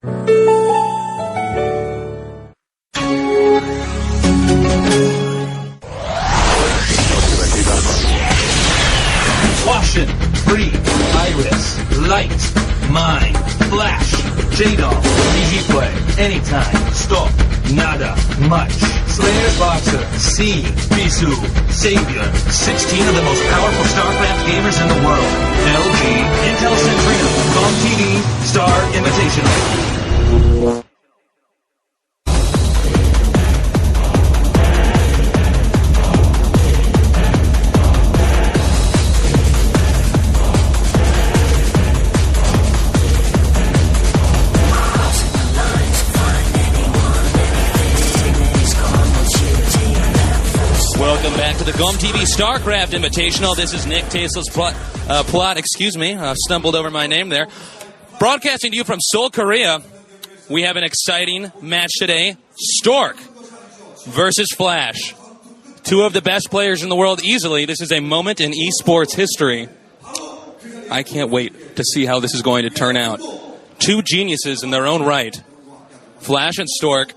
Caution, Breathe, Iris, Light, Mind, Flash, J-Doll, Easy Play, Anytime, Stork, Nada, Much, Slayer Boxer, C, Bisu, Savior, 16 of the most powerful StarCraft gamers in the world, LG, Intel Centrino, GOMTV, Star Invitational. Welcome back to the GOMTV StarCraft Invitational. This is Nick Tastel's plot. Stumbled over my name there. Broadcasting to you from Seoul, Korea. We have an exciting match today. Stork versus FlaSh. Two of the best players in the world easily. This is a moment in esports history. I can't wait to see how this is going to turn out. Two geniuses in their own right. FlaSh and Stork.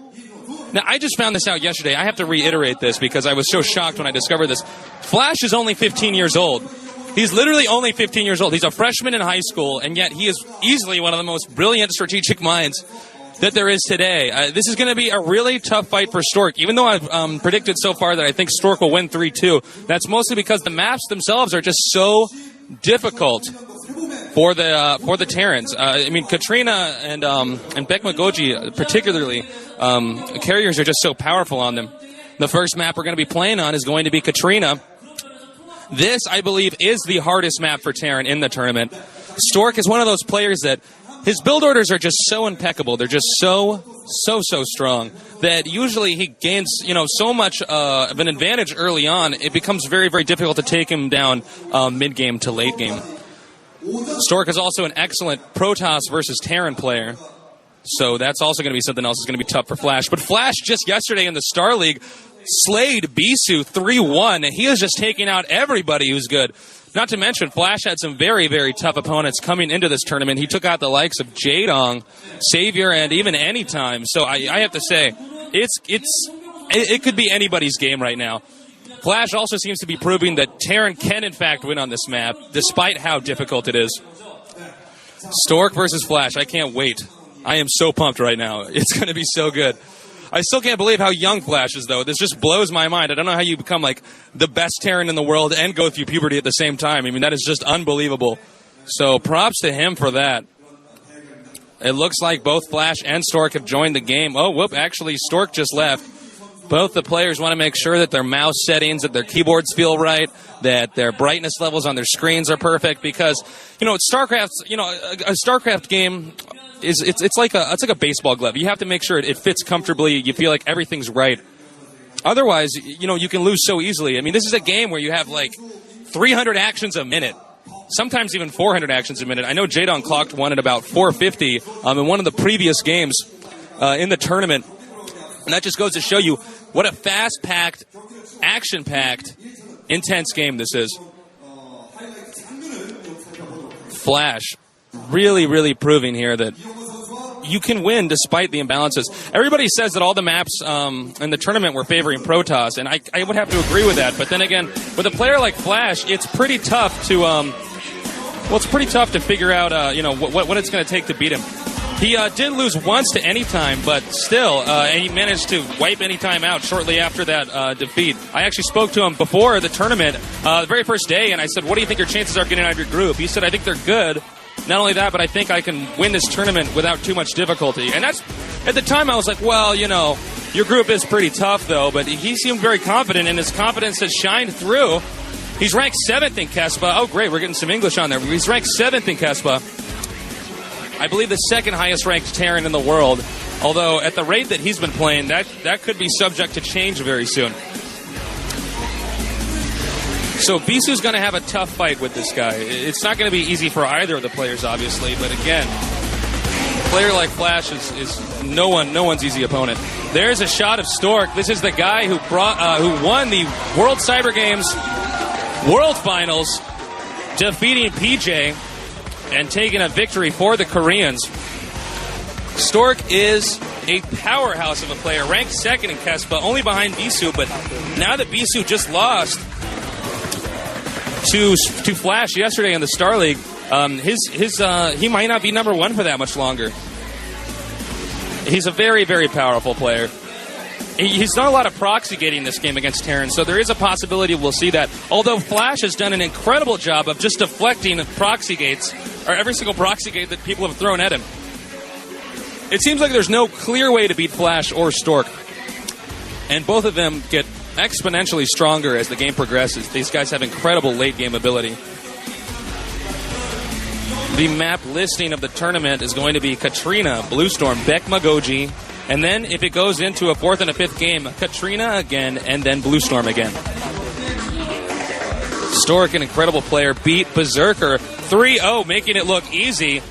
Now, I just found this out yesterday. I have to reiterate this because I was so shocked when I discovered this. FlaSh is only 15 years old. He's literally only 15 years old. He's a freshman in high school, and yet he is easily one of the most brilliant strategic minds that there is today. This is going to be a really tough fight for Stork. Even though I've predicted so far that I think Stork will win 3-2, that's mostly because the maps themselves are just so difficult for the Terrans. I mean, Katrina and Bekmagoji particularly, carriers are just so powerful on them. The first map we're going to be playing on is going to be Katrina. This, I believe, is the hardest map for Terran in the tournament. Stork is one of those players that his build orders are just so impeccable. They're just so strong that usually he gains, so much of an advantage early on. It becomes very, very difficult to take him down mid-game to late game. Stork is also an excellent Protoss versus Terran player. So that's also going to be something else that's going to be tough for FlaSh. But FlaSh just yesterday in the Star League slayed Bisu 3-1. He is just taking out everybody who's good. Not to mention, FlaSh had some very, very tough opponents coming into this tournament. He took out the likes of J-Dong, Savior, and even Anytime. So I have to say, it could be anybody's game right now. FlaSh also seems to be proving that Terran can, in fact, win on this map, despite how difficult it is. Stork versus FlaSh. I can't wait. I am so pumped right now. It's going to be so good. I still can't believe how young FlaSh is, though. This just blows my mind. I don't know how you become, like, the best Terran in the world and go through puberty at the same time. I mean, that is just unbelievable. So props to him for that. It looks like both FlaSh and Stork have joined the game. Oh, whoop, actually, Stork just left. Both the players want to make sure that their mouse settings, that their keyboards feel right, that their brightness levels on their screens are perfect, because, StarCraft's, a StarCraft game it's like a baseball glove. You have to make sure it fits comfortably. You feel like everything's right. Otherwise, you can lose so easily. I mean, this is a game where you have like 300 actions a minute. Sometimes even 400 actions a minute. I know J-Dong clocked one at about 450 in one of the previous games in the tournament. And that just goes to show you what a fast-packed, action-packed, intense game this is. FlaSh really, really proving here that you can win despite the imbalances. Everybody says that all the maps in the tournament were favoring Protoss, and I would have to agree with that. But then again, with a player like FlaSh, it's pretty tough to figure out what it's going to take to beat him. He did lose once to Anytime, but still, he managed to wipe Anytime out shortly after that defeat. I actually spoke to him before the tournament, the very first day, and I said, what do you think your chances are getting out of your group? He said, I think they're good. Not only that, but I think I can win this tournament without too much difficulty. And that's, at the time, I was like, well, your group is pretty tough, though. But he seemed very confident, and his confidence has shined through. He's ranked 7th in Kespa. Oh, great, we're getting some English on there. He's ranked 7th in Kespa. I believe the second highest ranked Terran in the world. Although, at the rate that he's been playing, that could be subject to change very soon. So Bisu's going to have a tough fight with this guy. It's not going to be easy for either of the players, obviously. But again, a player like FlaSh is no one's easy opponent. There's a shot of Stork. This is the guy who won the World Cyber Games World Finals, defeating PJ and taking a victory for the Koreans. Stork is a powerhouse of a player, ranked second in Kespa, only behind Bisu, but now that Bisu just lost to FlaSh yesterday in the Star League, he might not be number one for that much longer. He's a very, very powerful player. He's done a lot of proxy gating this game against Terran, so there is a possibility we'll see that. Although FlaSh has done an incredible job of just deflecting proxy gates, or every single proxy gate that people have thrown at him. It seems like there's no clear way to beat FlaSh or Stork. And both of them get exponentially stronger as the game progresses. These guys have incredible late game ability. The map listing of the tournament is going to be Katrina, Bluestorm, Bekma Goji, and then if it goes into a 4th and a 5th game, Katrina again, and then Bluestorm again. Stork, an incredible player, beat Berserker 3-0, making it look easy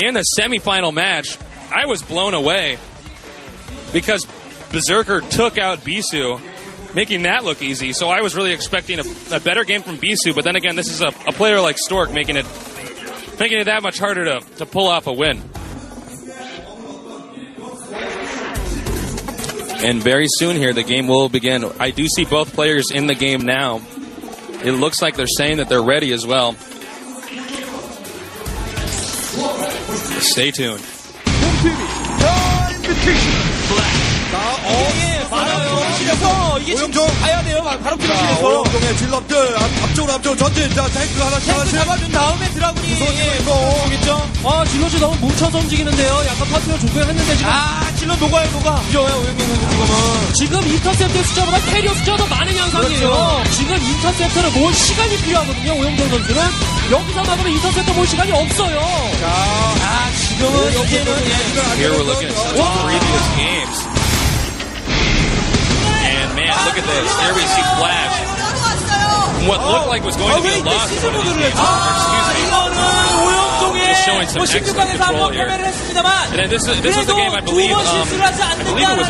in the semifinal match. I was blown away because Berserker took out Bisu, making that look easy. So I was really expecting a better game from Bisu, but then again, this is a player like Stork making it that much harder to pull off a win. And very soon here, the game will begin. I do see both players in the game now. It looks like they're saying that they're ready as well. Stay tuned. 오영종 가야 돼요. 바로 필요해서 오영종의 질럿들 앞쪽으로 전진. 자, 탱크 하나 잡아준 다음에 드라군이 무서워지겠죠. 질럿이 너무 뭉쳐서 움직이는데요. 약간 파트너 조정했는데 지금 질럿 녹아요. 그죠요, 오영종 선수 지금 인터셉트 숫자보다 캐리어 숫자가 더 많은 양상이에요. 그렇죠. 지금 인터셉트를 몰 시간이 필요하거든요. 오영종 선수는 여기서 막으면 인터셉트 몰 시간이 없어요. 지금은 이제는 Here we're looking at some of the previous games. And man, look at this. Here we see FlaSh. What looked like was going to be a loss in one of these games. Excuse me. Just showing some excellent control here. And then this is the game I believe it was against Anytime.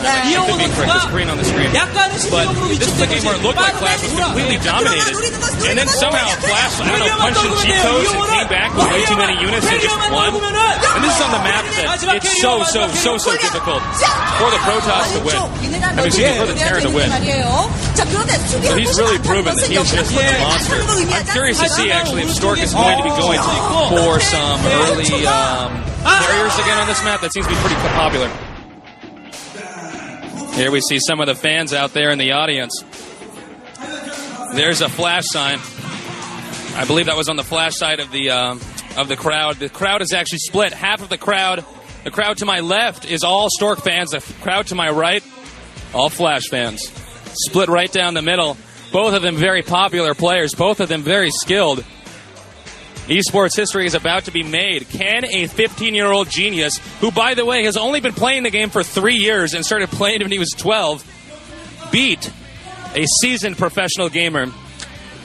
I could be incorrect. The screen on the screen. But this is the game where it looked like FlaSh was completely dominated. And then somehow FlaSh, I don't know, punched in G codes and came back with way too many units and just won. And this is on the map that it's so difficult for the Protoss to win. I mean, excuse me, for the Terran to win. But he's really proven that he's just a monster. I'm curious to see actually if Stork is going to be going for some early carriers again on this map. That seems to be pretty popular. Here we see some of the fans out there in the audience. There's a FlaSh sign. I believe that was on the FlaSh side of the crowd. The crowd is actually split. Half of the crowd to my left is all Stork fans. The crowd to my right, all FlaSh fans. Split right down the middle. Both of them very popular players. Both of them very skilled. Esports history is about to be made. Can a 15-year-old genius, who, by the way, has only been playing the game for 3 years and started playing it when he was 12, beat a seasoned professional gamer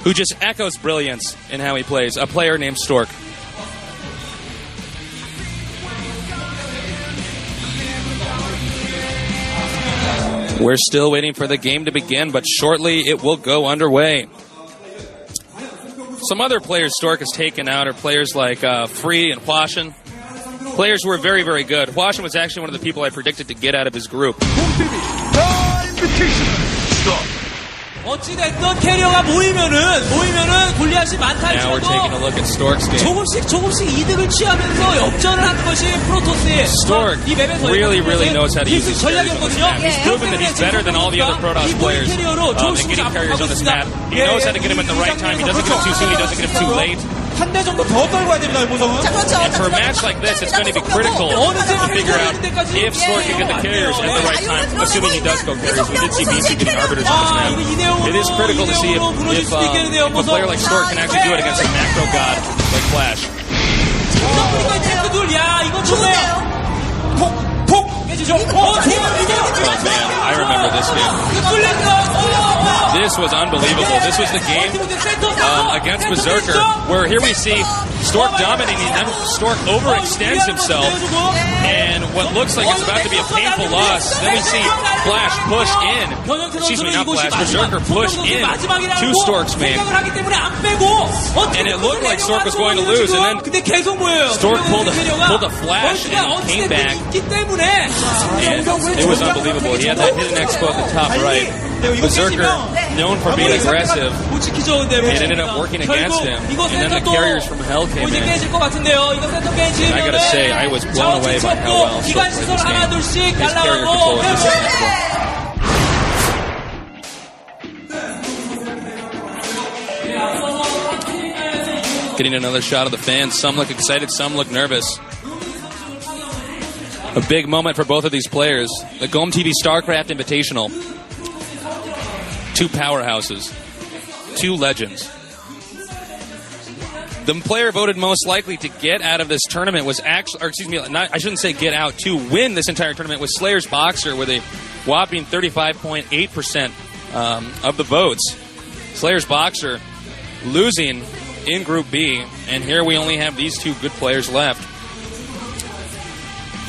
who just echoes brilliance in how he plays, a player named Stork? We're still waiting for the game to begin, but shortly it will go underway. Some other players Stork has taken out are players like Free and Hwashin. Players who are very, very good. Hwashin was actually one of the people I predicted to get out of his group. 어찌됐든 캐리어가 모이면은 골리앗이 많다 Now we're taking a look at Stork's game. 조금씩 이득을 취하면서 역전을 한 것이 프로토스의 Stork really knows how to use his carries on this map. He's proven that he's better than all the other Protoss players at getting carriers on this map. He knows how to get him at the right time. He doesn't get him too soon. He doesn't get him too late. 한 대 정도 더 떨궈야 됩니다, 일본성은. And for a match like this, it's going to be critical to figure out if Stork can get the carriers at the right time, assuming he does go carriers. We did see BC getting arbiters on this map. It is critical to see if a player like Stork can actually do it against a macro god like FlaSh. Oh man, I remember this game. This was unbelievable. This was the game against Berserker, where here we see Stork dominating them. Stork overextends himself, and what looks like it's about to be a painful loss. Then we see FlaSh push in. Excuse me, not FlaSh. Berserker push in to Stork's main. And it looked like Stork was going to lose, and then Stork pulled a FlaSh and came back. And it was unbelievable. He had that hidden expo at the top right. Berserker, known for being aggressive, it ended up working against him. And then the carriers from Hell came in. And I gotta say, I was blown away by how well Stork played this game. His carrier control is incredible. Getting another shot of the fans. Some look excited, some look nervous. A big moment for both of these players. The GOMTV StarCraft Invitational. Two powerhouses. Two legends. The player voted most likely to get out of this tournament was actually, or excuse me, I shouldn't say get out, to win this entire tournament was Slayer's Boxer with a whopping 35.8% of the votes. Slayer's Boxer losing in Group B, and here we only have these two good players left.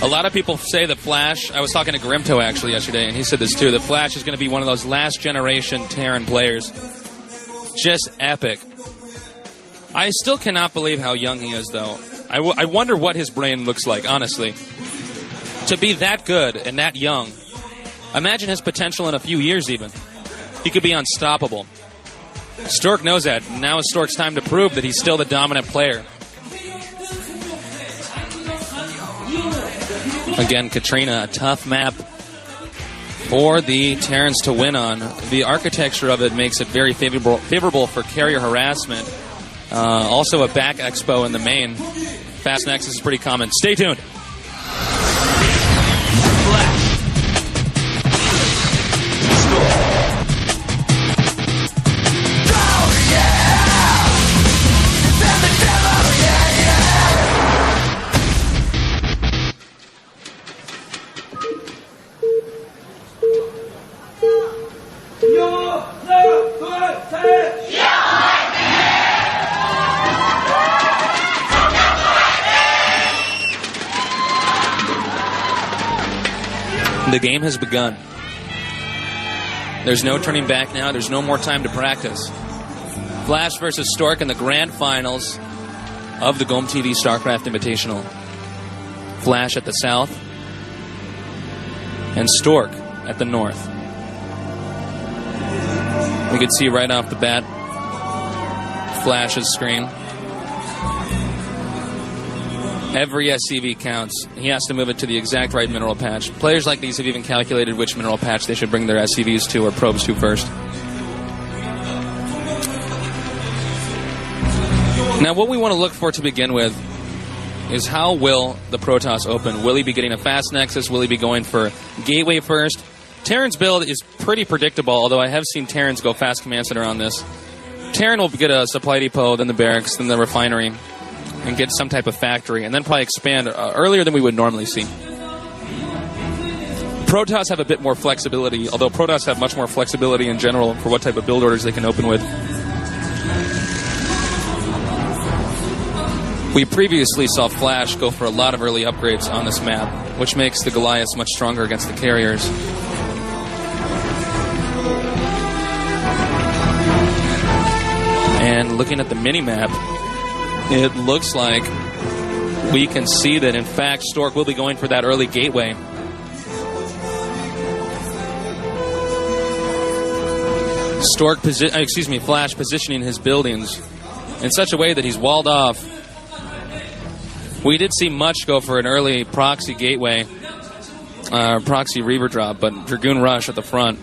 A lot of people say that FlaSh, I was talking to Grimto actually yesterday, and he said this too, that FlaSh is going to be one of those last generation Terran players. Just epic. I still cannot believe how young he is, though. I wonder what his brain looks like, honestly. To be that good and that young. Imagine his potential in a few years, even. He could be unstoppable. Stork knows that. Now is Stork's time to prove that he's still the dominant player. Again, Katrina, a tough map for the Terrans to win on. The architecture of it makes it very favorable for carrier harassment. Also a back expo in the main. Fast Nexus is pretty common. Stay tuned. The game has begun. There's no turning back now. There's no more time to practice. FlaSh versus Stork in the grand finals of the GOMTV StarCraft Invitational. FlaSh at the south and Stork at the north. We could see right off the bat FlaSh's screen. Every SCV counts. He has to move it to the exact right mineral patch. Players like these have even calculated which mineral patch they should bring their SCVs to or probes to first. Now, what we want to look for to begin with is how will the Protoss open? Will he be getting a fast Nexus? Will he be going for Gateway first? Terran's build is pretty predictable, although I have seen Terrans go fast command center on this. Terran will get a supply depot, then the barracks, then the refinery, and get some type of factory, and then probably expand earlier than we would normally see. Protoss have a bit more flexibility, although Protoss have much more flexibility in general for what type of build orders they can open with. We previously saw FlaSh go for a lot of early upgrades on this map, which makes the Goliaths much stronger against the carriers. And looking at the mini-map, it looks like we can see that, in fact, Stork will be going for that early gateway. FlaSh positioning his buildings in such a way that he's walled off. We did see Much go for an early proxy gateway, proxy Reaver drop, but Dragoon Rush at the front,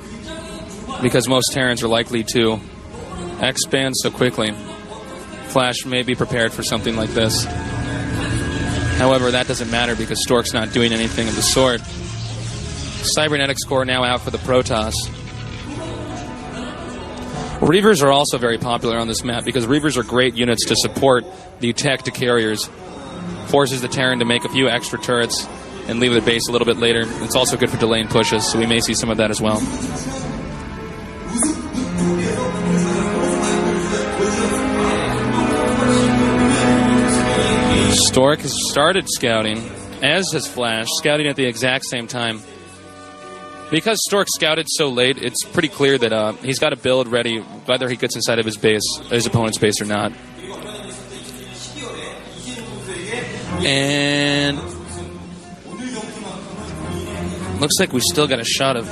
because most Terrans are likely to expand so quickly. FlaSh may be prepared for something like this. However, that doesn't matter because Stork's not doing anything of the sort. Cybernetics core now out for the Protoss. Reavers are also very popular on this map because Reavers are great units to support the tech to carriers. Forces the Terran to make a few extra turrets and leave the base a little bit later. It's also good for delaying pushes, so we may see some of that as well. Stork has started scouting, as has FlaSh, scouting at the exact same time. Because Stork scouted so late, it's pretty clear that he's got a build ready, whether he gets inside of his base, his opponent's base or not. And looks like we still got a shot of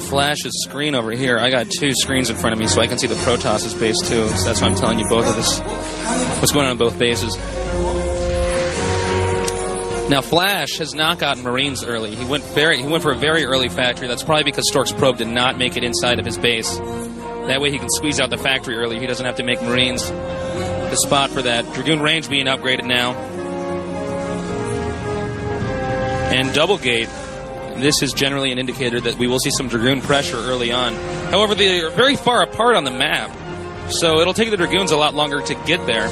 FlaSh's screen over here. I got two screens in front of me, so I can see the Protoss's base too. So that's why I'm telling you both of this, what's going on both bases. Now FlaSh has not gotten Marines early. He went for a very early factory. That's probably because Stork's probe did not make it inside of his base. That way he can squeeze out the factory early. He doesn't have to make Marines. The spot for that. Dragoon range being upgraded now. And double gate. This is generally an indicator that we will see some Dragoon pressure early on. However, they are very far apart on the map, so it'll take the Dragoons a lot longer to get there.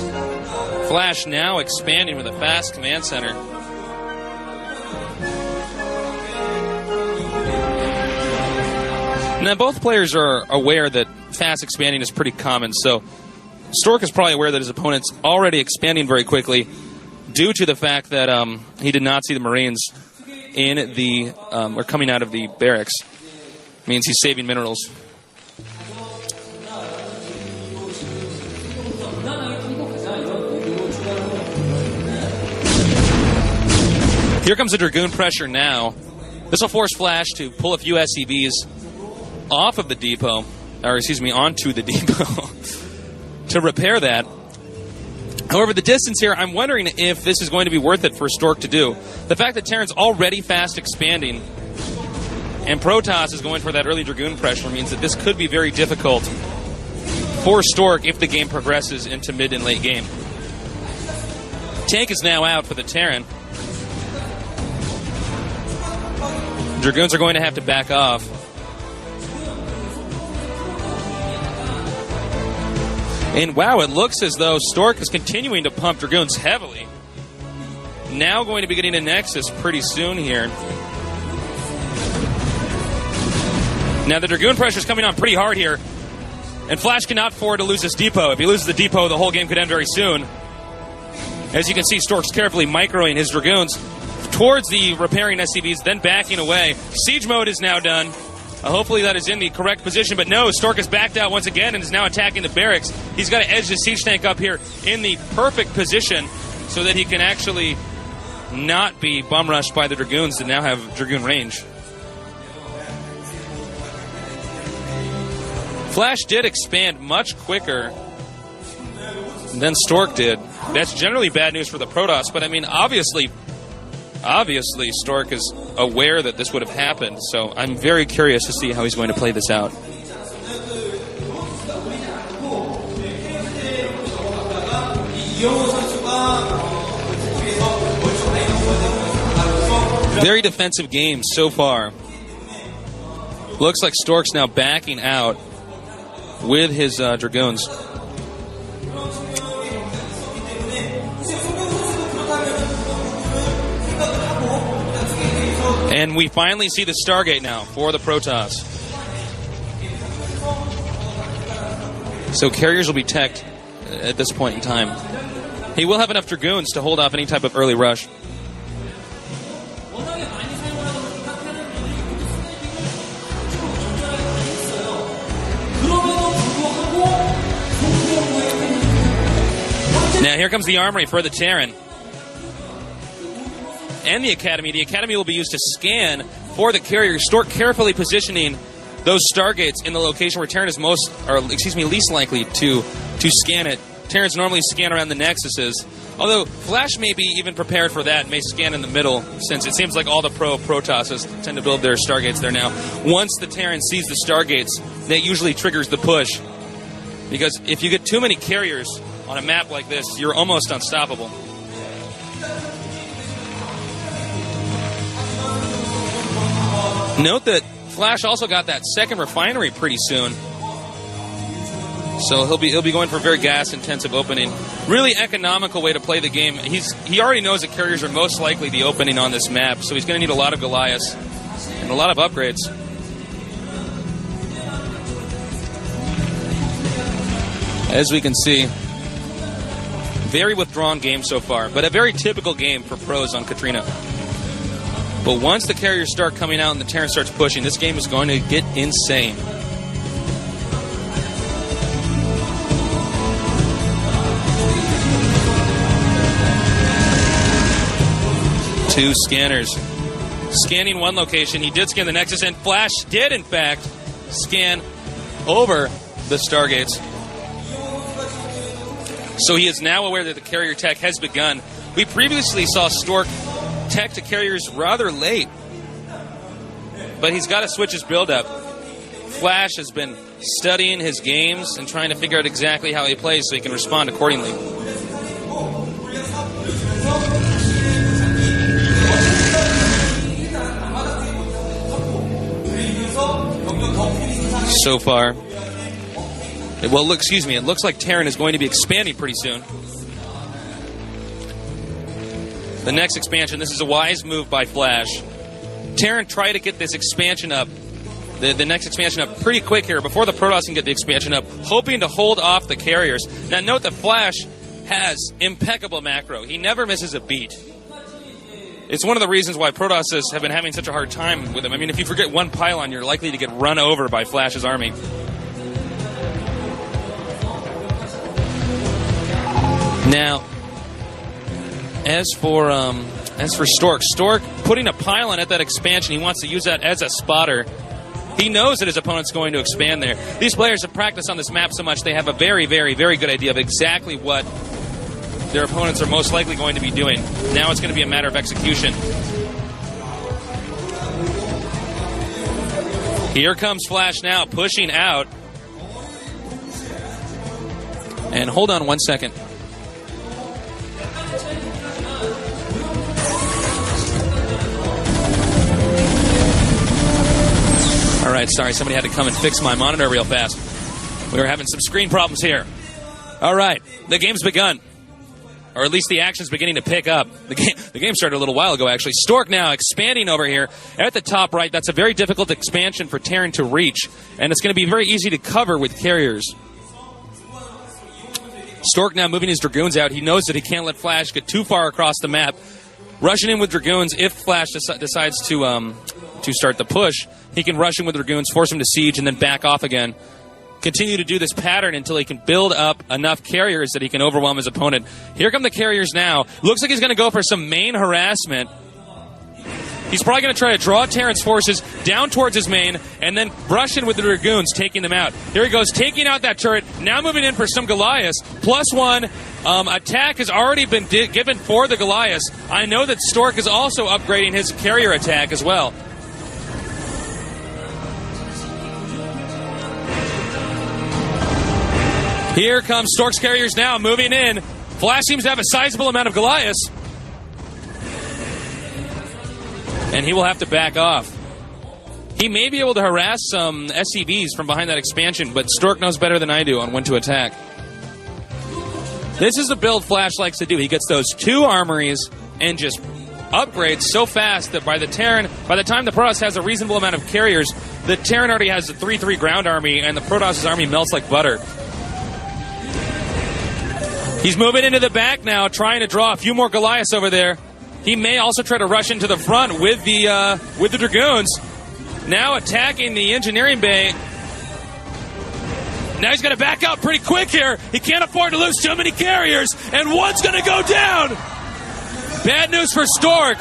FlaSh now expanding with a fast command center. Now, both players are aware that fast expanding is pretty common, so Stork is probably aware that his opponent's already expanding very quickly due to the fact that he did not see the Marines in the or coming out of the barracks. Means he's saving minerals. Here comes the Dragoon pressure now. This will force FlaSh to pull a few SCVs off of the depot, or excuse me, onto the depot to repair that. However, the distance here, I'm wondering if this is going to be worth it for Stork to do. The fact that Terran's already fast expanding and Protoss is going for that early Dragoon pressure means that this could be very difficult for Stork if the game progresses into mid and late game. Tank is now out for the Terran. Dragoons are going to have to back off. And wow, it looks as though Stork is continuing to pump Dragoons heavily. Now going to be getting a Nexus pretty soon here. Now the Dragoon pressure is coming on pretty hard here. And FlaSh cannot afford to lose this depot. If he loses the depot, the whole game could end very soon. As you can see, Stork's carefully microing his Dragoons towards the repairing SCVs, then backing away. Siege mode is now done. Hopefully that is in the correct position, but no, Stork has backed out once again and is now attacking the barracks. He's got to edge the siege tank up here in the perfect position so that he can actually not be bum rushed by the Dragoons that now have Dragoon range. FlaSh did expand much quicker than Stork did. That's generally bad news for the Protoss, but I mean, obviously Stork is aware that this would have happened, so I'm very curious to see how he's going to play this out. Very defensive game so far. Looks like Stork's now backing out with his Dragoons. And we finally see the Stargate now for the Protoss. So carriers will be teched at this point in time. He will have enough Dragoons to hold off any type of early rush. Now here comes the armory for the Terran. And the Academy. The Academy will be used to scan for the carrier. Stork carefully positioning those Stargates in the location where Terran is least likely to scan it. Terrans normally scan around the Nexuses. Although FlaSh may be even prepared for that and may scan in the middle, since it seems like all the Protosses tend to build their Stargates there now. Once the Terran sees the Stargates, that usually triggers the push. Because if you get too many carriers on a map like this, you're almost unstoppable. Note that FlaSh also got that second refinery pretty soon. So he'll be going for a very gas-intensive opening. Really economical way to play the game. He already knows that carriers are most likely the opening on this map, so he's going to need a lot of Goliaths and a lot of upgrades. As we can see, Very withdrawn game so far, but a very typical game for pros on Katrina. But once the carriers start coming out and the Terran starts pushing, this game is going to get insane. Two scanners. Scanning one location. He did scan the Nexus, and FlaSh did, in fact, scan over the Stargates. So he is now aware that the carrier tech has begun. We previously saw Stork tech to carriers rather late, but he's got to switch his build-up. FlaSh has been studying his games and trying to figure out exactly how he plays so he can respond accordingly. So far, it looks like Terran is going to be expanding pretty soon. The next expansion, this is a wise move by FlaSh. Terran try to get this expansion up, the next expansion up pretty quick here before the Protoss can get the expansion up, hoping to hold off the carriers. Now note that FlaSh has impeccable macro. He never misses a beat. It's one of the reasons why Protosses have been having such a hard time with him. I mean, if you forget one pylon, you're likely to get run over by FlaSh's army. Now, as for Stork putting a pylon at that expansion, he wants to use that as a spotter. He knows that his opponent's going to expand there. These players have practiced on this map so much, they have a very, very, very good idea of exactly what their opponents are most likely going to be doing. Now it's going to be a matter of execution. Here comes FlaSh now, pushing out. And hold on one second. All right, sorry, somebody had to come and fix my monitor real fast. We were having some screen problems here. All right, the game's begun. Or at least the action's beginning to pick up. The game started a little while ago, actually. Stork now expanding over here at the top right. That's a very difficult expansion for Terran to reach, and it's going to be very easy to cover with carriers. Stork now moving his Dragoons out. He knows that he can't let FlaSh get too far across the map. Rushing in with Dragoons if FlaSh decides to start the push. He can rush in with Dragoons, force him to siege, and then back off again. Continue to do this pattern until he can build up enough carriers that he can overwhelm his opponent. Here come the carriers now. Looks like he's going to go for some main harassment. He's probably going to try to draw Terran's forces down towards his main and then brush in with the Dragoons, taking them out. Here he goes, taking out that turret. Now moving in for some Goliaths. +1 attack has already been given for the Goliaths. I know that Stork is also upgrading his carrier attack as well. Here comes Stork's carriers now, moving in. FlaSh seems to have a sizable amount of Goliaths. And he will have to back off. He may be able to harass some SCVs from behind that expansion, but Stork knows better than I do on when to attack. This is the build FlaSh likes to do. He gets those 2 armories and just upgrades so fast that by the time the Protoss has a reasonable amount of carriers, the Terran already has a 3-3 ground army, and the Protoss' army melts like butter. He's moving into the back now, trying to draw a few more Goliaths over there. He may also try to rush into the front with the Dragoons. Now attacking the engineering bay. Now he's going to back out pretty quick here. He can't afford to lose too many carriers, and one's going to go down. Bad news for Stork.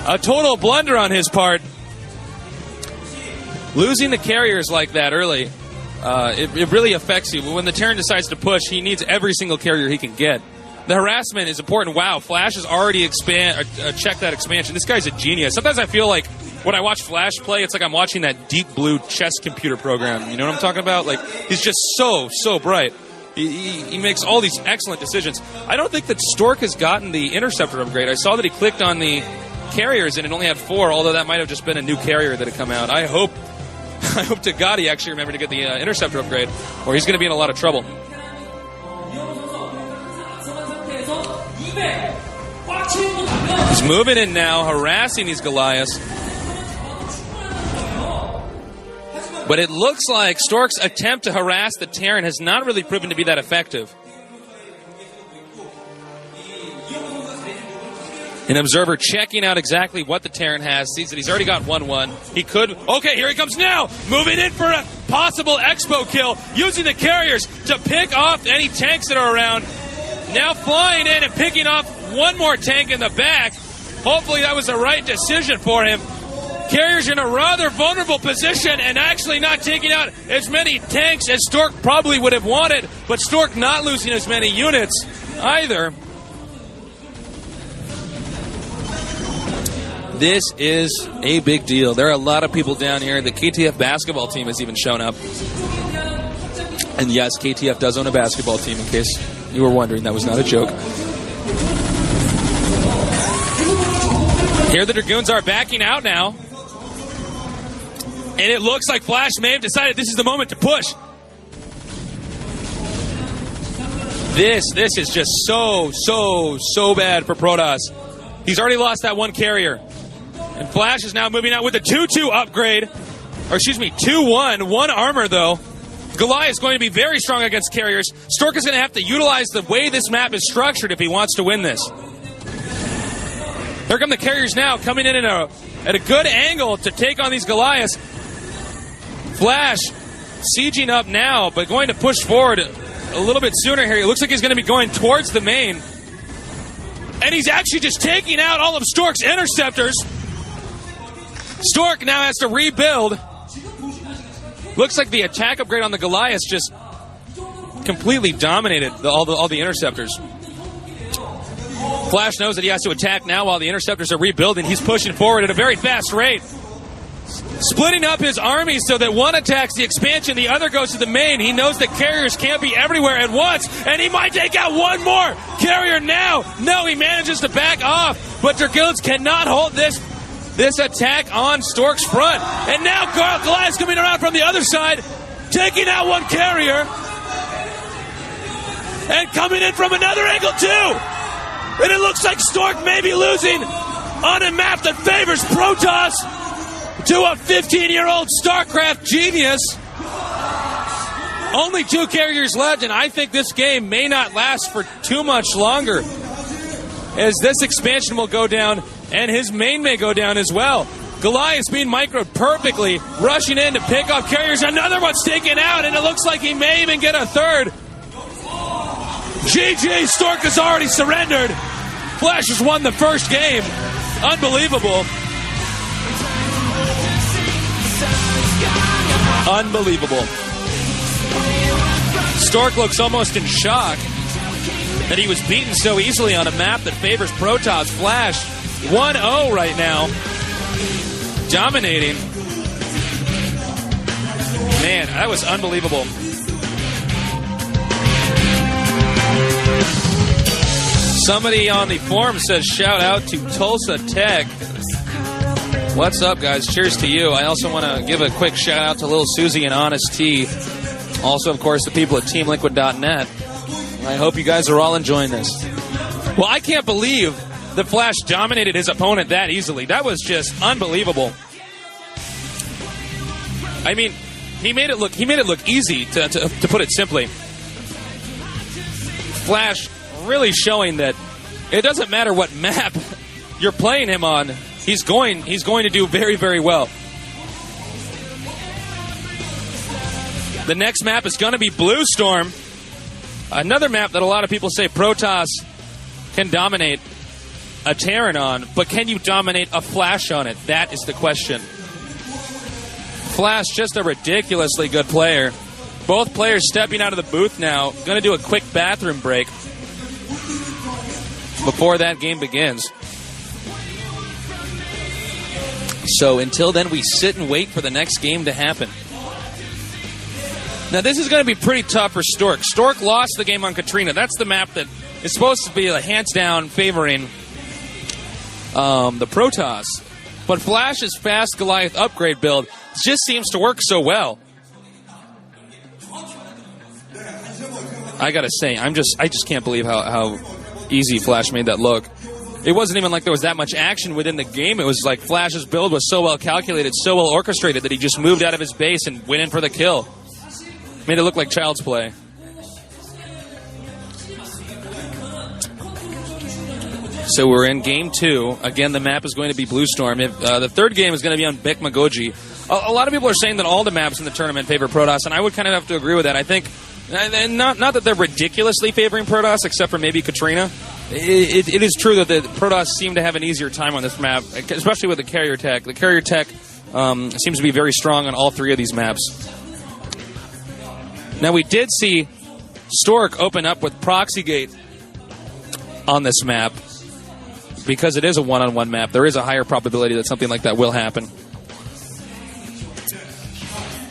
A total blunder on his part. Losing the carriers like that early. It really affects you. When the Terran decides to push, he needs every single carrier he can get. The harassment is important. Wow, FlaSh has already checked that expansion. This guy's a genius. Sometimes I feel like when I watch FlaSh play, it's like I'm watching that Deep Blue chess computer program. You know what I'm talking about? Like, he's just so bright. He makes all these excellent decisions. I don't think that Stork has gotten the interceptor upgrade. I saw that he clicked on the carriers and it only had 4, although that might have just been a new carrier that had come out. I hope to God he actually remembered to get the interceptor upgrade, or he's going to be in a lot of trouble. He's moving in now, harassing these Goliaths. But it looks like Stork's attempt to harass the Terran has not really proven to be that effective. An observer checking out exactly what the Terran has. Sees that he's already got 1-1. He could... Okay, here he comes now. Moving in for a possible Expo kill. Using the carriers to pick off any tanks that are around. Now flying in and picking off one more tank in the back. Hopefully that was the right decision for him. Carriers in a rather vulnerable position and actually not taking out as many tanks as Stork probably would have wanted. But Stork not losing as many units either. This is a big deal. There are a lot of people down here. The KTF basketball team has even shown up. And yes, KTF does own a basketball team, in case you were wondering. That was not a joke. Here the Dragoons are backing out now. And it looks like FlaSh may have decided this is the moment to push. This is just so bad for Protoss. He's already lost that one carrier. And FlaSh is now moving out with a 2-2 upgrade. Or excuse me, 2-1. One armor, though. Goliath is going to be very strong against carriers. Stork is going to have to utilize the way this map is structured if he wants to win this. Here come the carriers now, coming in at a good angle to take on these Goliaths. FlaSh sieging up now, but going to push forward a little bit sooner here. It looks like he's going to be going towards the main. And he's actually just taking out all of Stork's interceptors. Stork now has to rebuild. Looks like the attack upgrade on the Goliaths just completely dominated all the interceptors. FlaSh knows that he has to attack now while the interceptors are rebuilding. He's pushing forward at a very fast rate. Splitting up his army so that one attacks the expansion, the other goes to the main. He knows that carriers can't be everywhere at once, and he might take out one more carrier now. No, he manages to back off, but Dragoons cannot hold this attack on Stork's front. And now Goliath's coming around from the other side, taking out one carrier, and coming in from another angle too. And it looks like Stork may be losing on a map that favors Protoss to a 15-year-old StarCraft genius. Only 2 carriers left, and I think this game may not last for too much longer, as this expansion will go down, and his main may go down as well. Goliath's being microed perfectly, rushing in to pick off carriers. Another one's taken out, and it looks like he may even get a third. GG, Stork has already surrendered. FlaSh has won the first game. Unbelievable. Unbelievable. Stork looks almost in shock that he was beaten so easily on a map that favors Protoss. FlaSh 1-0 right now. Dominating. Man, that was unbelievable. Somebody on the forum says shout out to Tulsa Tech. What's up, guys? Cheers to you. I also want to give a quick shout out to Little Susie and Honest Tea. Also, of course, the people at TeamLiquid.net. I hope you guys are all enjoying this. Well, I can't believe that FlaSh dominated his opponent that easily. That was just unbelievable. I mean, he made it look easy, to put it simply. FlaSh really showing that it doesn't matter what map you're playing him on. He's going to do very, very well. The next map is going to be Blue Storm. Another map that a lot of people say Protoss can dominate a Terran on, but can you dominate a FlaSh on it? That is the question. FlaSh, just a ridiculously good player. Both players stepping out of the booth now. Going to do a quick bathroom break before that game begins. So until then, we sit and wait for the next game to happen. Now, this is going to be pretty tough for Stork. Stork lost the game on Katrina. That's the map that is supposed to be hands down favoring the Protoss. But FlaSh's fast Goliath upgrade build just seems to work so well. I gotta say, I just can't believe how easy FlaSh made that look. It wasn't even like there was that much action within the game. It was like FlaSh's build was so well calculated, so well orchestrated that he just moved out of his base and went in for the kill. Made it look like child's play. So we're in game 2. Again, the map is going to be Blue Storm. The third game is going to be on Bek Magoji. A lot of people are saying that all the maps in the tournament favor Protoss, and I would kind of have to agree with that. I think, and not that they're ridiculously favoring Protoss, except for maybe Katrina. It is true that the Protoss seem to have an easier time on this map, especially with the carrier tech. The carrier tech seems to be very strong on all 3 of these maps. Now, we did see Stork open up with Proxygate on this map. Because it is a one-on-one map, there is a higher probability that something like that will happen.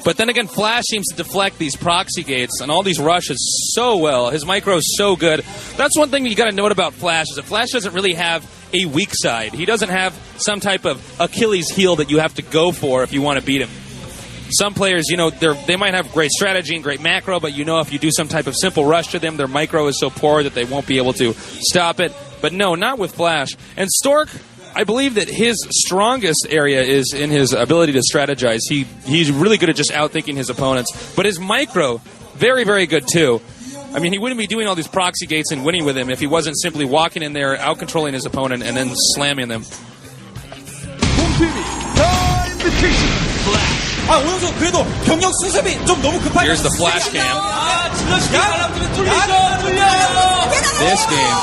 But then again, FlaSh seems to deflect these proxy gates and all these rushes so well. His micro is so good. That's one thing you got to note about FlaSh, is that FlaSh doesn't really have a weak side. He doesn't have some type of Achilles heel that you have to go for if you want to beat him. Some players, you know, they might have great strategy and great macro, but you know if you do some type of simple rush to them, their micro is so poor that they won't be able to stop it. But no, not with FlaSh. And Stork, I believe that his strongest area is in his ability to strategize. He's really good at just outthinking his opponents. But his micro, very, very good too. I mean, he wouldn't be doing all these proxy gates and winning with him if he wasn't simply walking in there, out-controlling his opponent, and then slamming them. Here's the FlaSh cam. This game,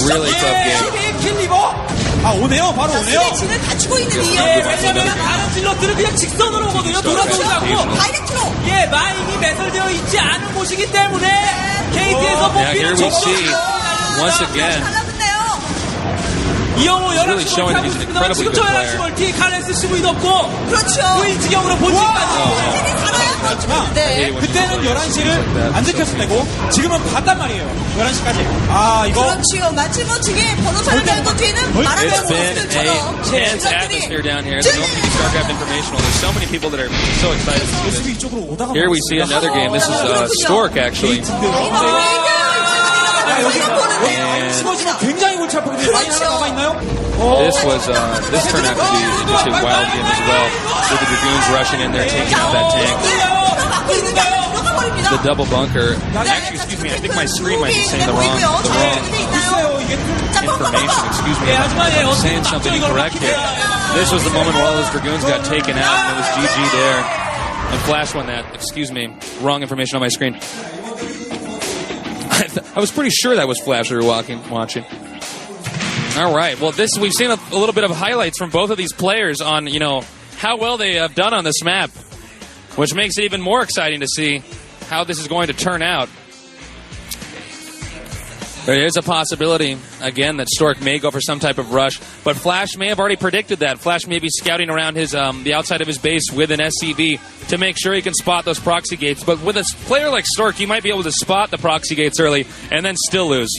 really tough game. 오네요. 바로 오네요. 왜냐면 다른 질럿들은 그냥 직선으로 오거든요. 돌아서지 않고 마인이 매설되어 있지 않은 곳이기 때문에 게이트에서 뽑히는 once again, 이영호 he's really showing that he's an incredibly good player. 멀티 칼렌스 시브이도 없고 지경으로 본진까지. 네. 그때는 11시를 안 지켰을 때고 지금은 봤단 말이에요. 11시까지. 아, 이거. 그렇지요. 마치 뭐 지금 번호차를 달고 뒤에는 It's been a tense atmosphere down here. The GOMTV StarCraft Invitational. There's so many people that are so excited to see this. Here we see another game. This is Stork, actually. 굉장히 골치 아프거든요. 많이 하나 남아있나요? This turned out to be an interesting wild game as well, with the Dragoons rushing in there, taking out that tank. The double bunker. Actually, excuse me, I think my screen might be saying the wrong information. Excuse me, I'm saying something incorrect here. This was the moment where all those Dragoons got taken out, and it was GG there. And FlaSh won that. Excuse me, wrong information on my screen. I was pretty sure that was FlaSh we were watching. All right. Well, we've seen a little bit of highlights from both of these players on, you know, how well they have done on this map, which makes it even more exciting to see how this is going to turn out. There is a possibility, again, that Stork may go for some type of rush, but FlaSh may have already predicted that. FlaSh may be scouting around his the outside of his base with an SCV to make sure he can spot those proxy gates. But with a player like Stork, you might be able to spot the proxy gates early and then still lose.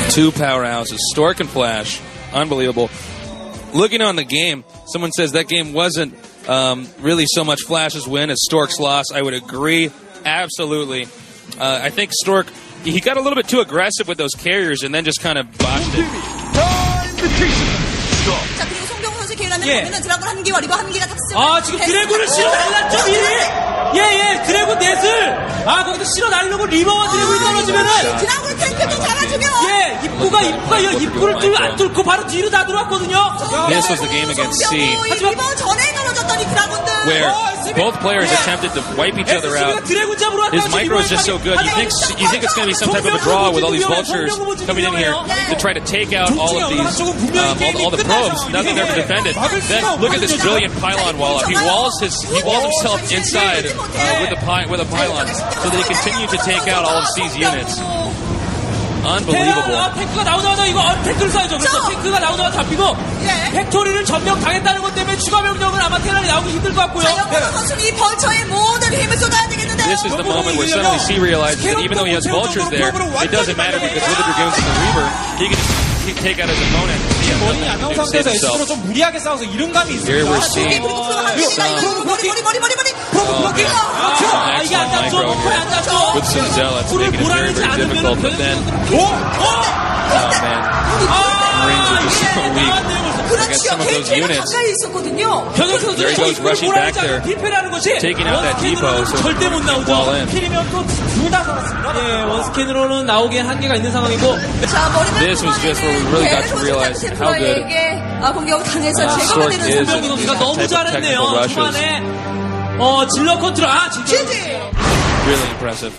Two powerhouses, Stork and FlaSh. Unbelievable. Looking on the game, someone says that game wasn't really so much FlaSh's win as Stork's loss. I would agree. Absolutely. I think Stork, he got a little bit too aggressive with those carriers and then just kind of botched it. 지금 드래곤을 실어 날랐죠, 미리? 드래곤 넷을. 거기서 실어 날르고 리버와 드래곤이 떨어지면은. 드래곤 탱크도 잡아주면. 입구가 입구를 안 뚫고 바로 뒤로 다 들어왔거든요. This was the game against C, 리버 전에 떨어졌더니 드래곤들. where both players attempted to wipe each other out. His micro is just so good. You think it's going to be some type of a draw with all these vultures coming in here to try to take out all of these, all the probes. Nothing there to defend it. Then look at this brilliant pylon wall up. He walls himself inside with a pylon so that he continued to take out all of C's units. Unbelievable. 탱크가 나오자마자 이거 탱크를 쏴야죠. 그래서 탱크가 나오자마자 잡히고 팩토리를 점령 당했다는 것 때문에 추가 병력은 아마 테란이 나오기 힘들 것 같고요. 이 벌처에 모든 힘을 쏟아야 되겠는데요. This is the moment where suddenly C realizes that even though he has vultures there, it doesn't matter because with the Dragoons and the Reaver, he can just take out his opponent. 머리 안 나온 상태에서 S로 좀 무리하게 싸워서 이른감이 있습니다. Here we're seeing excellent micro here with some zealots, making it very, very difficult. But then, oh man, Marines are just so weak. against some of those units. 가까이 있었거든요. There he goes, rushing back there, taking out that depot, so 절대 못 나오죠. wall in. 필이면 또 둘 다 살았습니다. 예, 원스캔으로는 나오기엔 한계가 있는 상황이고. 자, 머리만 This was just where we really got to realize how good 공격 당해서 제거가 Stork 되는 is 상황. in 선수가 these 너무 type of 잘했네요. technical rushes. 초반에 질러 컨트롤. 지지. Really impressive.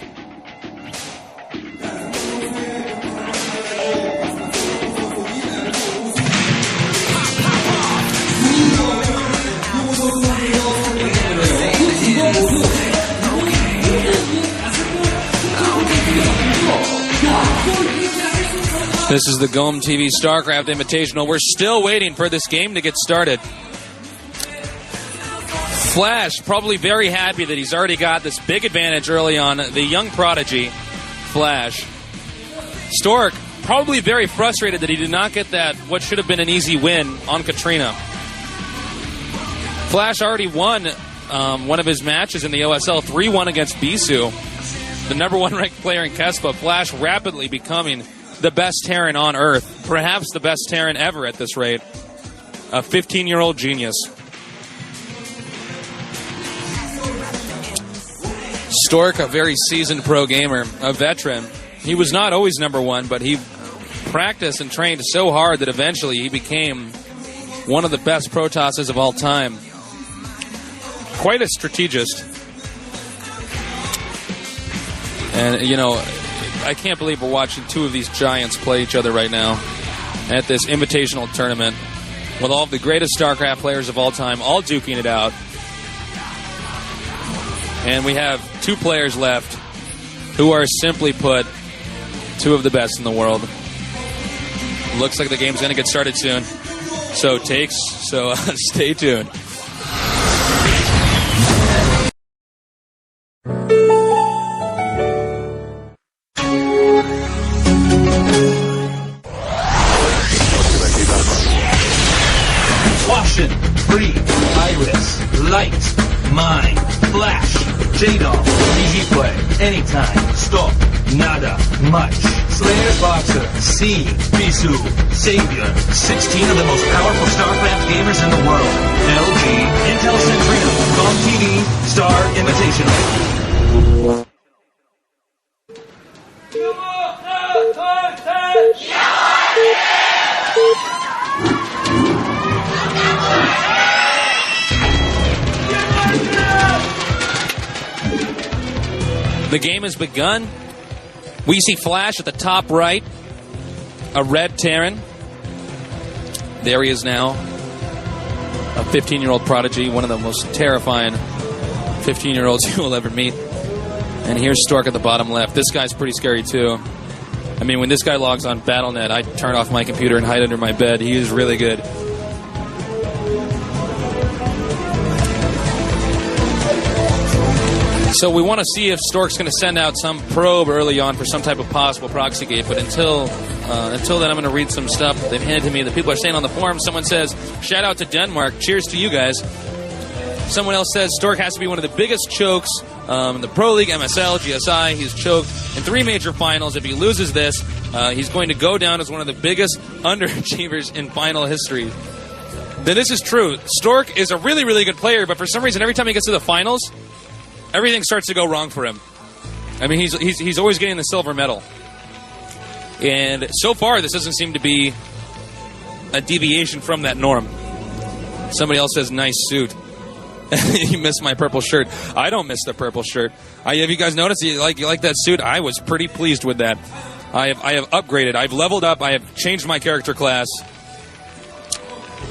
This is the GOMTV StarCraft Invitational. We're still waiting for this game to get started. FlaSh probably very happy that he's already got this big advantage early on. The young prodigy, FlaSh. Stork probably very frustrated that he did not get that, what should have been an easy win on Katrina. FlaSh already won one of his matches in the OSL, 3-1 against Bisu, the #1 ranked player in Kespa. FlaSh rapidly becoming the best Terran on Earth, perhaps the best Terran ever at this rate. A 15-year-old genius. Stork, a very seasoned pro gamer, a veteran. He was not always #1, but he practiced and trained so hard that eventually he became one of the best Protosses of all time. Quite a strategist. And, you know, I can't believe we're watching two of these giants play each other right now at this invitational tournament with all of the greatest StarCraft players of all time all duking it out. And we have two players left who are, simply put, two of the best in the world. Looks like the game's going to get started soon. So stay tuned. Caution, Free, Iris, Light, Mind, FlaSh, J-Doll, Easy Play, Anytime, Stork, Nada, Much, Slayer's Boxer, C, Bisu, Savior, 16 of the most powerful StarCraft gamers in the world, LG, Intel Centrino, GOMTV, Star Invitational. The game has begun. We see FlaSh at the top right, a red Terran. There he is now, a 15-year-old prodigy, one of the most terrifying 15-year-olds you will ever meet. And here's Stork at the bottom left. This guy's pretty scary too. I mean, when this guy logs on Battle.net, I turn off my computer and hide under my bed. He is really good. So we want to see if Stork's going to send out some probe early on for some type of possible proxy gate. But until then, I'm going to read some stuff they've handed to me that people are saying on the forum. Someone says, shout out to Denmark. Cheers to you guys. Someone else says, Stork has to be one of the biggest chokes in the Pro League, MSL, GSI. He's choked in 3 major finals. If he loses this, he's going to go down as one of the biggest underachievers in final history. Then this is true. Stork is a really, really good player, but for some reason, every time he gets to the finals, everything starts to go wrong for him. I mean, he's always getting the silver medal. And so far, this doesn't seem to be a deviation from that norm. Somebody else says, nice suit. You missed my purple shirt. I don't miss the purple shirt. Have you guys noticed? You like that suit? I was pretty pleased with that. I have upgraded. I've leveled up. I have changed my character class.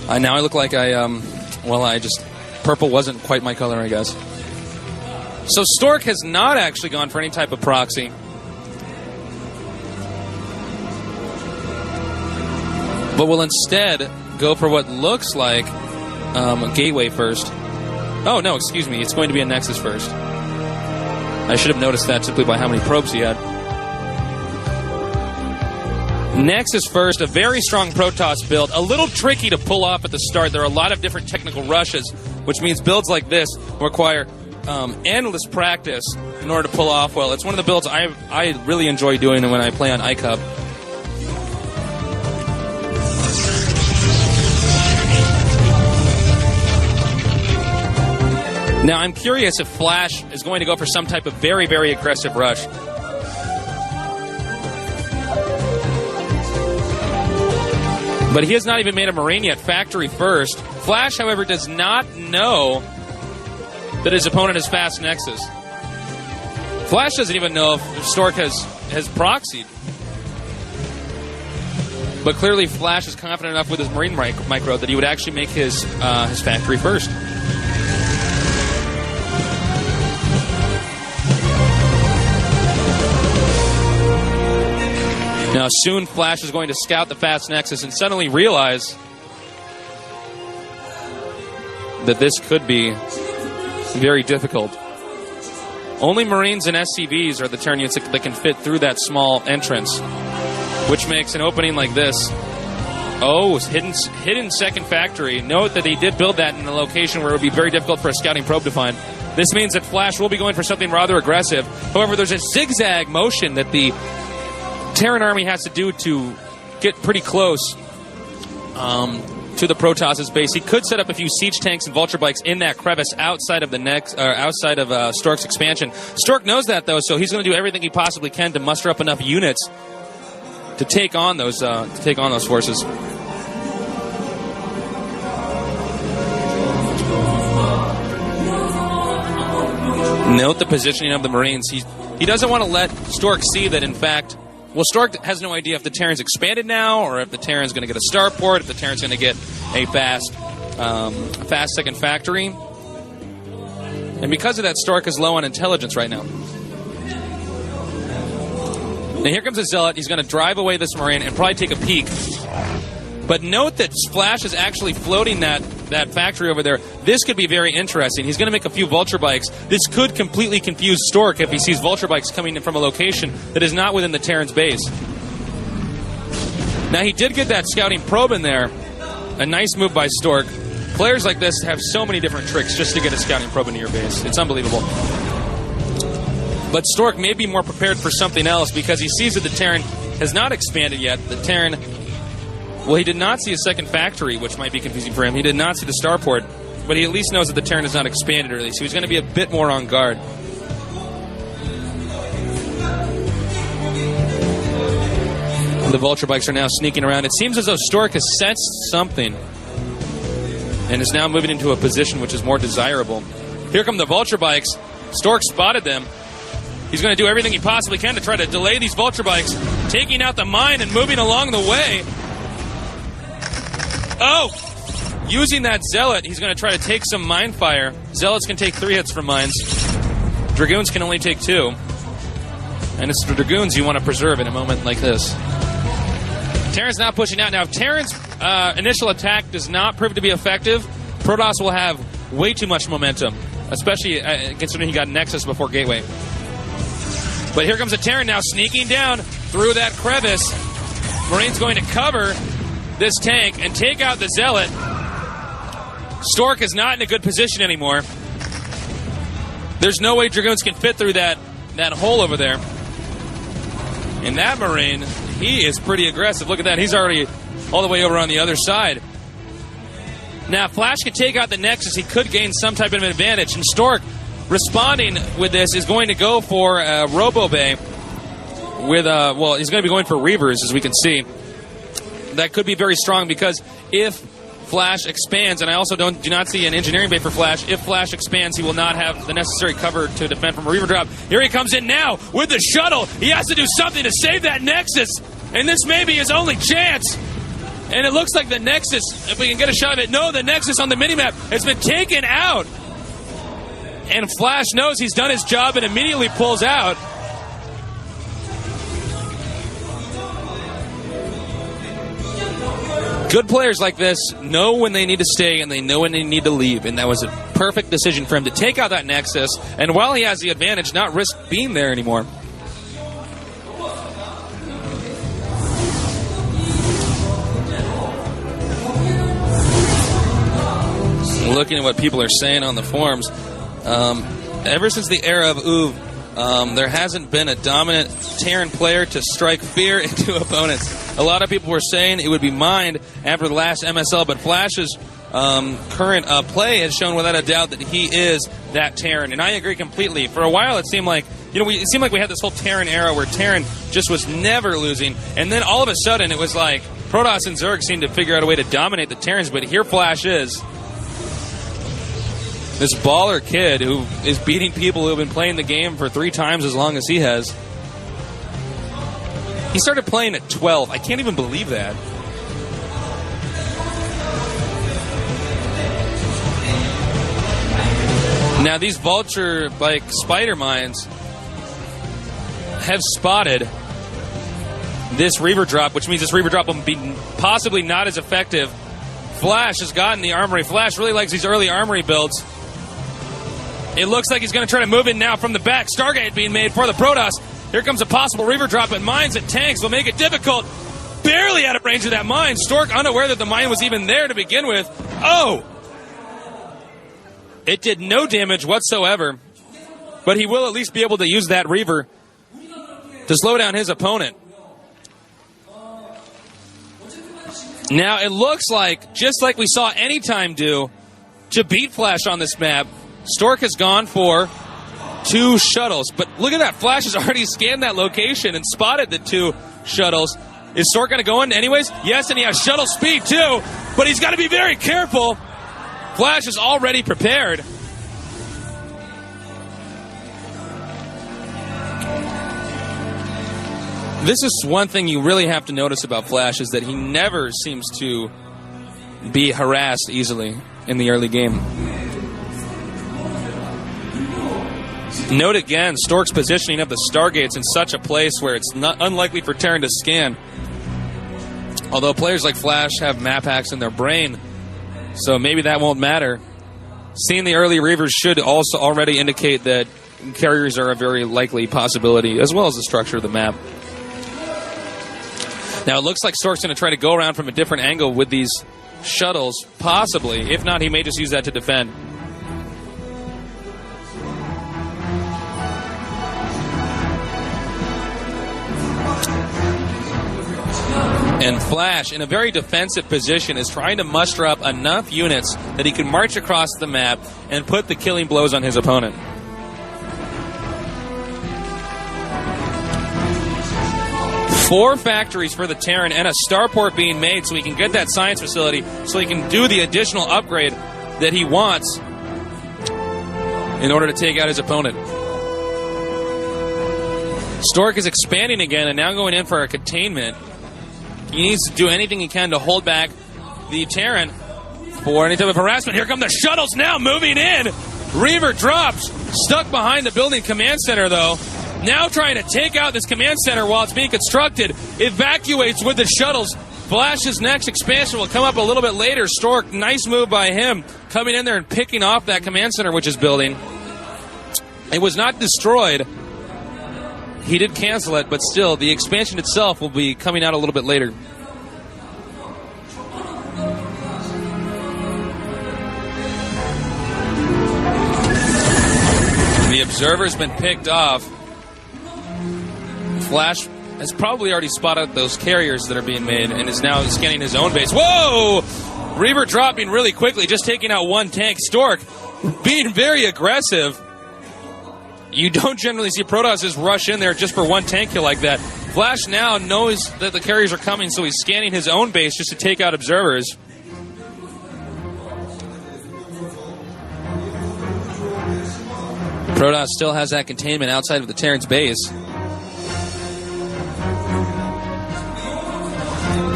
Now I look like purple wasn't quite my color, I guess. So Stork has not actually gone for any type of proxy. But will instead go for what looks like a gateway first. Oh, no, excuse me. It's going to be a Nexus first. I should have noticed that simply by how many probes he had. Nexus first, a very strong Protoss build. A little tricky to pull off at the start. There are a lot of different technical rushes, which means builds like this require endless practice in order to pull off well. It's one of the builds I really enjoy doing when I play on iCub. Now, I'm curious if FlaSh is going to go for some type of very, very aggressive rush. But he has not even made a Marine yet, factory first. FlaSh, however, does not know that his opponent has fast Nexus. FlaSh doesn't even know if Stork has proxied. But clearly FlaSh is confident enough with his Marine micro that he would actually make his factory first. Now, soon FlaSh is going to scout the fast Nexus and suddenly realize that this could be very difficult. Only Marines and SCVs are the Terran units that can fit through that small entrance, which makes an opening like this. Oh, hidden second factory. Note that he did build that in a location where it would be very difficult for a scouting probe to find. This means that FlaSh will be going for something rather aggressive. However, there's a zigzag motion that the Terran army has to do to get pretty close to the Protoss' base. He could set up a few siege tanks and vulture bikes in that crevice outside of outside of Stork's expansion. Stork knows that though, so he's going to do everything he possibly can to muster up enough units to take on those forces. Note the positioning of the Marines. He doesn't want to let Stork see that, in fact. Well, Stork has no idea if the Terran's expanded now, or if the Terran's going to get a starport, if the Terran's going to get a fast second factory. And because of that, Stork is low on intelligence right now. Now here comes a Zealot. He's going to drive away this Marine and probably take a peek. But note that FlaSh is actually floating that factory over there. This could be very interesting. He's going to make a few vulture bikes. This could completely confuse Stork if he sees vulture bikes coming in from a location that is not within the Terran's base. Now, he did get that scouting probe in there. A nice move by Stork. Players like this have so many different tricks just to get a scouting probe into your base. It's unbelievable. But Stork may be more prepared for something else because he sees that the Terran has not expanded yet. The Terran... Well, he did not see a second factory, which might be confusing for him. He did not see the starport, but he at least knows that the Terran has not expanded early, so he's going to be a bit more on guard. The vulture bikes are now sneaking around. It seems as though Stork has sensed something and is now moving into a position which is more desirable. Here come the vulture bikes. Stork spotted them. He's going to do everything he possibly can to try to delay these vulture bikes, taking out the mine and moving along the way. Oh! Using that Zealot, he's going to try to take some mine fire. Zealots can take 3 hits from mines. Dragoons can only take 2. And it's the Dragoons you want to preserve in a moment like this. Terran's not pushing out. Now, if Terran's initial attack does not prove to be effective, Protoss will have way too much momentum, especially considering he got Nexus before Gateway. But here comes a Terran now sneaking down through that crevice. Marine's going to cover this tank and take out the Zealot. Stork is not in a good position anymore. There's no way Dragoons can fit through that hole over there. And that Marine, he is pretty aggressive. Look at that. He's already all the way over on the other side. Now, if FlaSh can take out the Nexus, he could gain some type of advantage. And Stork, responding with this, is going to go for Robo Bay. With, well, he's going to be going for Reavers, as we can see. That could be very strong because if FlaSh expands, and I also do not see an engineering bay for FlaSh, if FlaSh expands, he will not have the necessary cover to defend from a Reaver drop. Here he comes in now with the shuttle. He has to do something to save that Nexus, and this may be his only chance. And it looks like the Nexus, if we can get a shot of it, no, the Nexus on the minimap has been taken out. And FlaSh knows he's done his job and immediately pulls out. Good players like this know when they need to stay and they know when they need to leave, and that was a perfect decision for him to take out that Nexus, and while he has the advantage, not risk being there anymore. Looking at what people are saying on the forums, ever since the era of UV, there hasn't been a dominant Terran player to strike fear into opponents. A lot of people were saying it would be mined after the last MSL, but FlaSh is current play has shown without a doubt that he is that Terran, and I agree completely. For a while, it seemed like it seemed like we had this whole Terran era where Terran just was never losing, and then all of a sudden it was like Protoss and Zerg seemed to figure out a way to dominate the Terrans. But here FlaSh is this baller kid who is beating people who have been playing the game for 3 times as long as he has. He started playing at 12. I can't even believe that. Now these Vulture, like spider mines, have spotted this Reaver drop, which means this Reaver drop will be possibly not as effective. FlaSh has gotten the armory. FlaSh really likes these early armory builds. It looks like he's going to try to move in now from the back. Stargate being made for the Protoss. Here comes a possible Reaver drop, but mines and tanks will make it difficult. Barely out of range of that mine. Stork unaware that the mine was even there to begin with. Oh! It did no damage whatsoever, but he will at least be able to use that Reaver to slow down his opponent. Now it looks like, just like we saw Anytime do to beat FlaSh on this map, Stork has gone for 2 shuttles. But look at that, FlaSh has already scanned that location and spotted the 2 shuttles. Is Stork going to go in anyways? Yes, and he has shuttle speed too, but he's got to be very careful. FlaSh is already prepared. This is one thing you really have to notice about FlaSh, is that he never seems to be harassed easily in the early game. Note again, Stork's positioning of the Stargates in such a place where it's not unlikely for Terran to scan. Although players like FlaSh have map hacks in their brain, so maybe that won't matter. Seeing the early Reavers should also already indicate that carriers are a very likely possibility, as well as the structure of the map. Now it looks like Stork's going to try to go around from a different angle with these shuttles, possibly. If not, he may just use that to defend. And FlaSh, in a very defensive position, is trying to muster up enough units that he can march across the map and put the killing blows on his opponent. Four factories for the Terran and a starport being made so he can get that science facility, so he can do the additional upgrade that he wants in order to take out his opponent. Stork is expanding again and now going in for a containment. He needs to do anything he can to hold back the Terran for any type of harassment. Here come the shuttles now moving in. Reaver drops, stuck behind the building command center though. Now trying to take out this command center while it's being constructed. Evacuates with the shuttles. FlaSh's next expansion will come up a little bit later. Stork, nice move by him, coming in there and picking off that command center which is building. It was not destroyed. He did cancel it, but still, the expansion itself will be coming out a little bit later. The observer's been picked off. FlaSh has probably already spotted those carriers that are being made and is now scanning his own base. Whoa! Reaver dropping really quickly, just taking out one tank. Stork being very aggressive. You don't generally see Protosses rush in there just for one tank kill like that. FlaSh now knows that the carriers are coming, so he's scanning his own base just to take out observers. Protoss still has that containment outside of the Terran's base.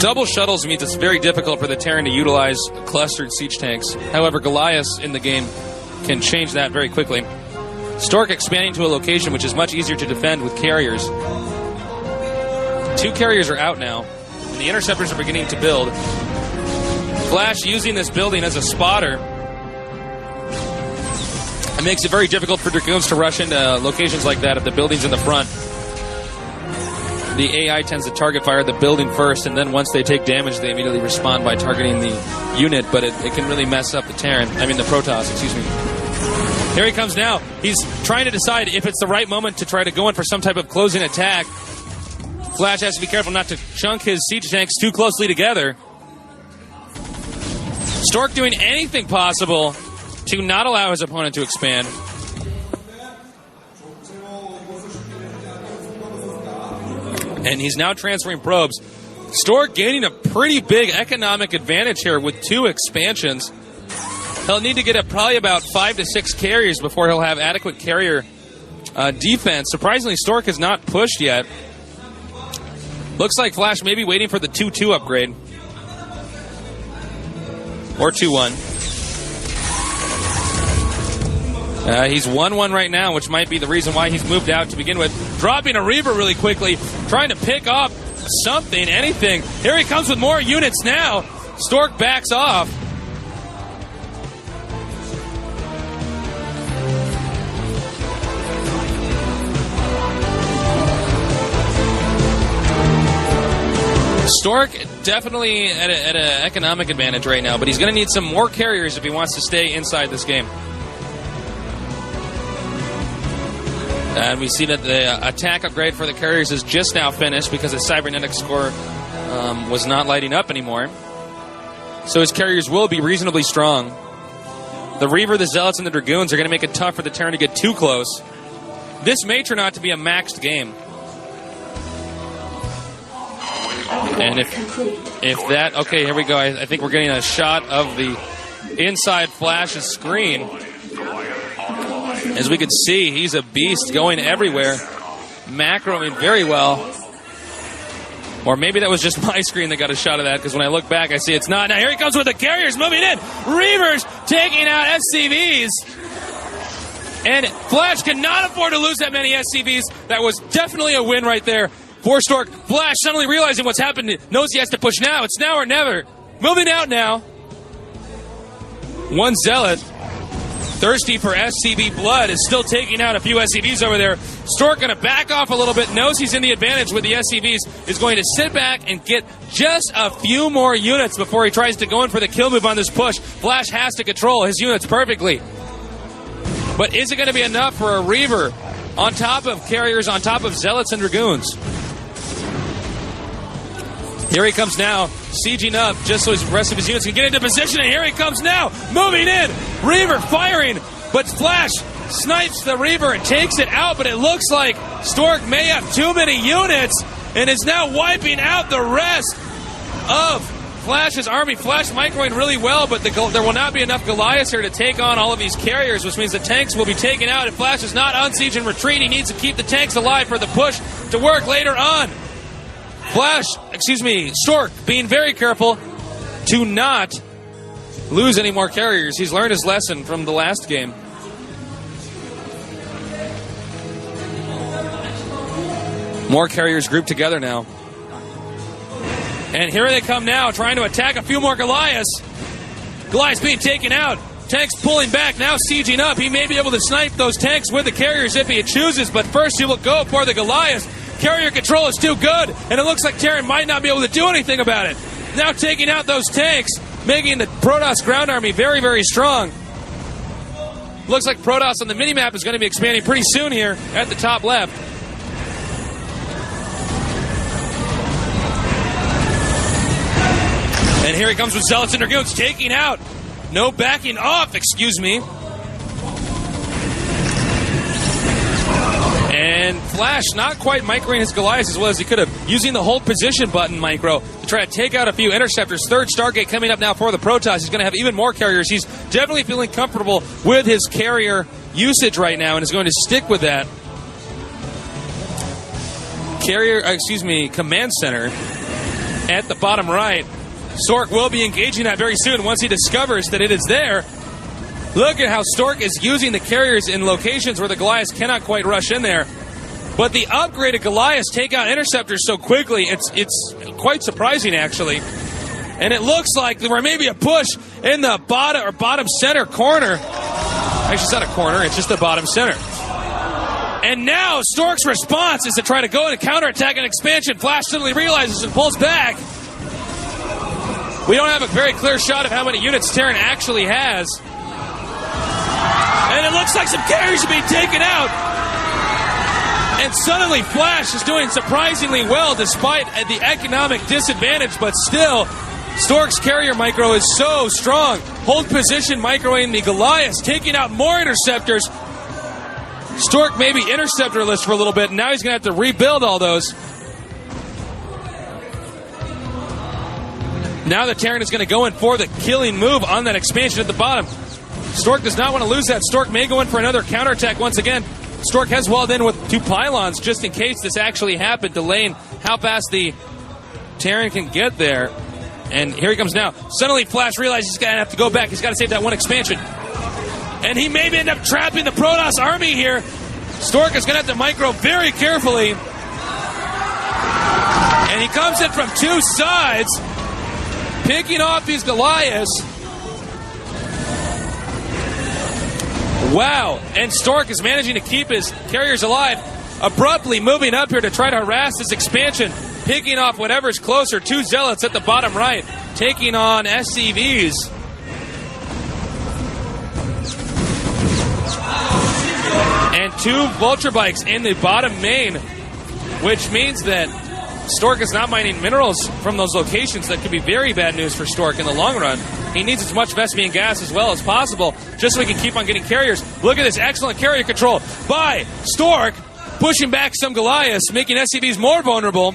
Double shuttles means it's very difficult for the Terran to utilize clustered siege tanks. However, Goliaths in the game can change that very quickly. Stork expanding to a location which is much easier to defend with carriers. 2 carriers are out now, and the interceptors are beginning to build. FlaSh using this building as a spotter. It makes it very difficult for Dragoons to rush into locations like that if the building's in the front. The AI tends to target fire the building first, and then once they take damage, they immediately respond by targeting the unit, but it can really mess up the Protoss, excuse me. Here he comes now. He's trying to decide if it's the right moment to try to go in for some type of closing attack. FlaSh has to be careful not to chunk his siege tanks too closely together. Stork doing anything possible to not allow his opponent to expand. And he's now transferring probes. Stork gaining a pretty big economic advantage here with 2 expansions. He'll need to get up probably about 5 to 6 carriers before he'll have adequate carrier defense. Surprisingly, Stork has not pushed yet. Looks like FlaSh may be waiting for the 2-2 upgrade. Or 2-1. He's 1-1 right now, which might be the reason why he's moved out to begin with. Dropping a Reaver really quickly, trying to pick up something, anything. Here he comes with more units now. Stork backs off. Stork definitely at an economic advantage right now, but he's going to need some more carriers if he wants to stay inside this game. And we see that the attack upgrade for the carriers is just now finished because the cybernetic score was not lighting up anymore. So his carriers will be reasonably strong. The Reaver, the Zealots, and the Dragoons are going to make it tough for the Terran to get too close. This may turn out to be a maxed game. And if that... Okay, here we go. I think we're getting a shot of the inside FlaSh's screen. As we can see, he's a beast going everywhere. Macroing very well. Or maybe that was just my screen that got a shot of that, because when I look back, I see it's not. Now here he comes with the carriers moving in. Reavers taking out SCVs. And FlaSh cannot afford to lose that many SCVs. That was definitely a win right there for Stork. FlaSh suddenly realizing what's happened, knows he has to push now. It's now or never. Moving out now. One Zealot, thirsty for SCV blood, is still taking out a few SCVs over there. Stork going to back off a little bit, knows he's in the advantage with the SCVs, is going to sit back and get just a few more units before he tries to go in for the kill move on this push. FlaSh has to control his units perfectly. But is it going to be enough for a Reaver on top of carriers, on top of Zealots and Dragoons? Here he comes now, sieging up just so the rest of his units can get into position, and here he comes now, moving in. Reaver firing, but FlaSh snipes the Reaver and takes it out, but it looks like Stork may have too many units and is now wiping out the rest of FlaSh's army. FlaSh microing really well, but there will not be enough Goliaths here to take on all of these carriers, which means the tanks will be taken out. If FlaSh is not unsiege and retreat, he needs to keep the tanks alive for the push to work later on. Stork being very careful to not lose any more carriers. He's learned his lesson from the last game. More carriers grouped together now. And here they come now, trying to attack a few more Goliaths. Goliaths being taken out. Tanks pulling back, now sieging up. He may be able to snipe those tanks with the carriers if he chooses, but first he will go for the Goliaths. Carrier control is too good, and it looks like Terran might not be able to do anything about it. Now taking out those tanks, making the Protoss ground army very, very strong. Looks like Protoss on the minimap is going to be expanding pretty soon here at the top left. And here he comes with Zealots and Dragoons taking out. No backing off, excuse me. And FlaSh not quite microing his Goliaths as well as he could have, using the hold position button micro to try to take out a few interceptors. Third Stargate coming up now for the Protoss. He's going to have even more carriers. He's definitely feeling comfortable with his carrier usage right now and is going to stick with that. Command center at the bottom right. Stork will be engaging that very soon once he discovers that it is there. Look at how Stork is using the carriers in locations where the Goliaths cannot quite rush in there. But the upgraded Goliaths take out interceptors so quickly, it's quite surprising, actually. And it looks like there may be a push in the bottom center corner. Actually, it's not a corner, it's just the bottom center. And now Stork's response is to try to go and counterattack an expansion. FlaSh suddenly realizes and pulls back. We don't have a very clear shot of how many units Terran actually has. And it looks like some carriers are being taken out. And suddenly FlaSh is doing surprisingly well despite the economic disadvantage, but still Stork's carrier micro is so strong. Hold position microing the Goliaths, taking out more interceptors. Stork maybe interceptorless for a little bit, and now he's going to have to rebuild all those. Now the Terran is going to go in for the killing move on that expansion at the bottom. Stork does not want to lose that. Stork may go in for another counterattack once again. Stork has walled in with 2 pylons just in case this actually happened, delaying how fast the Terran can get there. And here he comes now. Suddenly FlaSh realizes he's going to have to go back. He's got to save that one expansion. And he may end up trapping the Protoss army here. Stork is going to have to micro very carefully. And he comes in from 2 sides, picking off these Goliaths. Wow. And Stork is managing to keep his carriers alive, abruptly moving up here to try to harass this expansion, picking off whatever's closer. 2 Zealots at the bottom right, taking on SCVs. And 2 Vulture Bikes in the bottom main, which means that Stork is not mining minerals from those locations. That could be very bad news for Stork in the long run. He needs as much Vespian gas as well as possible just so he can keep on getting carriers. Look at this excellent carrier control by Stork, pushing back some Goliaths, making SCVs more vulnerable.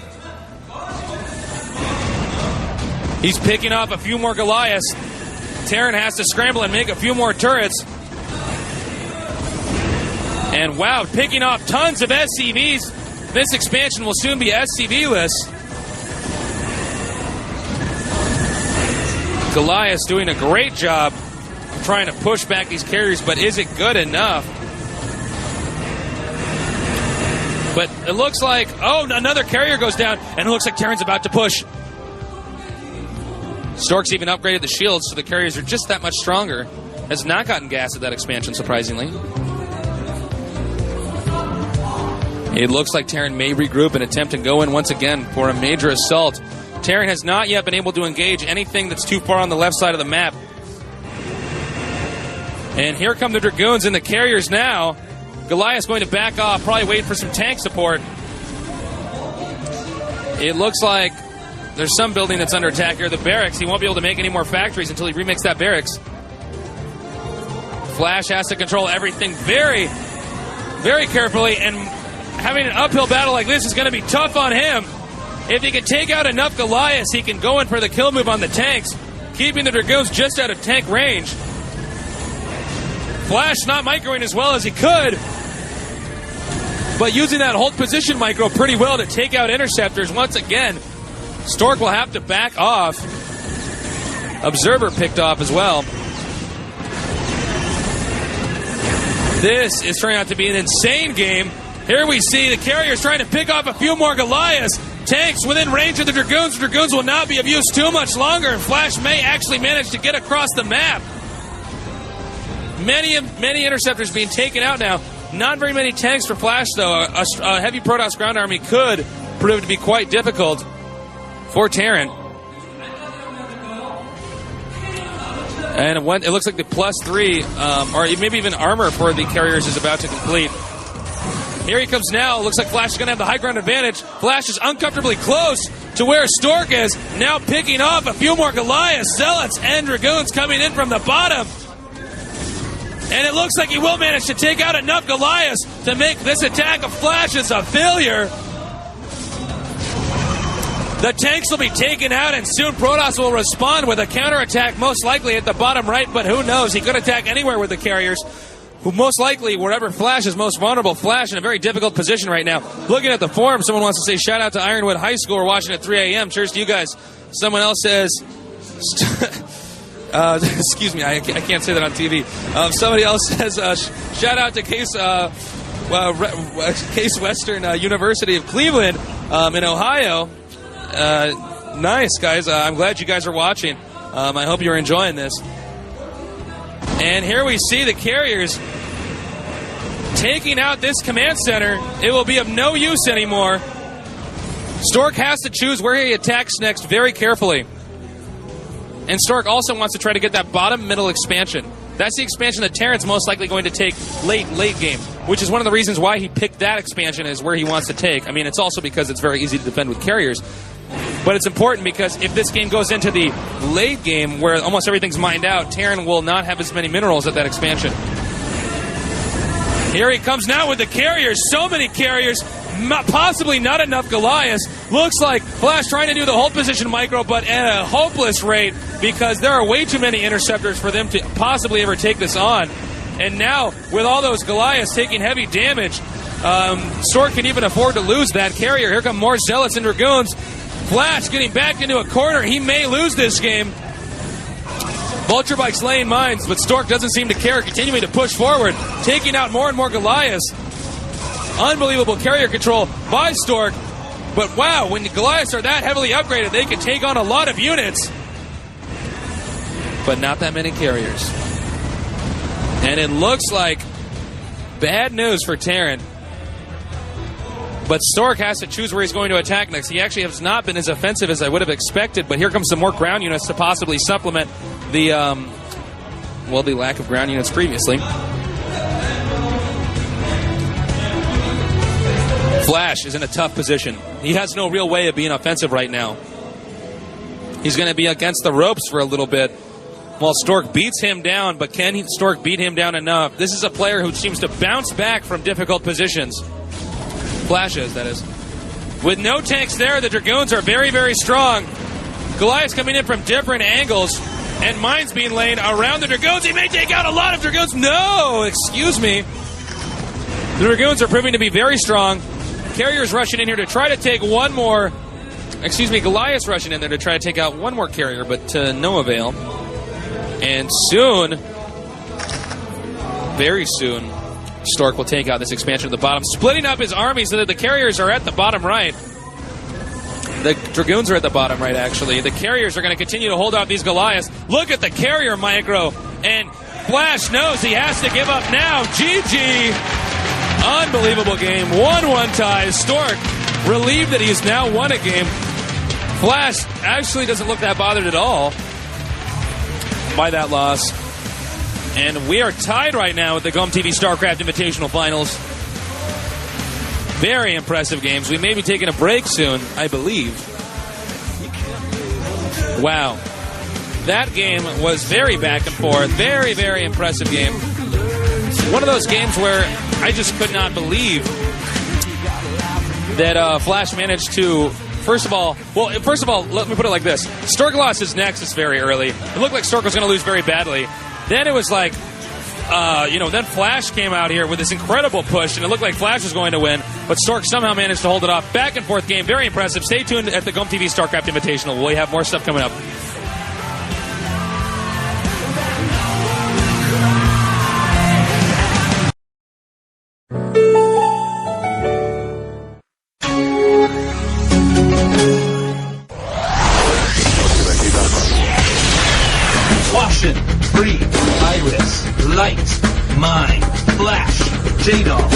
He's picking off a few more Goliaths. Terran has to scramble and make a few more turrets. And wow, picking off tons of SCVs. This expansion will soon be SCV-less. Goliath's doing a great job trying to push back these carriers, but is it good enough? But it looks like, oh, another carrier goes down, and it looks like Terran's about to push. Stork's even upgraded the shields, so the carriers are just that much stronger. Has not gotten gas at that expansion, surprisingly. It looks like Terran may regroup and attempt to go in once again for a major assault. Terran has not yet been able to engage anything that's too far on the left side of the map. And here come the Dragoons and the carriers now. Goliath's going to back off, probably wait for some tank support. It looks like there's some building that's under attack here. The barracks, he won't be able to make any more factories until he remakes that barracks. FlaSh has to control everything very, very carefully, and having an uphill battle like this is going to be tough on him. If he can take out enough Goliaths, he can go in for the kill move on the tanks, keeping the Dragoons just out of tank range. FlaSh not microing as well as he could, but using that hold position micro pretty well to take out interceptors once again. Stork will have to back off. Observer picked off as well. This is turning out to be an insane game. Here we see the carriers trying to pick off a few more Goliaths. Tanks within range of the Dragoons. The Dragoons will not be of use too much longer, and FlaSh may actually manage to get across the map. Many interceptors being taken out now. Not very many tanks for FlaSh, though. A heavy Protoss ground army could prove to be quite difficult for Terran. And it looks like the +3, or maybe even armor for the carriers is about to complete. Here he comes now. Looks like FlaSh is going to have the high ground advantage. FlaSh is uncomfortably close to where Stork is. Now picking off a few more Goliaths, Zealots, and Dragoons coming in from the bottom. And it looks like he will manage to take out enough Goliaths to make this attack of FlaSh's a failure. The tanks will be taken out, and soon Protoss will respond with a counterattack, most likely at the bottom right, but who knows? He could attack anywhere with the carriers. Who most likely, wherever FlaSh is most vulnerable, FlaSh in a very difficult position right now. Looking at the forum, someone wants to say shout out to Ironwood High School. We're watching at 3 a.m. Cheers to you guys. Someone else says, excuse me, I can't say that on TV. Somebody else says, shout out to Case Western University of Cleveland in Ohio. Nice, guys. I'm glad you guys are watching. I hope you're enjoying this. And here we see the carriers taking out this command center. It will be of no use anymore. Stork has to choose where he attacks next very carefully. And Stork also wants to try to get that bottom middle expansion. That's the expansion that Terran's most likely going to take late game, which is one of the reasons why he picked that expansion is where he wants to take. I mean, it's also because it's very easy to defend with carriers. But it's important because if this game goes into the late game where almost everything's mined out, Terran will not have as many minerals at that expansion. Here he comes now with the carriers. So many carriers. Possibly not enough Goliaths. Looks like FlaSh trying to do the hold position micro, but at a hopeless rate because there are way too many interceptors for them to possibly ever take this on. And now, with all those Goliaths taking heavy damage, Stork can even afford to lose that carrier. Here come more Zealots and Dragoons. FlaSh getting back into a corner. He may lose this game. Vulture Bike's laying mines, but Stork doesn't seem to care, continuing to push forward, taking out more and more Goliaths. Unbelievable carrier control by Stork. But wow, when the Goliaths are that heavily upgraded, they can take on a lot of units. But not that many carriers. And it looks like bad news for Terran. But Stork has to choose where he's going to attack next. He actually has not been as offensive as I would have expected, but here comes some more ground units to possibly supplement the, the lack of ground units previously. FlaSh is in a tough position. He has no real way of being offensive right now. He's going to be against the ropes for a little bit while Stork beats him down, but can Stork beat him down enough? This is a player who seems to bounce back from difficult positions. FlaSh is, that is. With no tanks there, the Dragoons are very, very strong. Goliath's coming in from different angles, and mines being laid around the Dragoons. He may take out a lot of Dragoons. No, excuse me. The Dragoons are proving to be very strong. Carriers rushing in here to try to take one more. Goliath's rushing in there to try to take out one more carrier, but to no avail. And soon, very soon, Stork will take out this expansion at the bottom, splitting up his army so that the carriers are at the bottom right. The Dragoons are at the bottom right, actually. The carriers are going to continue to hold out these Goliaths. Look at the carrier micro. And FlaSh knows he has to give up now. GG. Unbelievable game. 1-1 tie. Stork relieved that he's now won a game. FlaSh actually doesn't look that bothered at all by that loss. And we are tied right now with the GOMTV StarCraft Invitational Finals. Very impressive games. We may be taking a break soon, I believe. Wow. That game was very back and forth. Very, very impressive game. One of those games where I just could not believe that FlaSh managed to, first of all, let me put it like this. Stork lost his Nexus very early. It looked like Stork was going to lose very badly. Then it was like, then FlaSh came out here with this incredible push, and it looked like FlaSh was going to win, but Stork somehow managed to hold it off. Back and forth game, very impressive. Stay tuned at the GOMTV StarCraft Invitational. We'll have more stuff coming up. Caution, Free, Iris, Light, Mine, FlaSh, JDOL,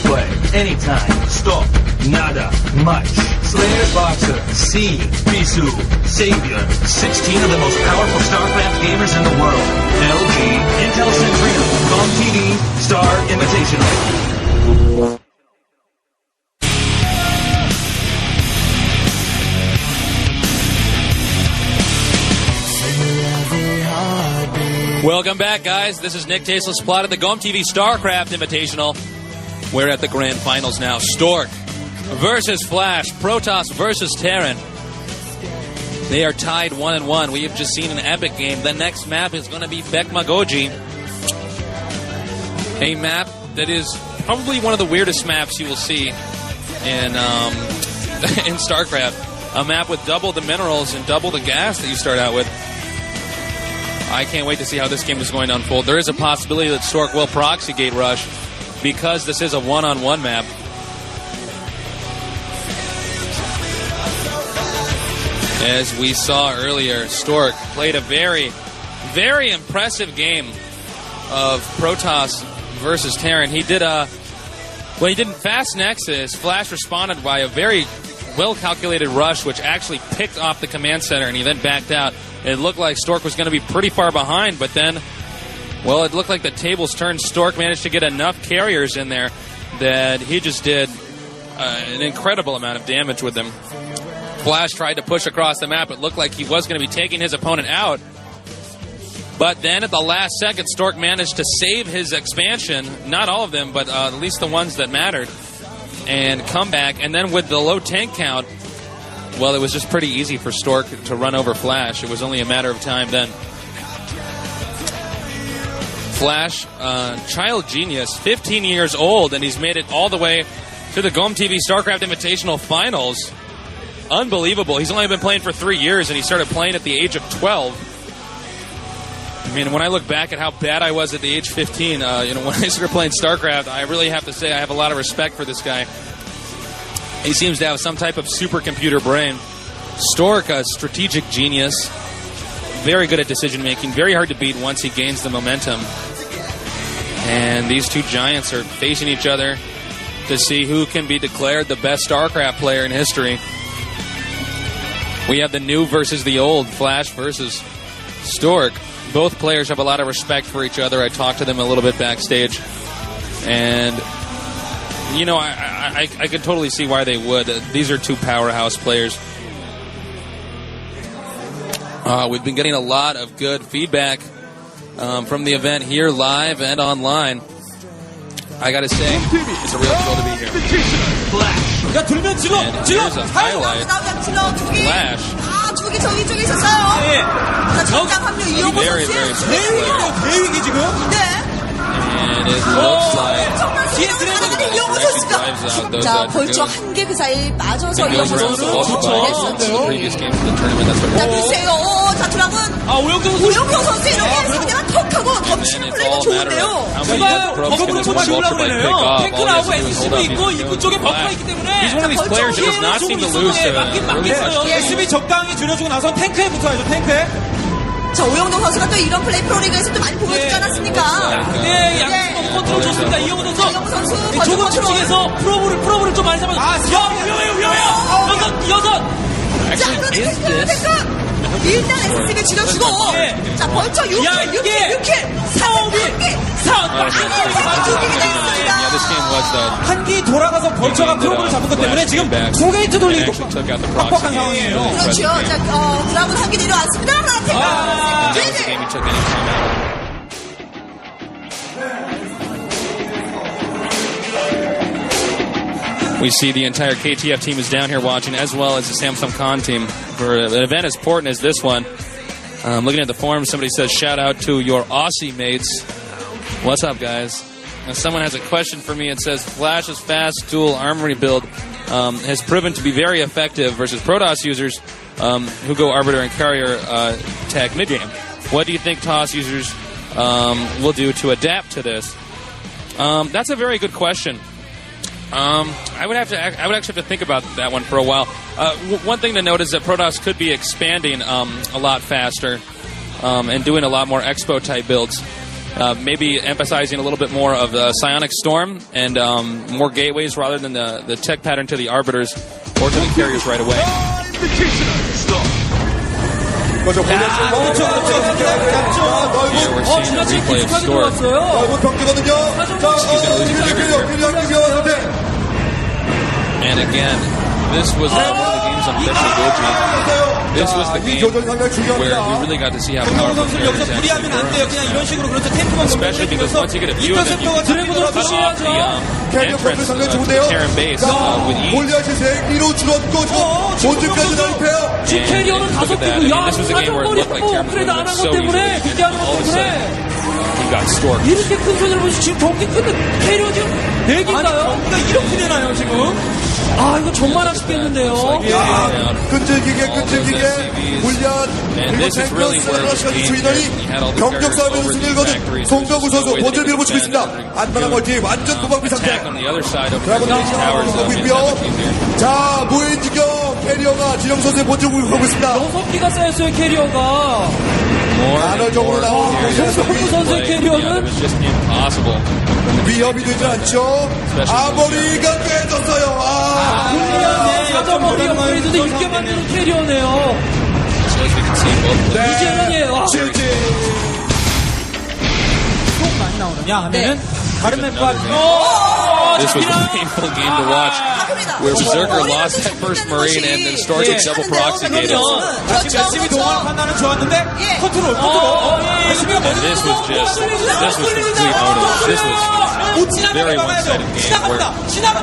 Play, Anytime, Stop, Nada, Much, Slayer's Boxer, C, Bisu, Savior, 16 of the most powerful StarCraft gamers in the world, LG, Intel Centrino, GOMTV, Star Invitational. Welcome back, guys. This is Nick Tasteless Plot at the GOMTV StarCraft Invitational. We're at the grand finals now. Stork versus FlaSh. Protoss versus Terran. They are tied 1-1. We have just seen an epic game. The next map is going to be Bekmagoji. A map that is probably one of the weirdest maps you will see in StarCraft. A map with double the minerals and double the gas that you start out with. I can't wait to see how this game is going to unfold. There is a possibility that Stork will proxy gate rush because this is a one-on-one map. As we saw earlier, Stork played a very, very impressive game of Protoss versus Terran. He did Fast Nexus. FlaSh responded by a very well-calculated rush, which actually picked off the command center, and he then backed out. It looked like Stork was going to be pretty far behind, but then, well, it looked like the tables turned. Stork managed to get enough carriers in there that he just did an incredible amount of damage with them. FlaSh tried to push across the map. It looked like he was going to be taking his opponent out. But then at the last second, Stork managed to save his expansion. Not all of them, but at least the ones that mattered. And come back. And then with the low tank count, well, it was just pretty easy for Stork to run over FlaSh. It was only a matter of time then. FlaSh, child genius, 15 years old, and he's made it all the way to the GOMTV StarCraft Invitational Finals. Unbelievable. He's only been playing for 3 years, and he started playing at the age of 12. I mean, when I look back at how bad I was at the age 15, when I started playing StarCraft, I really have to say I have a lot of respect for this guy. He seems to have some type of supercomputer brain. Stork, a strategic genius. Very good at decision-making. Very hard to beat once he gains the momentum. And these two giants are facing each other to see who can be declared the best StarCraft player in history. We have the new versus the old, FlaSh versus Stork. Both players have a lot of respect for each other. I talked to them a little bit backstage. And, I could totally see why they would. These are two powerhouse players. We've been getting a lot of good feedback from the event here live and online. I gotta say, it's a real thrill to be here. 야, 들면 질러! And 질러! here's a highlight of FlaSh. 두개 저 위쪽에 있었어요. 예. 자, 전장 합류 이용호 Very, very 선수. 대위인데요, 대위기 지금. 네. And it looks like 뒤에 들어가는 이용호 선수가. 자, 벌쩍 한 개 그 사이 빠져서 이용호 선수. the previous games of the tournament. That's what 자, 글쎄요. 자, 드라군. 오영경 선수 이렇게 상대가 턱하고 덮치는 플레이가 좋은데요. 탱크 나오고 SC도 있고 입구 쪽에 버프가 있기 때문에 He's one of these players that does not seem to lose to SB 적당히 줄여주고 나서 탱크에 붙어야죠. 탱크에. 자, 오영동 선수가 또 이런 플레이 프로리그에서 또 많이 보여주지 않았습니까? 네, 양쪽 컨트롤 좋습니다. 이영호 선수. 이영호 선수 조금 집중해서 프로브를 좀 많이 잡아서. 위험해요. 여섯. 자, 그런데 일단 SCB 줄여주고. 자, 벌써 6킬. 한기 돌아가서 벌처가 프로브를 잡은 것 때문에 지금 2게이트 돌리고 빡빡한 상황이에요. 그렇죠. 자, 드라군 한개 내려왔습니다. We see the entire KTF team is down here watching, as well as the Samsung Con team. For an event as important as this one, looking at the forums, somebody says, shout out to your Aussie mates. What's up, guys? Someone has a question for me. It says, FlaSh's fast dual armory build has proven to be very effective versus Protoss users who go Arbiter and Carrier tag mid-game. What do you think TOS users will do to adapt to this? That's a very good question. I would actually have to think about that one for a while. One thing to note is that Protoss could be expanding a lot faster and doing a lot more Expo type builds. Maybe emphasizing a little bit more of the Psionic Storm and more gateways rather than the tech pattern to the Arbiters or to the Carriers right away. Here we're seeing a replay of Stork. And again, this was one of the games on Metro Goji. This was the game where we really got to see how powerful Carriers actually were. Especially because once you get a view of them, you can cut off the entrance to the Terran base with ease. And look at that. I mean, this was a game where it looked like Terran was winning so easily. And all of a sudden, you got Stork. 이렇게 큰 손을 보시 지금 경기 끝에 캐리어 지금 4개인가요? 경기가 이렇게 되나요 지금? 아 이거 정말 아쉽겠는데요. 끈질기게 훈련 그리고 탱크 주인원이 경격 싸움에서 승리를 거둔 송병구 선수 본전 밀어붙이고 있습니다. 안마랑 멀티 완전 도박비 상태. 드라곤 레이싱 보고 있고요. 자 무인지경 캐리어가 진영 선수의 본전 공격하고 있습니다. 6개가 쌓였어요 캐리어가. 간헐적으로 나온 송병구 선수의 캐리어는 위협이 되지 않죠. 아머리가 깨졌어요. 사자머리 업그레이드도 있게 만드는 캐리어네요. 이제는요. 속 많이 나오느냐 하면은 다른 맵과 This was a painful game to watch, where Berserker lost that first Marine and then Stork had double proxy gated. 열심히 동원하는 판단은 좋았는데 컨트롤. And this was complete owning. This was a very one-sided game where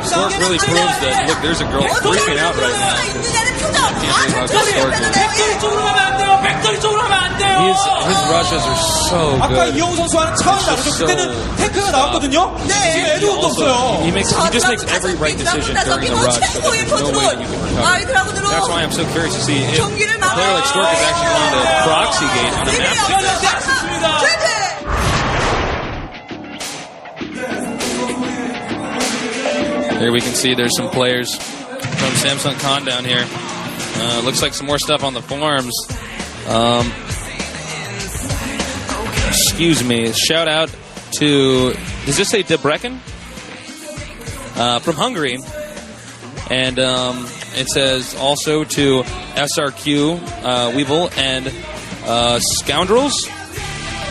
Stork really proves that, look, there's a girl freaking out right now. His rushes are so good. 아까 이영우 선수와는 차원이 다르죠. 그때는 태크가 나왔거든요. 지금 애도도 없어요. He just makes every right decision during the rush, so there's no way that you can recover. That's why I'm so curious to see if a player like Stork is actually going to proxy gate on a map like this. Here we can see there's some players from Samsung Con down here. Looks like some more stuff on the forums. Excuse me. Shout out to, does this say Debrecen? From Hungary. And it says also to SRQ Weevil and Scoundrels.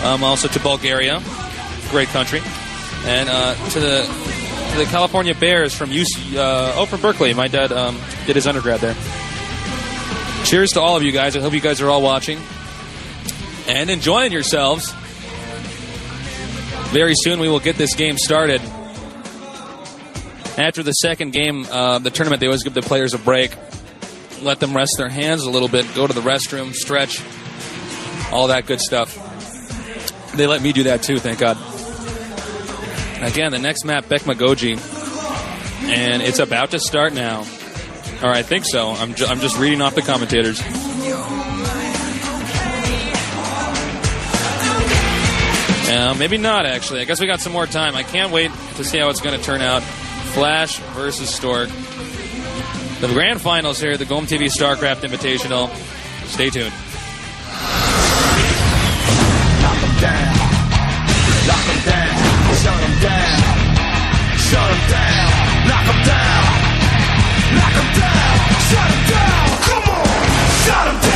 Also to Bulgaria. Great country. And to the California Bears from from Berkeley. My dad did his undergrad there. Cheers to all of you guys. I hope you guys are all watching and enjoying yourselves. Very soon we will get this game started. After the second game, the tournament, they always give the players a break. Let them rest their hands a little bit, go to the restroom, stretch, all that good stuff. They let me do that too, thank God. Again, the next map, Bekmagoji, and it's about to start now. Or I think so. I'm just reading off the commentators. Maybe not, actually. I guess we got some more time. I can't wait to see how it's going to turn out. FlaSh versus Stork. The grand finals here at the GOMTV StarCraft Invitational. Stay tuned. Knock them down. Knock them down. Shut them down. Shut them down. Knock them down. Knock them down. Shut them down. Come on. Shut them down.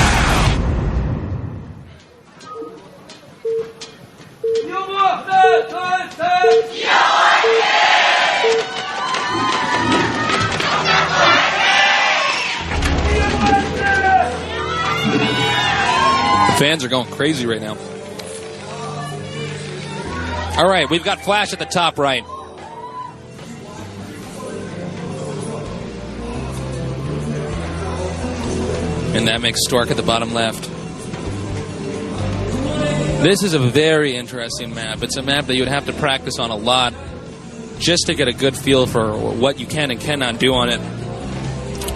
Fans are going crazy right now. All right, we've got FlaSh at the top right. And that makes Stork at the bottom left. This is a very interesting map. It's a map that you would have to practice on a lot just to get a good feel for what you can and cannot do on it.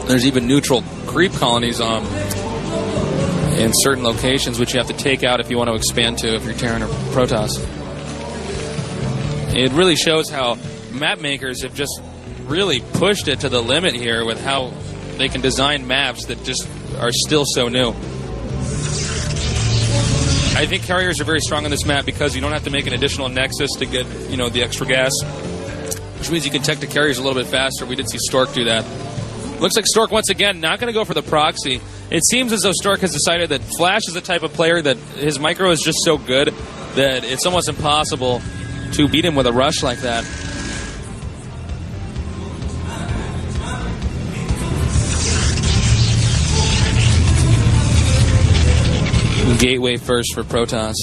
There's even neutral creep colonies in certain locations, which you have to take out if you want to expand to, if you're Terran or Protoss. It really shows how map makers have just really pushed it to the limit here with how they can design maps that just are still so new. I think carriers are very strong on this map because you don't have to make an additional nexus to get, the extra gas, which means you can tech the carriers a little bit faster. We did see Stork do that. Looks like Stork, once again, not going to go for the proxy. It seems as though Stork has decided that FlaSh is the type of player that his micro is just so good that it's almost impossible to beat him with a rush like that. Gateway first for Protoss.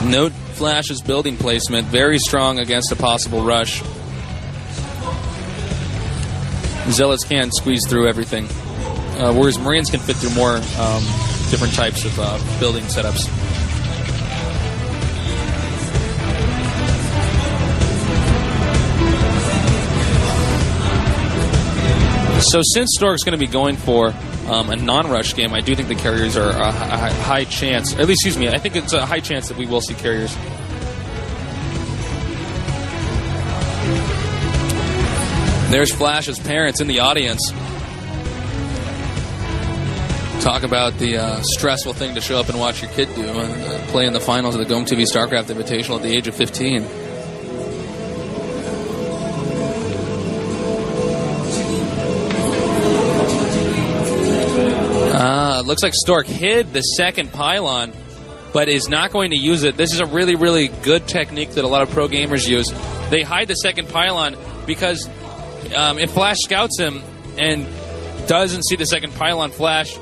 Note FlaSh's building placement, very strong against a possible rush. Zealots can squeeze through everything, whereas Marines can fit through more different types of building setups. So since Stork's going to be going for a non-rush game, I do think the carriers are a high chance. At least, I think it's a high chance that we will see carriers. There's FlaSh's parents in the audience. Talk about the stressful thing to show up and watch your kid do and play in the finals of the GOMTV StarCraft Invitational at the age of 15. Looks like Stork hid the second pylon. but is not going to use it. This is a really, really good technique that a lot of pro gamers use. They hide the second pylon because if FlaSh scouts him and doesn't see the second pylon, FlaSh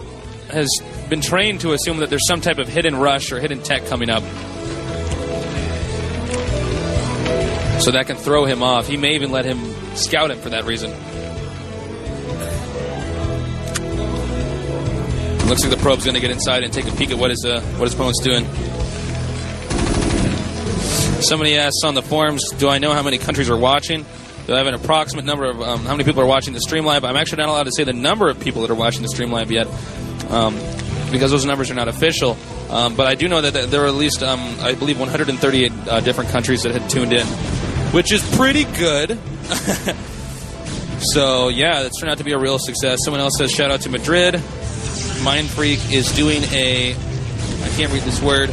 has been trained to assume that there's some type of hidden rush or hidden tech coming up. So that can throw him off. He may even let him scout him for that reason. Looks like the probe's going to get inside and take a peek at what his opponent's doing. Somebody asks on the forums, do I know how many countries are watching? Do I have an approximate number of how many people are watching the stream live? I'm actually not allowed to say the number of people that are watching the stream live yet, because those numbers are not official. But I do know that there are at least, I believe, 138 different countries that had tuned in, which is pretty good. So, yeah, that's turned out to be a real success. Someone else says, shout out to Madrid. Mind Freak is doing I can't read this word,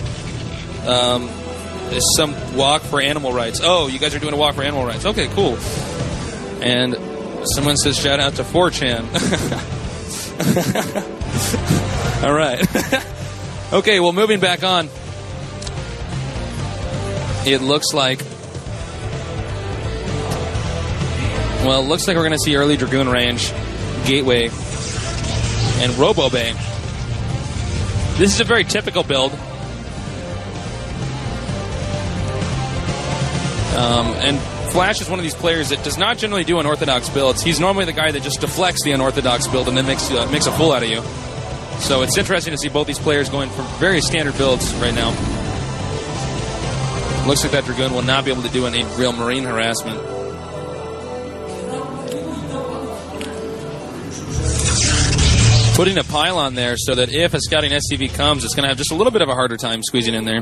some walk for animal rights. Oh, you guys are doing a walk for animal rights. Okay, cool. And someone says, shout out to 4chan. All right. Okay, well, moving back on. It looks like we're going to see early Dragoon range, Gateway, and Robo Bay. This is a very typical build. And FlaSh is one of these players that does not generally do unorthodox builds. He's normally the guy that just deflects the unorthodox build and then makes a fool out of you. So it's interesting to see both these players going for very standard builds right now. Looks like that Dragoon will not be able to do any real marine harassment. Putting a pylon there so that if a scouting SCV comes, it's going to have just a little bit of a harder time squeezing in there.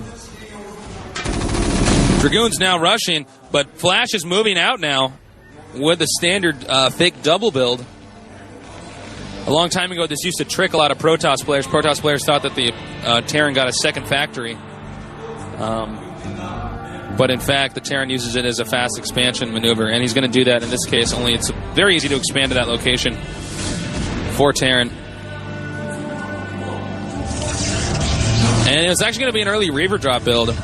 Dragoon's now rushing, but FlaSh is moving out now with the standard fake double build. A long time ago, this used to trick a lot of Protoss players. Protoss players thought that the Terran got a second factory. But in fact, the Terran uses it as a fast expansion maneuver, and he's going to do that in this case, only it's very easy to expand to that location for Terran. And it's actually going to be an early Reaver drop build.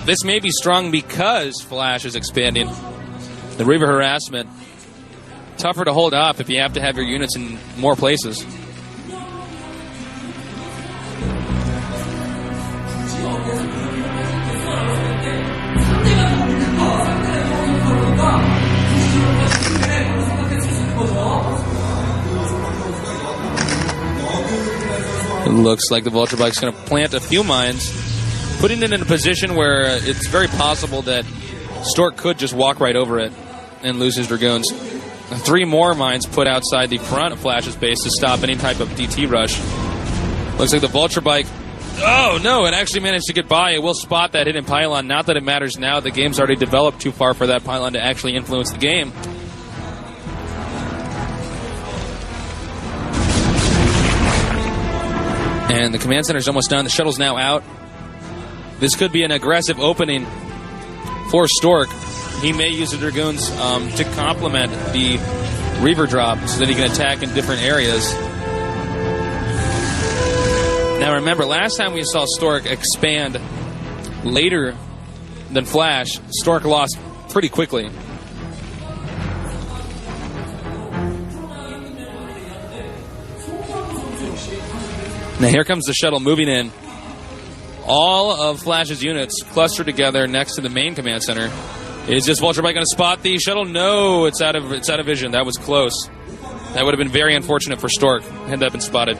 This may be strong because FlaSh is expanding. The Reaver harassment, tougher to hold off if you have to have your units in more places. It looks like the Vulture Bike's going to plant a few mines, putting it in a position where it's very possible that Stork could just walk right over it and lose his Dragoons. 3 more mines put outside the front of FlaSh's base to stop any type of DT rush. Looks like the Vulture Bike... Oh, no, it actually managed to get by. It will spot that hidden pylon. Not that it matters now. The game's already developed too far for that pylon to actually influence the game. And the command center is almost done. The shuttle's now out. This could be an aggressive opening for Stork. He may use the Dragoons to complement the Reaver drop so that he can attack in different areas. Now remember, last time we saw Stork expand later than FlaSh, Stork lost pretty quickly. Now here comes the shuttle moving in. All of FlaSh's units clustered together next to the main command center. Is this Vulture Bike going to spot the shuttle? No, it's out of vision. That was close. That would have been very unfortunate for Stork had that been spotted.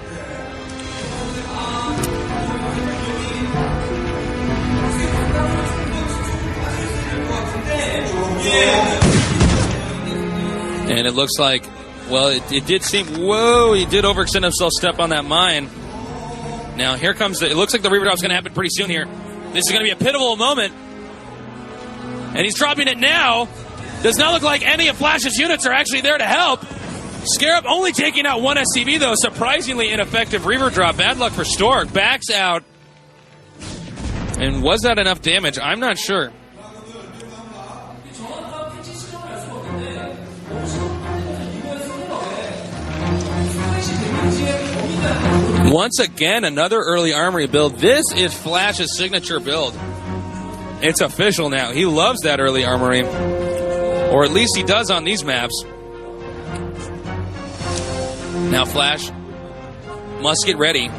And it looks like, well, it did seem, whoa, he did overextend himself, step on that mine. Now, here comes it looks like the Reaver drop's going to happen pretty soon here. This is going to be a pivotal moment. And he's dropping it now. Does not look like any of FlaSh's units are actually there to help. Scarab only taking out 1 SCV, though. Surprisingly ineffective Reaver drop. Bad luck for Stork. Backs out. And was that enough damage? I'm not sure. Once again, another early armory build. This is FlaSh's signature build. It's official now. He loves that early armory. Or at least he does on these maps. Now FlaSh must get ready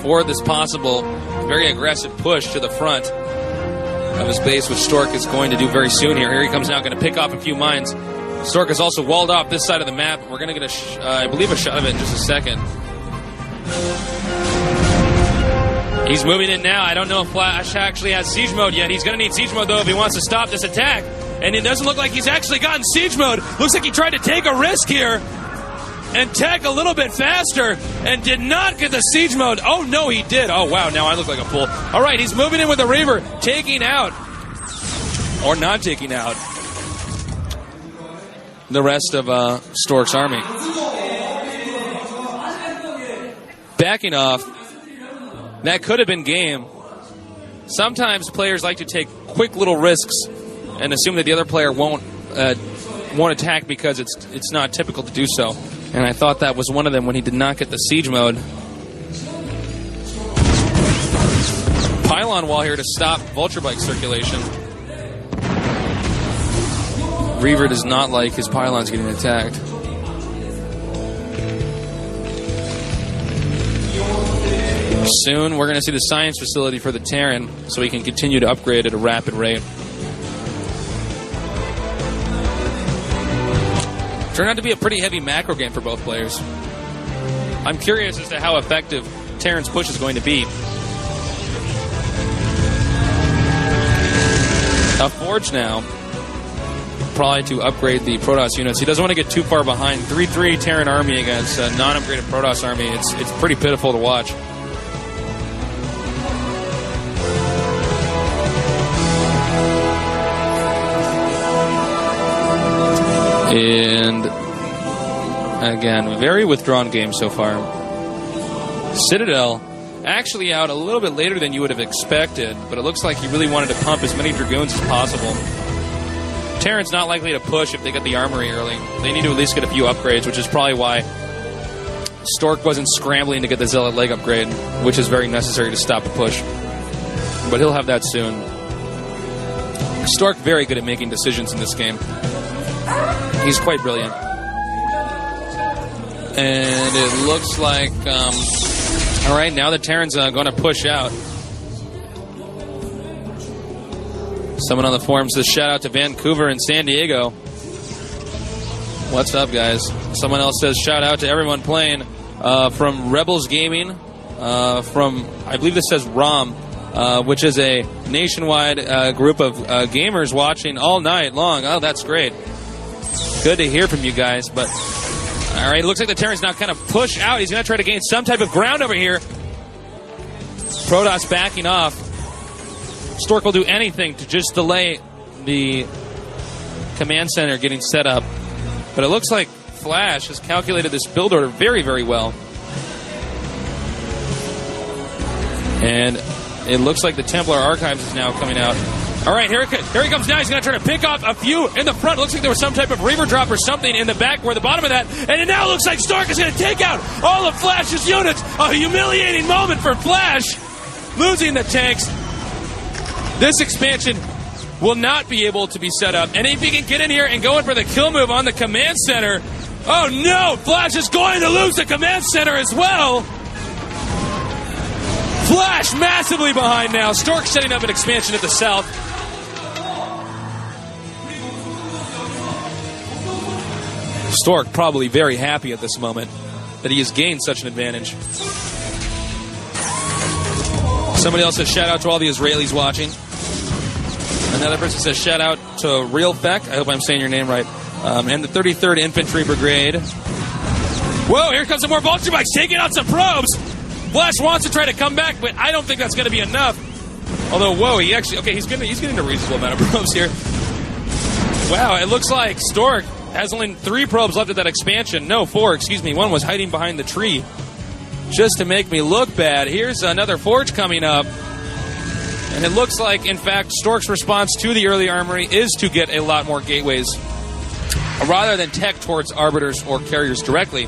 for this possible very aggressive push to the front of his base, which Stork is going to do very soon here. Here he comes now, going to pick off a few mines. Stork is also walled off this side of the map. We're going to get, I believe, a shot of it in just a second. He's moving in now. I don't know if FlaSh actually has siege mode yet. He's going to need siege mode, though, if he wants to stop this attack. And it doesn't look like he's actually gotten siege mode. Looks like he tried to take a risk here and tech a little bit faster and did not get the siege mode. Oh, no, he did. Oh, wow, now I look like a fool. All right, he's moving in with the Reaver, taking out, or not taking out, the rest of Stork's army. Backing off. That could have been game. Sometimes players like to take quick little risks and assume that the other player won't attack because it's not typical to do so. And I thought that was one of them when he did not get the siege mode. Pylon wall here to stop Vulture Bike circulation. Reaver does not like his pylons getting attacked. Soon we're going to see the science facility for the Terran so he can continue to upgrade at a rapid rate. Turned out to be a pretty heavy macro game for both players. I'm curious as to how effective Terran's push is going to be. A Forge now, probably to upgrade the Protoss units. He doesn't want to get too far behind. 3-3 Terran army against a non-upgraded Protoss army. It's pretty pitiful to watch. And again, very withdrawn game so far. Citadel actually out a little bit later than you would have expected, but it looks like he really wanted to pump as many Dragoons as possible. Terran's not likely to push if they get the armory early. They need to at least get a few upgrades, which is probably why Stork wasn't scrambling to get the Zealot leg upgrade, which is very necessary to stop a push. But he'll have that soon. Stork very good at making decisions in this game. He's quite brilliant. And it looks like, all right, now the Terran's going to push out. Someone on the forums says, shout out to Vancouver and San Diego. What's up, guys? Someone else says, shout out to everyone playing from Rebels Gaming, from, I believe this says ROM, which is a nationwide group of gamers watching all night long. Oh, that's great. Good to hear from you guys, but all right, it looks like the Terran's now kind of push out. He's going to try to gain some type of ground over here. Protoss backing off. Stork will do anything to just delay the command center getting set up, but it looks like FlaSh has calculated this build order very, very well. And it looks like the Templar Archives is now coming out. All right, here he comes now. He's going to try to pick off a few in the front. It looks like there was some type of Reaver drop or something in the back or the bottom of that. And it now looks like Stork is going to take out all of FlaSh's units. A humiliating moment for FlaSh, losing the tanks. This expansion will not be able to be set up. And if he can get in here and go in for the kill move on the command center, oh no, FlaSh is going to lose the command center as well. FlaSh massively behind now. Stork setting up an expansion at the south. Stork probably very happy at this moment that he has gained such an advantage. Somebody else says shout out to all the Israelis watching. Another person says shout out to Real Feck. I hope I'm saying your name right. And the 33rd Infantry Brigade. Whoa, here comes some more Vulture Bikes taking out some probes. FlaSh wants to try to come back, but I don't think that's going to be enough. Although, whoa, he actually, okay, he's getting a reasonable amount of probes here. Wow, it looks like Stork has only 3 probes left at that expansion. No, 4, excuse me. One was hiding behind the tree just to make me look bad. Here's another Forge coming up. And it looks like, in fact, Stork's response to the early armory is to get a lot more gateways rather than tech towards arbiters or carriers directly.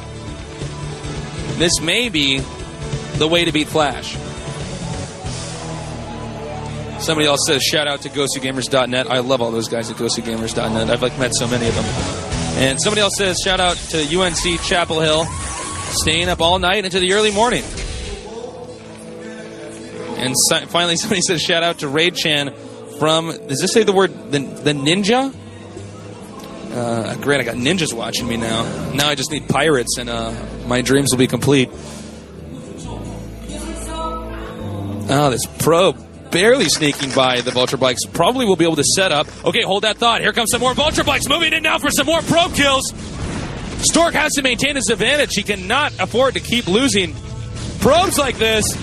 This may be the way to beat FlaSh. Somebody else says, shout out to GoSuGamers.net. I love all those guys at GoSuGamers.net. I've met so many of them. And somebody else says, shout out to UNC Chapel Hill, staying up all night into the early morning. And finally, somebody says, shout out to Raid Chan from, does this say the word, the ninja? Great, I got ninjas watching me now. Now I just need pirates, and my dreams will be complete. Oh, this probe barely sneaking by the Vulture Bikes. Probably will be able to set up. Okay, hold that thought. Here comes some more Vulture Bikes. Moving in now for some more probe kills. Stork has to maintain his advantage. He cannot afford to keep losing probes like this.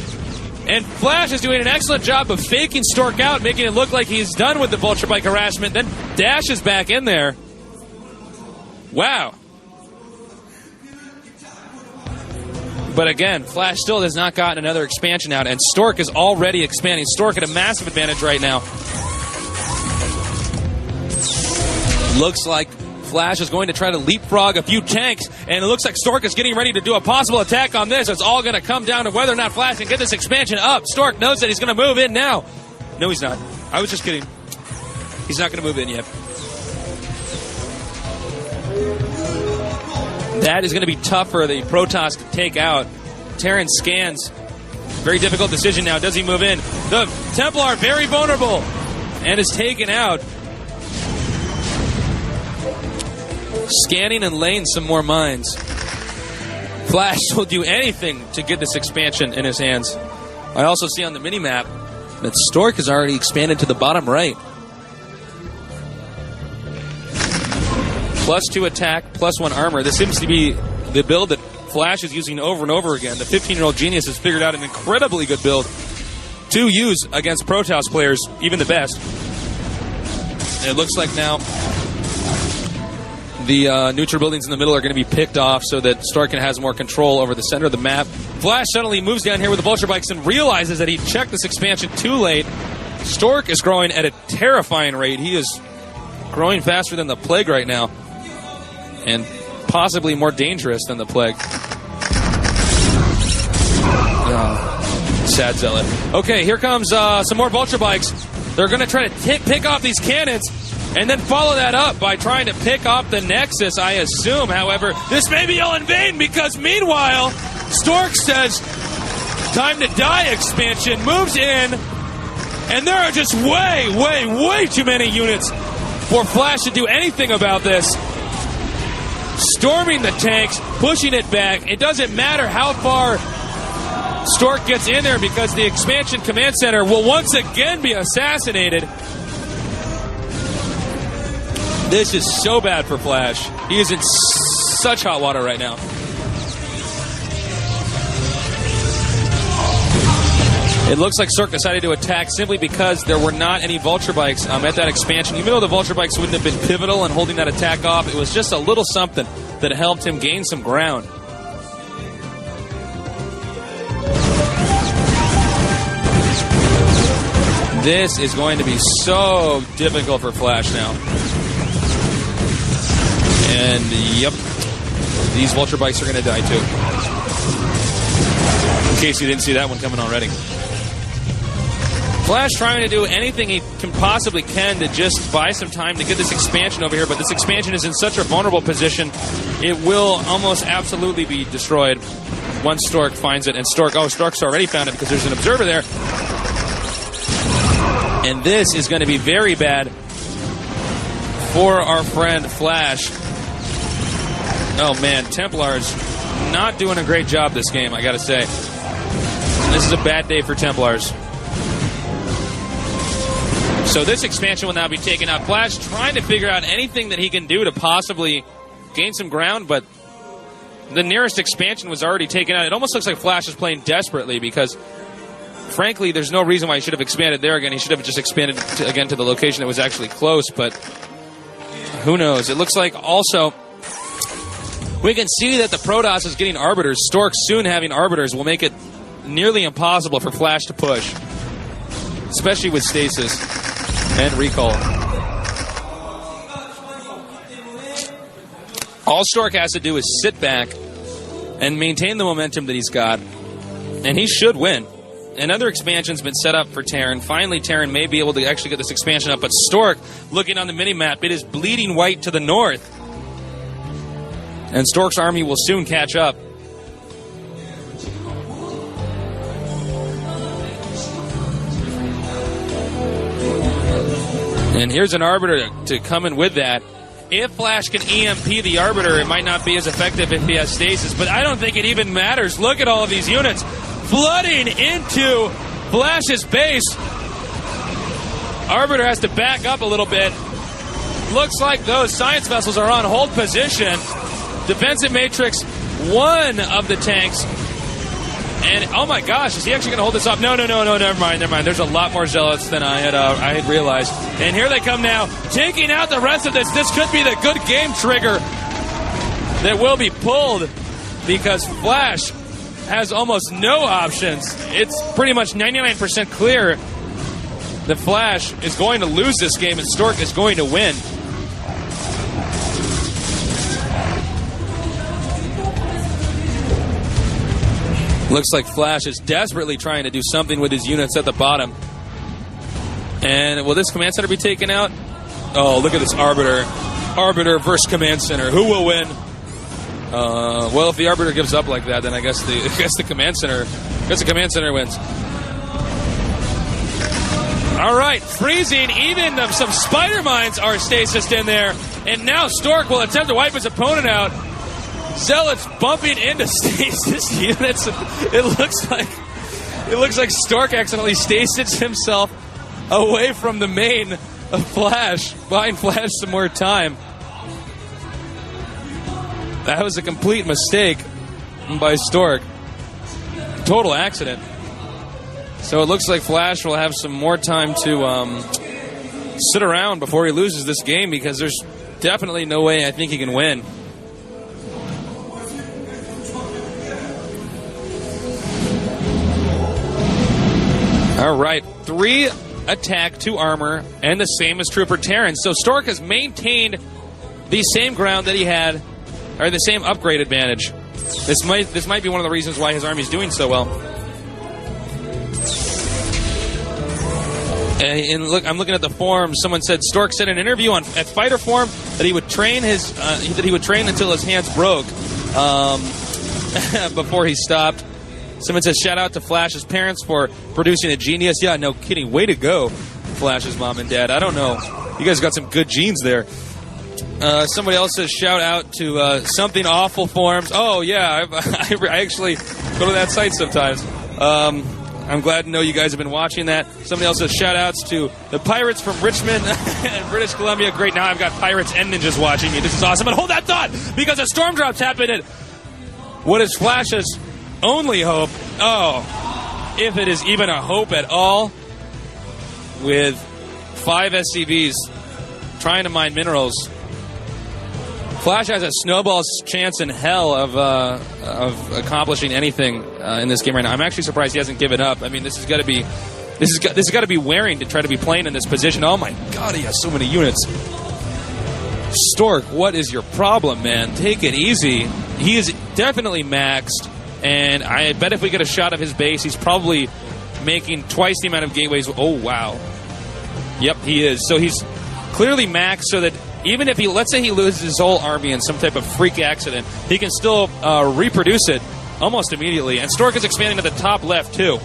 And FlaSh is doing an excellent job of faking Stork out, making it look like he's done with the Vulture Bike harassment, then dashes back in there. Wow. But again, FlaSh still has not gotten another expansion out, and Stork is already expanding. Stork at a massive advantage right now. Looks like FlaSh is going to try to leapfrog a few tanks, and it looks like Stork is getting ready to do a possible attack on this. It's all going to come down to whether or not FlaSh can get this expansion up. Stork knows that he's going to move in now. No, he's not. I was just kidding. He's not going to move in yet. That is going to be tough for the Protoss to take out. Terran scans. Very difficult decision now. Does he move in? The Templar very vulnerable and is taken out. Scanning and laying some more mines. FlaSh will do anything to get this expansion in his hands. I also see on the minimap that Stork has already expanded to the bottom right. +2 attack, +1 armor. This seems to be the build that FlaSh is using over and over again. The 15-year-old genius has figured out an incredibly good build to use against Protoss players, even the best. And it looks like now the neutral buildings in the middle are going to be picked off so that Stork has more control over the center of the map. FlaSh suddenly moves down here with the Vulture Bikes and realizes that he checked this expansion too late. Stork is growing at a terrifying rate. He is growing faster than the Plague right now, and possibly more dangerous than the Plague. Sad zealot. Okay, here comes some more Vulture Bikes. They're going to try to pick off these cannons and then follow that up by trying to pick off the Nexus, I assume. However, this may be all in vain because meanwhile, Stork says, time to die expansion, moves in, and there are just way too many units for FlaSh to do anything about this. Storming the tanks, pushing it back. It doesn't matter how far Stork gets in there because the expansion command center will once again be assassinated. This is so bad for FlaSh. He is in such hot water right now. It looks like Stork decided to attack simply because there were not any Vulture Bikes at that expansion. Even though the Vulture Bikes wouldn't have been pivotal in holding that attack off, it was just a little something that helped him gain some ground. This is going to be so difficult for FlaSh now. And, yep, these Vulture Bikes are going to die too. In case you didn't see that one coming already. FlaSh trying to do anything he can possibly can to just buy some time to get this expansion over here, but this expansion is in such a vulnerable position, it will almost absolutely be destroyed once Stork finds it. And Stork's already found it because there's an observer there. And this is going to be very bad for our friend FlaSh. Oh man, Templars not doing a great job this game, I gotta say. This is a bad day for Templars. So this expansion will now be taken out. FlaSh trying to figure out anything that he can do to possibly gain some ground, but the nearest expansion was already taken out. It almost looks like FlaSh is playing desperately because, frankly, there's no reason why he should have expanded there again. He should have just expanded again to the location that was actually close, but who knows? It looks like also we can see that the Protoss is getting Arbiters. Stork soon having Arbiters will make it nearly impossible for FlaSh to push, especially with Stasis and Recall. All Stork has to do is sit back and maintain the momentum that he's got And he should win. Another expansion's been set up for Terran. Finally, Terran may be able to actually get this expansion up. But Stork, looking on the mini-map, it is bleeding white to the north. And Stork's army will soon catch up. And here's an Arbiter to come in with that. If FlaSh can EMP the Arbiter, it might not be as effective if he has stasis. But I don't think it even matters. Look at all of these units flooding into FlaSh's base. Arbiter has to back up a little bit. Looks like those science vessels are on hold position. Defensive Matrix, one of the tanks. And, oh my gosh, is he actually going to hold this up? No, never mind. There's a lot more zealots than I had realized. And here they come now, taking out the rest of this. This could be the good game trigger that will be pulled because FlaSh has almost no options. It's pretty much 99% clear that FlaSh is going to lose this game and Stork is going to win. Looks like FlaSh is desperately trying to do something with his units at the bottom. And will this command center be taken out? Oh, look at this Arbiter. Arbiter versus command center. Who will win? Well, if the Arbiter gives up like that, then I guess the command center wins. All right, freezing. Even some spider mines are stasis in there, and now Stork will attempt to wipe his opponent out. Zealots bumping into stasis units. It looks like Stork accidentally stasis himself away from the main of FlaSh, buying FlaSh some more time. That was a complete mistake by Stork. Total accident. So it looks like FlaSh will have some more time to sit around before he loses this game because there's definitely no way I think he can win. All right, 3 attack, 2 armor, and the same is true for Terran. So Stork has maintained the same ground that he had, or the same upgrade advantage. This might be one of the reasons why his army is doing so well. And look, I'm looking at the forum. Someone said Stork said in an interview at Fighter Forum that he would train until his hands broke before he stopped. Someone says shout out to FlaSh's parents for producing a genius. Yeah, no kidding. Way to go, FlaSh's mom and dad. I don't know. You guys got some good genes there. Somebody else says shout out to Something Awful Forums. Oh, yeah, I actually go to that site sometimes. I'm glad to know you guys have been watching that. Somebody else says shout outs to the Pirates from Richmond and British Columbia. Great, now I've got Pirates and Ninjas watching me. This is awesome. But hold that thought, because a storm drop's happening. What is FlaSh's only hope? Oh, if it is even a hope at all, with 5 SCVs trying to mine minerals. FlaSh has a snowball's chance in hell of accomplishing anything in this game right now. I'm actually surprised he hasn't given up. I mean, this has got to be wearing to try to be playing in this position. Oh my God, he has so many units. Stork, what is your problem, man? Take it easy. He is definitely maxed, and I bet if we get a shot of his base, he's probably making twice the amount of gateways. Oh wow. Yep, he is. So he's clearly maxed, so that even if let's say he loses his whole army in some type of freak accident, he can still reproduce it almost immediately. And Stork is expanding to the top left, too.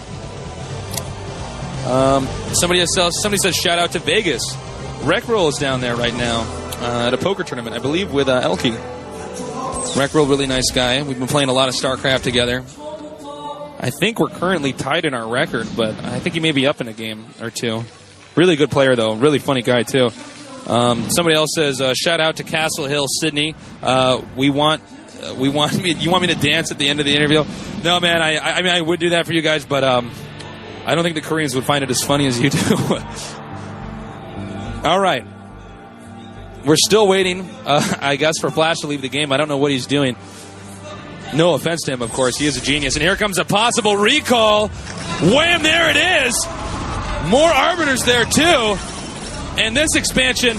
Somebody says shout out to Vegas. Reckroll is down there right now at a poker tournament, I believe, with Elke. Reckroll, really nice guy. We've been playing a lot of StarCraft together. I think we're currently tied in our record, but I think he may be up in a game or two. Really good player, though. Really funny guy, too. Somebody else says, shout out to Castle Hill, Sydney. You want me to dance at the end of the interview? No, man, I mean, I would do that for you guys, but I don't think the Koreans would find it as funny as you do. All right. We're still waiting, I guess, for FlaSh to leave the game. I don't know what he's doing. No offense to him, of course. He is a genius. And here comes a possible recall. Wham, there it is. More Arbiters there, too. And this expansion,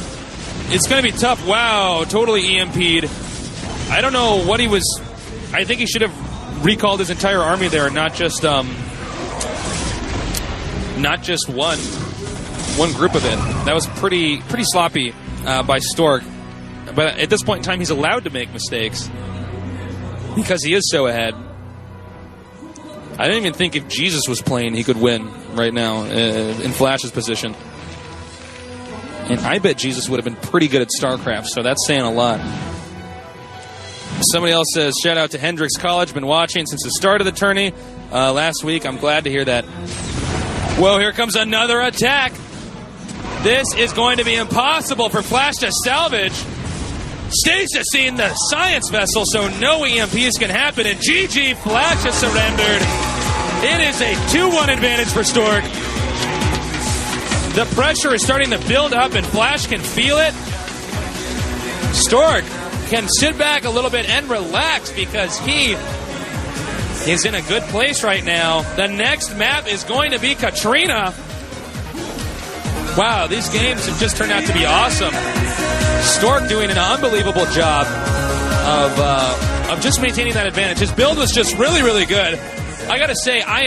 it's going to be tough. Wow, totally EMP'd. I don't know what he was... I think he should have recalled his entire army there, not just one group of it. That was pretty sloppy by Stork. But at this point in time, he's allowed to make mistakes because he is so ahead. I didn't even think if Jesus was playing, he could win right now in FlaSh's position. And I bet Jesus would have been pretty good at StarCraft, so that's saying a lot. Somebody else says, shout out to Hendrix College. Been watching since the start of the tourney last week. I'm glad to hear that. Well, here comes another attack. This is going to be impossible for FlaSh to salvage. Stasising the science vessel so no EMPs can happen, and GG, FlaSh has surrendered. It is a 2-1 advantage for Stork. The pressure is starting to build up, and FlaSh can feel it. Stork can sit back a little bit and relax because he is in a good place right now. The next map is going to be Katrina. Wow, these games have just turned out to be awesome. Stork doing an unbelievable job of just maintaining that advantage. His build was just really, really good. I gotta say, I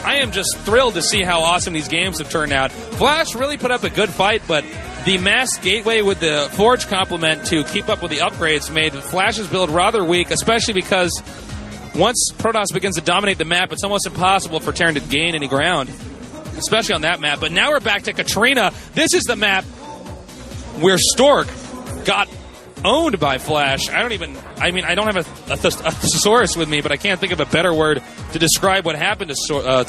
am just thrilled to see how awesome these games have turned out. FlaSh really put up a good fight, but the mass gateway with the Forge complement to keep up with the upgrades made FlaSh's build rather weak, especially because once Protoss begins to dominate the map, it's almost impossible for Terran to gain any ground, especially on that map. But now we're back to Katrina. This is the map where Stork got owned by FlaSh. I don't have a thesaurus with me, but I can't think of a better word to describe what happened to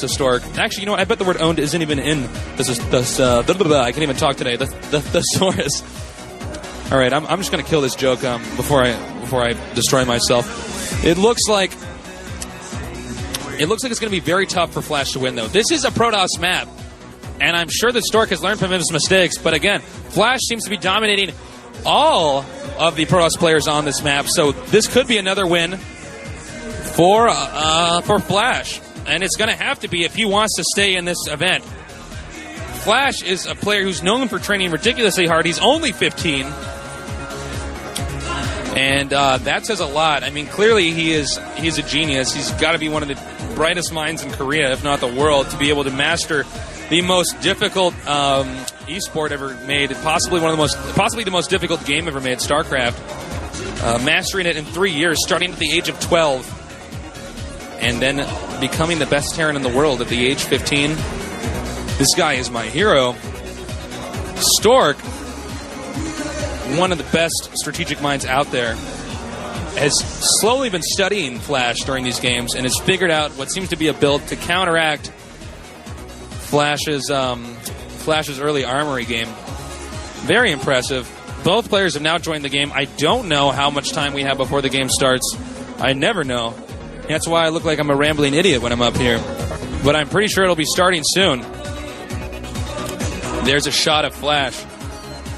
Stork. Actually, you know what? I bet the word owned isn't even in I can't even talk today. The thesaurus. All right, I'm just going to kill this joke before I destroy myself. It looks like it's going to be very tough for FlaSh to win, though. This is a Protoss map, and I'm sure that Stork has learned from his mistakes. But again, FlaSh seems to be dominating all of the Protoss players on this map, so this could be another win for FlaSh, and it's going to have to be if he wants to stay in this event. FlaSh is a player who's known for training ridiculously hard. He's only 15, and that says a lot. I mean, clearly he's a genius. He's got to be one of the brightest minds in Korea, if not the world, to be able to master the most difficult esport ever made, possibly the most difficult game ever made, StarCraft. Mastering it in 3 years, starting at the age of 12, and then becoming the best Terran in the world at the age 15. This guy is my hero. Stork, one of the best strategic minds out there, has slowly been studying FlaSh during these games and has figured out what seems to be a build to counteract FlaSh's early armory game. Very impressive. Both players have now joined the game. I don't know how much time we have before the game starts. I never know. That's why I look like I'm a rambling idiot when I'm up here. But I'm pretty sure it'll be starting soon. There's a shot of FlaSh.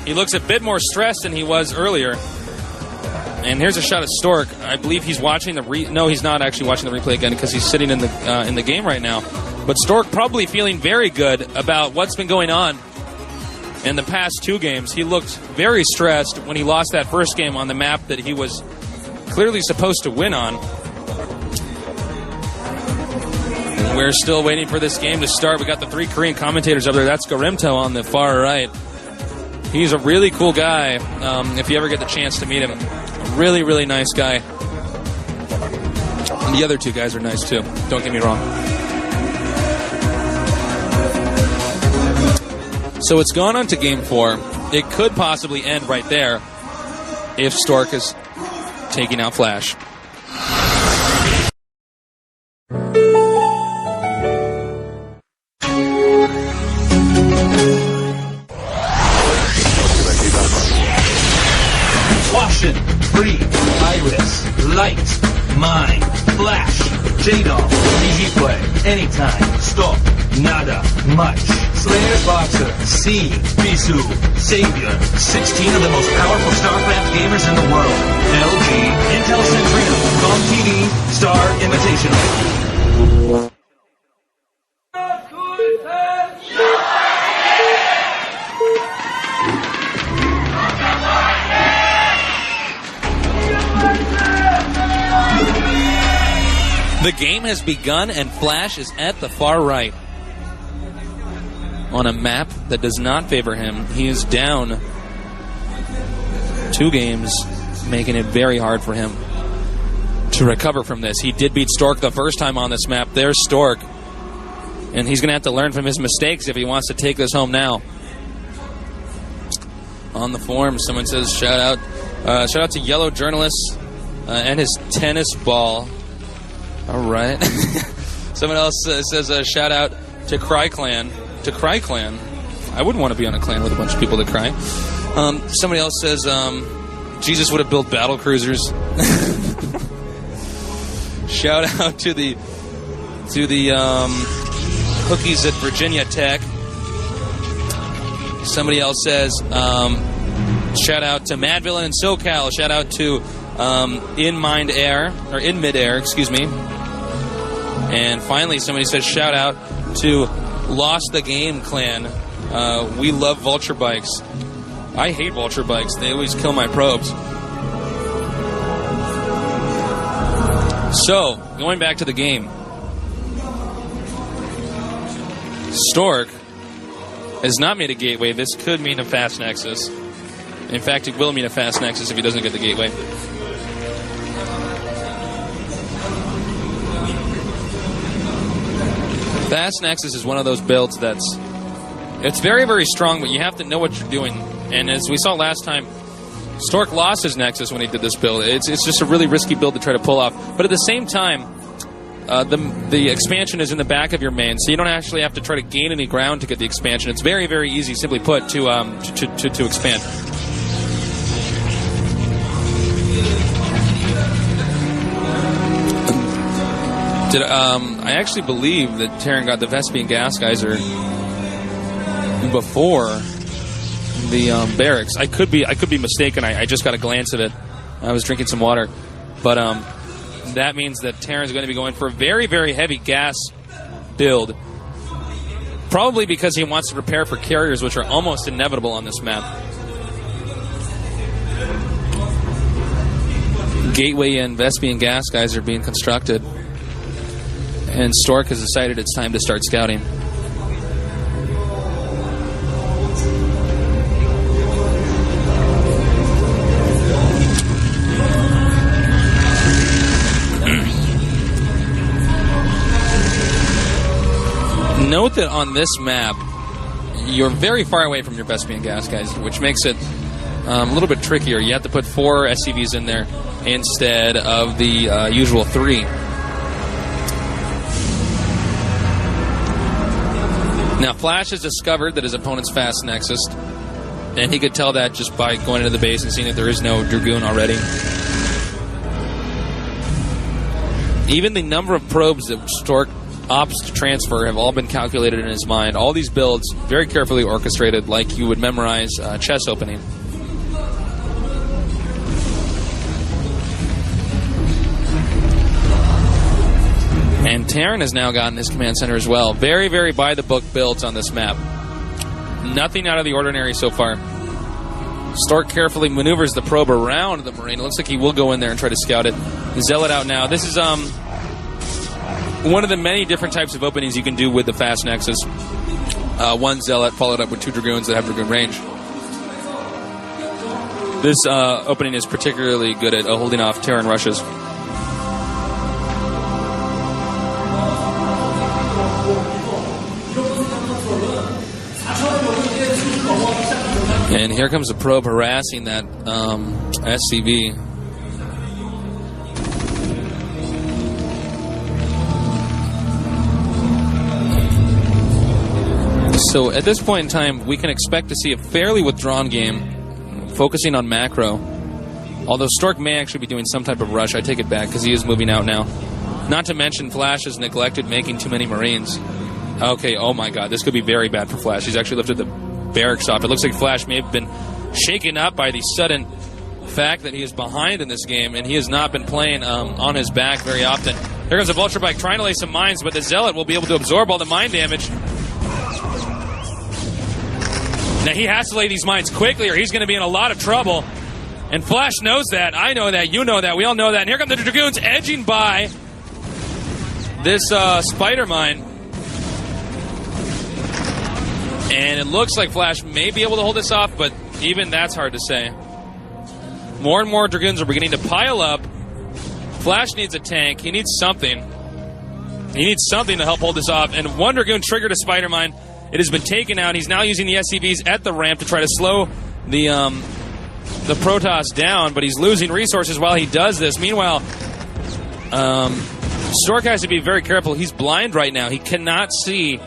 He looks a bit more stressed than he was earlier. And here's a shot of Stork. I believe he's watching no, he's not actually watching the replay again because he's sitting in the game right now. But Stork probably feeling very good about what's been going on in the past 2 games. He looked very stressed when he lost that first game on the map that he was clearly supposed to win on. And we're still waiting for this game to start. We got the 3 Korean commentators up there. That's GOMTV on the far right. He's a really cool guy if you ever get the chance to meet him. A really, really nice guy. And the other 2 guys are nice too. Don't get me wrong. So it's gone on to Game 4. It could possibly end right there if Stork is taking out FlaSh. Caution, Free, Iris, Light, Mind, FlaSh, J-Doll, DG Play, Anytime, Stork, Nada, Much, Slayer's Boxer, C, Bisu, Savior, 16 of the most powerful StarCraft gamers in the world, LG, Intel Centrino, GOMTV, Star Invitational. The game has begun, and FlaSh is at the far right. On a map that does not favor him. He is down 2 games, making it very hard for him to recover from this. He did beat Stork the first time on this map. There's Stork. And he's going to have to learn from his mistakes if he wants to take this home now. On the forum, someone says, shout out to Yellow Journalist and his tennis ball. All right. Someone else says, shout out to Cry Clan. To Cry Clan. I wouldn't want to be on a clan with a bunch of people that cry. Somebody else says, Jesus would have built battle cruisers. Shout out to the cookies at Virginia Tech. Somebody else says, shout out to Mad Villain and SoCal. Shout out to In Midair, excuse me. And finally, somebody says, shout out to Lost the Game Clan. We love vulture bikes. I hate vulture bikes. They always kill my probes. So, going back to the game. Stork has not made a gateway. This could mean a fast nexus. In fact, it will mean a fast nexus if he doesn't get the gateway. Fast nexus is one of those builds it's very, very strong, but you have to know what you're doing. And as we saw last time, Stork lost his nexus when he did this build. It's just a really risky build to try to pull off. But at the same time, the expansion is in the back of your main, so you don't actually have to try to gain any ground to get the expansion. It's very, very easy, simply put, to expand. I actually believe that Terran got the Vespian Gas Geyser before the barracks. I could be mistaken. I just got a glance at it. I was drinking some water, but that means that Terran's going to be going for a very, very heavy gas build. Probably because he wants to prepare for carriers, which are almost inevitable on this map. Gateway and Vespian Gas Guys are being constructed. And Stork has decided it's time to start scouting. Note that on this map, you're very far away from your Vespian Gas Guys, which makes it a little bit trickier. You have to put 4 SCVs in there instead of the usual 3. Now, FlaSh has discovered that his opponent's fast nexus, and he could tell that just by going into the base and seeing that there is no Dragoon already. Even the number of probes that Stork opts to transfer have all been calculated in his mind. All these builds very carefully orchestrated, like you would memorize chess opening. And Terran has now gotten his command center as well. Very, very by-the-book builds on this map. Nothing out of the ordinary so far. Stork carefully maneuvers the probe around the Marine. It looks like he will go in there and try to scout it. Zealot out now. This is one of the many different types of openings you can do with the fast nexus. 1 Zealot followed up with 2 Dragoons that have Dragoon range. This opening is particularly good at holding off Terran rushes. And here comes a probe harassing that SCV. So at this point in time, we can expect to see a fairly withdrawn game, focusing on macro. Although Stork may actually be doing some type of rush. I take it back because he is moving out now. Not to mention FlaSh has neglected making too many Marines. Okay, oh my god, this could be very bad for FlaSh. He's actually lifted the barracks off. It looks like FlaSh may have been shaken up by the sudden fact that he is behind in this game, and he has not been playing on his back very often. Here comes a Vulture Bike trying to lay some mines, but the Zealot will be able to absorb all the mine damage. Now he has to lay these mines quickly or he's going to be in a lot of trouble. And FlaSh knows that. I know that. You know that. We all know that. And here come the Dragoons edging by. this spider mine. And it looks like FlaSh may be able to hold this off, but even that's hard to say. More and more Dragoons are beginning to pile up. FlaSh needs a tank. He needs something. He needs something to help hold this off. And one Dragoon triggered a spider mine. It has been taken out. He's now using the SCVs at the ramp to try to slow the Protoss down, but he's losing resources while he does this. Meanwhile, Stork has to be very careful. He's blind right now. He cannot see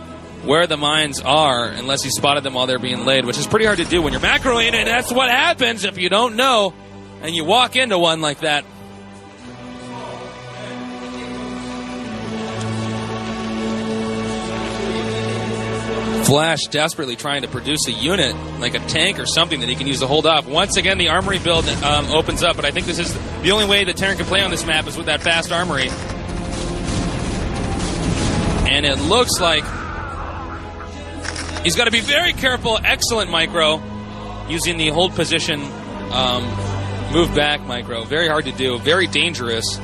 where the mines are unless he spotted them while they're being laid, which is pretty hard to do when you're macroing, and that's what happens if you don't know and you walk into one like that. FlaSh desperately trying to produce a unit, like a tank or something that he can use to hold off. Once again, the armory build opens up, but I think this is the only way that Terran can play on this map is with that fast armory. And it looks like he's got to be very careful. Excellent micro using the hold position, move back micro. Very hard to do. Very dangerous.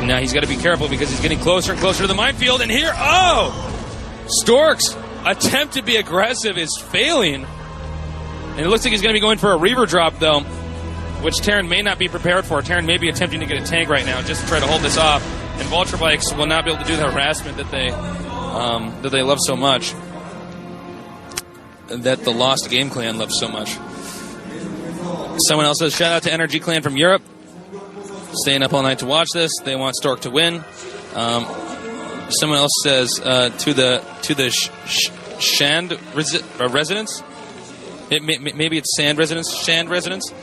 Now he's got to be careful because he's getting closer and closer to the minefield. And here, Stork's attempt to be aggressive is failing. And it looks like he's going to be going for a Reaver drop, though, which Terran may not be prepared for. Terran may be attempting to get a tank right now just to try to hold this off. And Vulture Bikes will not be able to do the harassment that they love so much, that the Lost Game Clan loves so much. Someone else says, shout out to Energy Clan from Europe. Staying up all night to watch this. They want Stork to win. Someone else says, to the Shand residence. Maybe it's Sand residence. Shand residence.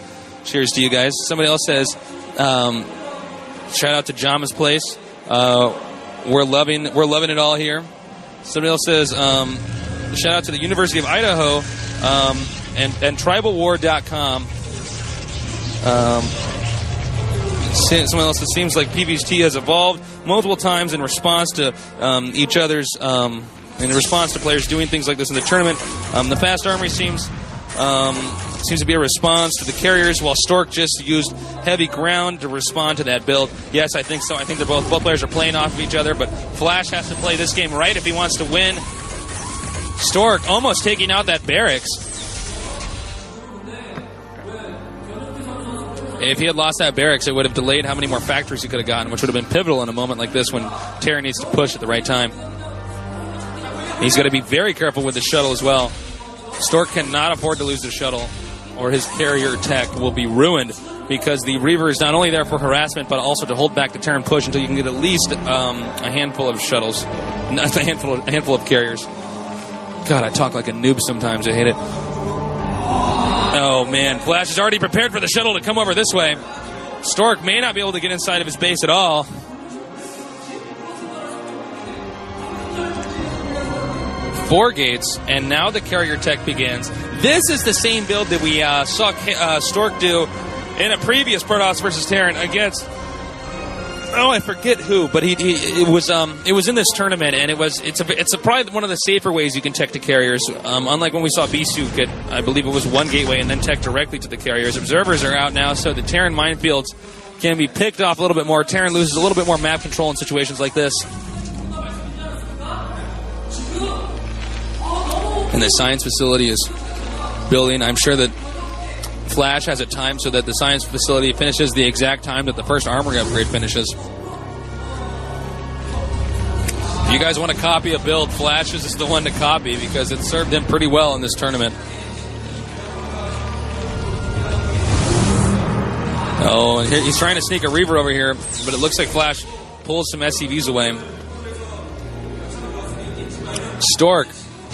Cheers to you guys. Somebody else says, shout out to Jama's place. We're loving it all here. Somebody else says, shout out to the University of Idaho and tribalwar.com. Someone else, it seems like PvT has evolved multiple times in response to each other's, in response to players doing things like this in the tournament. The fast armory seems to be a response to the carriers, while Stork just used heavy ground to respond to that build. Yes, I think so. I think they're both players are playing off of each other, but FlaSh has to play this game right if he wants to win. Stork almost taking out that barracks. If he had lost that barracks, it would have delayed how many more factories he could have gotten, which would have been pivotal in a moment like this when Terran needs to push at the right time. He's got to be very careful with the shuttle as well. Stork cannot afford to lose the shuttle, or his carrier tech will be ruined, because the Reaver is not only there for harassment, but also to hold back the Terran push until you can get at least a handful of shuttles, not a handful of carriers. God, I talk like a noob sometimes. I hate it. Oh, man. FlaSh is already prepared for the shuttle to come over this way. Stork may not be able to get inside of his base at all. Four gates, and now the carrier tech begins. This is the same build that we saw Stork do in a previous Protoss versus Terran against, I forget who, but it was in this tournament, and it's probably one of the safer ways you can tech to carriers. Unlike when we saw Bisuk get, I believe it was one gateway and then tech directly to the carriers. Observers are out now, so the Terran minefields can be picked off a little bit more. Terran loses a little bit more map control in situations like this. And the science facility is building. I'm sure that FlaSh has it timed so that the science facility finishes the exact time that the first armory upgrade finishes. If you guys want to copy a build, FlaSh is the one to copy because it served him pretty well in this tournament. Oh, and he's trying to sneak a Reaver over here, but it looks like FlaSh pulls some SCVs away. Stork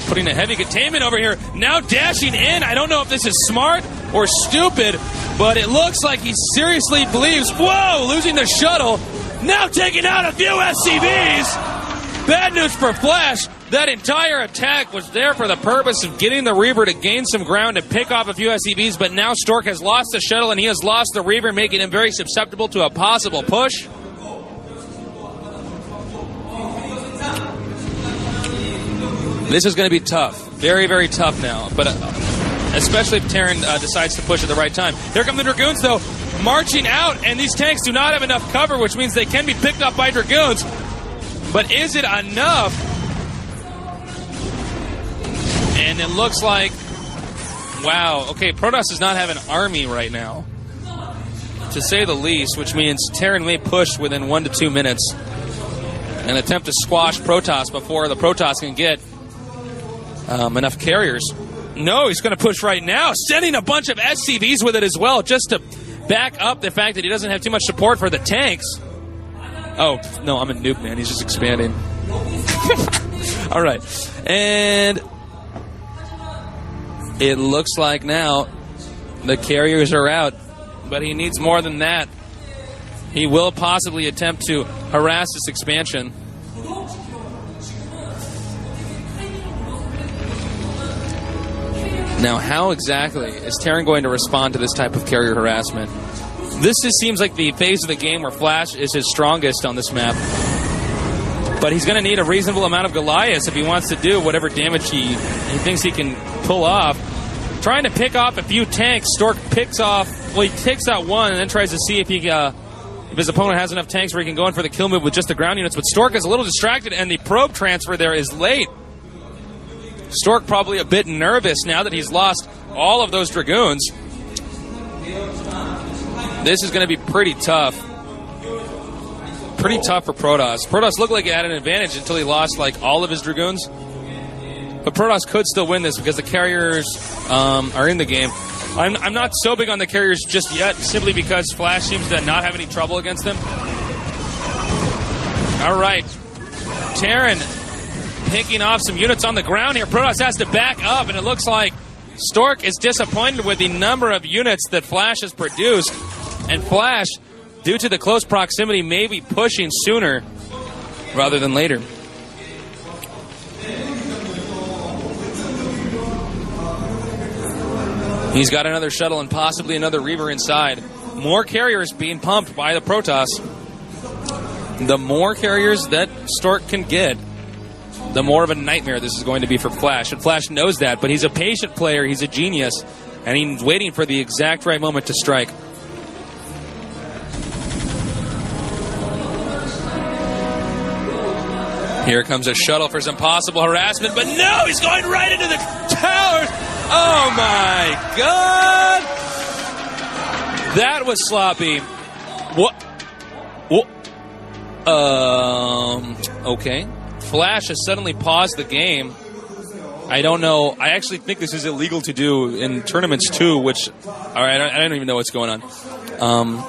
putting a heavy containment over here, now dashing in. I don't know if this is smart or stupid, but it looks like he seriously believes, whoa, losing the shuttle, now taking out a few SCVs. Bad news for FlaSh. That entire attack was there for the purpose of getting the Reaver to gain some ground and pick off a few SCVs, but now Stork has lost the shuttle and he has lost the Reaver, making him very susceptible to a possible push. This is going to be tough. Very, very tough now. But especially if Terran decides to push at the right time. Here come the Dragoons, though. marching out, and these tanks do not have enough cover, which means they can be picked up by Dragoons. But is it enough? And it looks like, wow, okay, Protoss does not have an army right now, to say the least, which means Terran may push within 1 to 2 minutes and attempt to squash Protoss before the Protoss can get enough carriers. No, he's going to push right now, sending a bunch of SCVs with it as well, just to back up the fact that he doesn't have too much support for the tanks. Oh, no, I'm a noob, man. He's just expanding. All right. And it looks like now the carriers are out, but he needs more than that. He will possibly attempt to harass this expansion. Now, how exactly is Terran going to respond to this type of carrier harassment? This just seems like the phase of the game where FlaSh is his strongest on this map. But he's going to need a reasonable amount of Goliaths if he wants to do whatever damage he thinks he can pull off. Trying to pick off a few tanks, Stork picks off, well, he takes out one and then tries to see if his opponent has enough tanks where he can go in for the kill move with just the ground units. But Stork is a little distracted, and the probe transfer there is late. Stork probably a bit nervous now that he's lost all of those Dragoons. This is going to be pretty tough. Pretty tough for Protoss. Protoss looked like he had an advantage until he lost like all of his Dragoons. But Protoss could still win this because the carriers are in the game. I'm not so big on the carriers just yet, simply because FlaSh seems to not have any trouble against them. All right. Terran picking off some units on the ground here. Protoss has to back up, and it looks like Stork is disappointed with the number of units that FlaSh has produced. And FlaSh, due to the close proximity, may be pushing sooner rather than later. He's got another shuttle and possibly another Reaver inside. More carriers being pumped by the Protoss. The more carriers that Stork can get, the more of a nightmare this is going to be for FlaSh. And FlaSh knows that, but he's a patient player, he's a genius, and he's waiting for the exact right moment to strike. Here comes a shuttle for some possible harassment, but no, he's going right into the towers. Oh my God! That was sloppy. What? Okay. FlaSh has suddenly paused the game. I don't know. I actually think this is illegal to do in tournaments too, which, all right, I don't even know what's going on.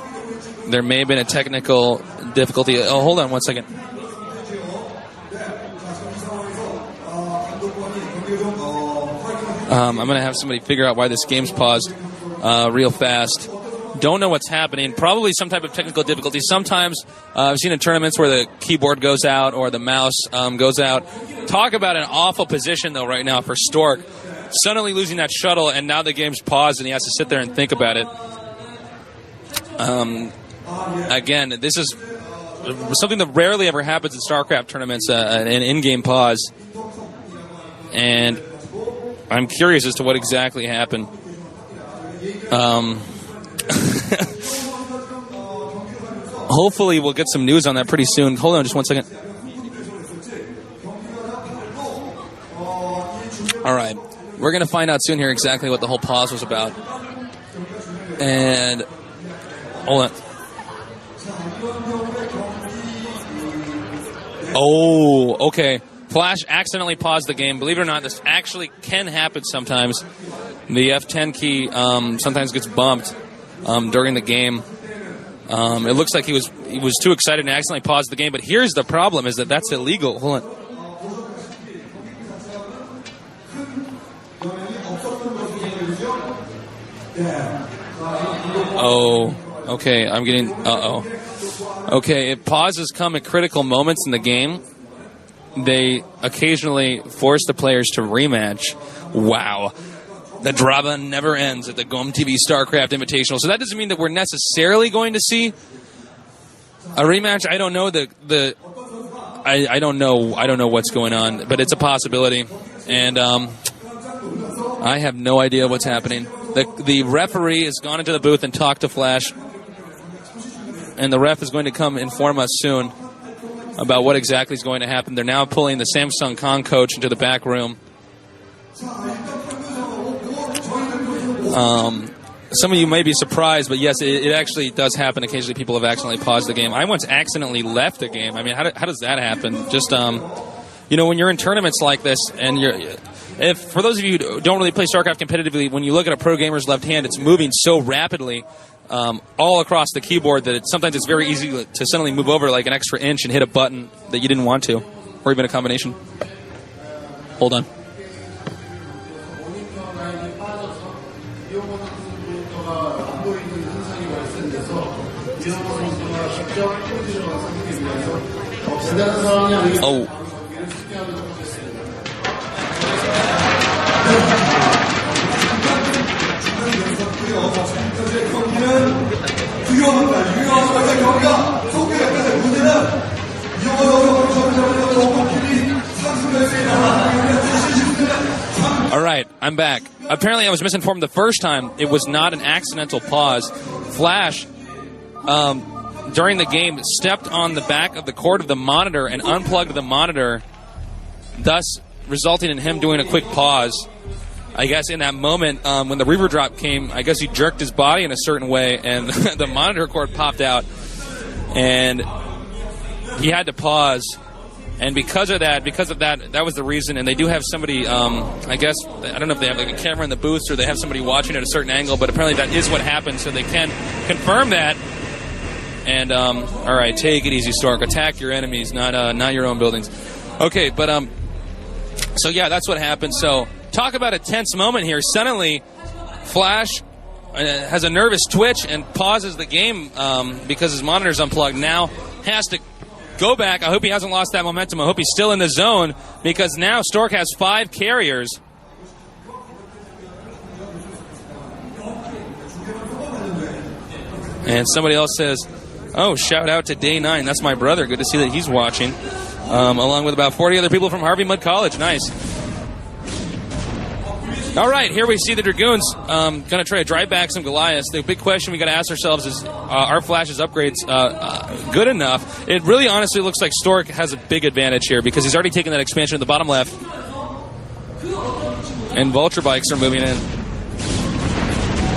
There may have been a technical difficulty. Oh, hold on one second. I'm going to have somebody figure out why this game's paused real fast. Don't know what's happening. Probably some type of technical difficulty. Sometimes I've seen in tournaments where the keyboard goes out or the mouse goes out. Talk about an awful position, though, right now for Stork. Suddenly losing that shuttle, and now the game's paused, and he has to sit there and think about it. Again, this is something that rarely ever happens in StarCraft tournaments, an in-game pause. And I'm curious as to what exactly happened. Hopefully we'll get some news on that pretty soon. Hold on just one second. All right. We're going to find out soon here exactly what the whole pause was about. And hold on. Oh, okay. FlaSh accidentally paused the game. Believe it or not, this actually can happen sometimes. The F10 key sometimes gets bumped during the game. It looks like he was too excited and accidentally paused the game. But here's the problem: is that that's illegal. Hold on. Oh, okay. I'm getting. Okay, if pauses come at critical moments in the game, they occasionally force the players to rematch. Wow. The drama never ends at the GOMTV StarCraft Invitational. So that doesn't mean that we're necessarily going to see a rematch. I don't know I don't know what's going on, but it's a possibility. And I have no idea what's happening. The referee has gone into the booth and talked to FlaSh. and the ref is going to come inform us soon about what exactly is going to happen. They're now pulling the Samsung Con coach into the back room. Some of you may be surprised, but yes, it actually does happen. Occasionally people have accidentally paused the game. I once accidentally left a game. I mean, how does that happen? Just, you know, when you're in tournaments like this, and for those of you who don't really play StarCraft competitively, when you look at a pro gamer's left hand, it's moving so rapidly all across the keyboard that sometimes it's very easy to suddenly move over like an extra inch and hit a button that you didn't want to, or even a combination. Hold on. Oh. All right, I'm back. Apparently I was misinformed the first time. It was not an accidental pause. FlaSh, during the game, stepped on the back of the cord of the monitor and unplugged the monitor, thus resulting in him doing a quick pause. I guess in that moment, when the reaver drop came, I guess he jerked his body in a certain way, and the monitor cord popped out, and he had to pause. And because of that, that was the reason. And they do have somebody, I guess, I don't know if they have like a camera in the booth or they have somebody watching at a certain angle, but apparently that is what happened, so they can confirm that. And, all right, take it easy, Stork. Attack your enemies, not your own buildings. Okay, but, so yeah, that's what happened. So, talk about a tense moment here. Suddenly, FlaSh has a nervous twitch and pauses the game because his monitor's unplugged. Now has to go back. I hope he hasn't lost that momentum. I hope he's still in the zone because now Stork has 5 carriers. And somebody else says, oh, shout out to Day 9. That's my brother. Good to see that he's watching. Along with about 40 other people from Harvey Mudd College. Nice. All right, here we see the Dragoons going to try to drive back some Goliaths. The big question we got to ask ourselves is, are FlaSh's upgrades good enough? It really honestly looks like Stork has a big advantage here because he's already taken that expansion in the bottom left. And Vulture Bikes are moving in.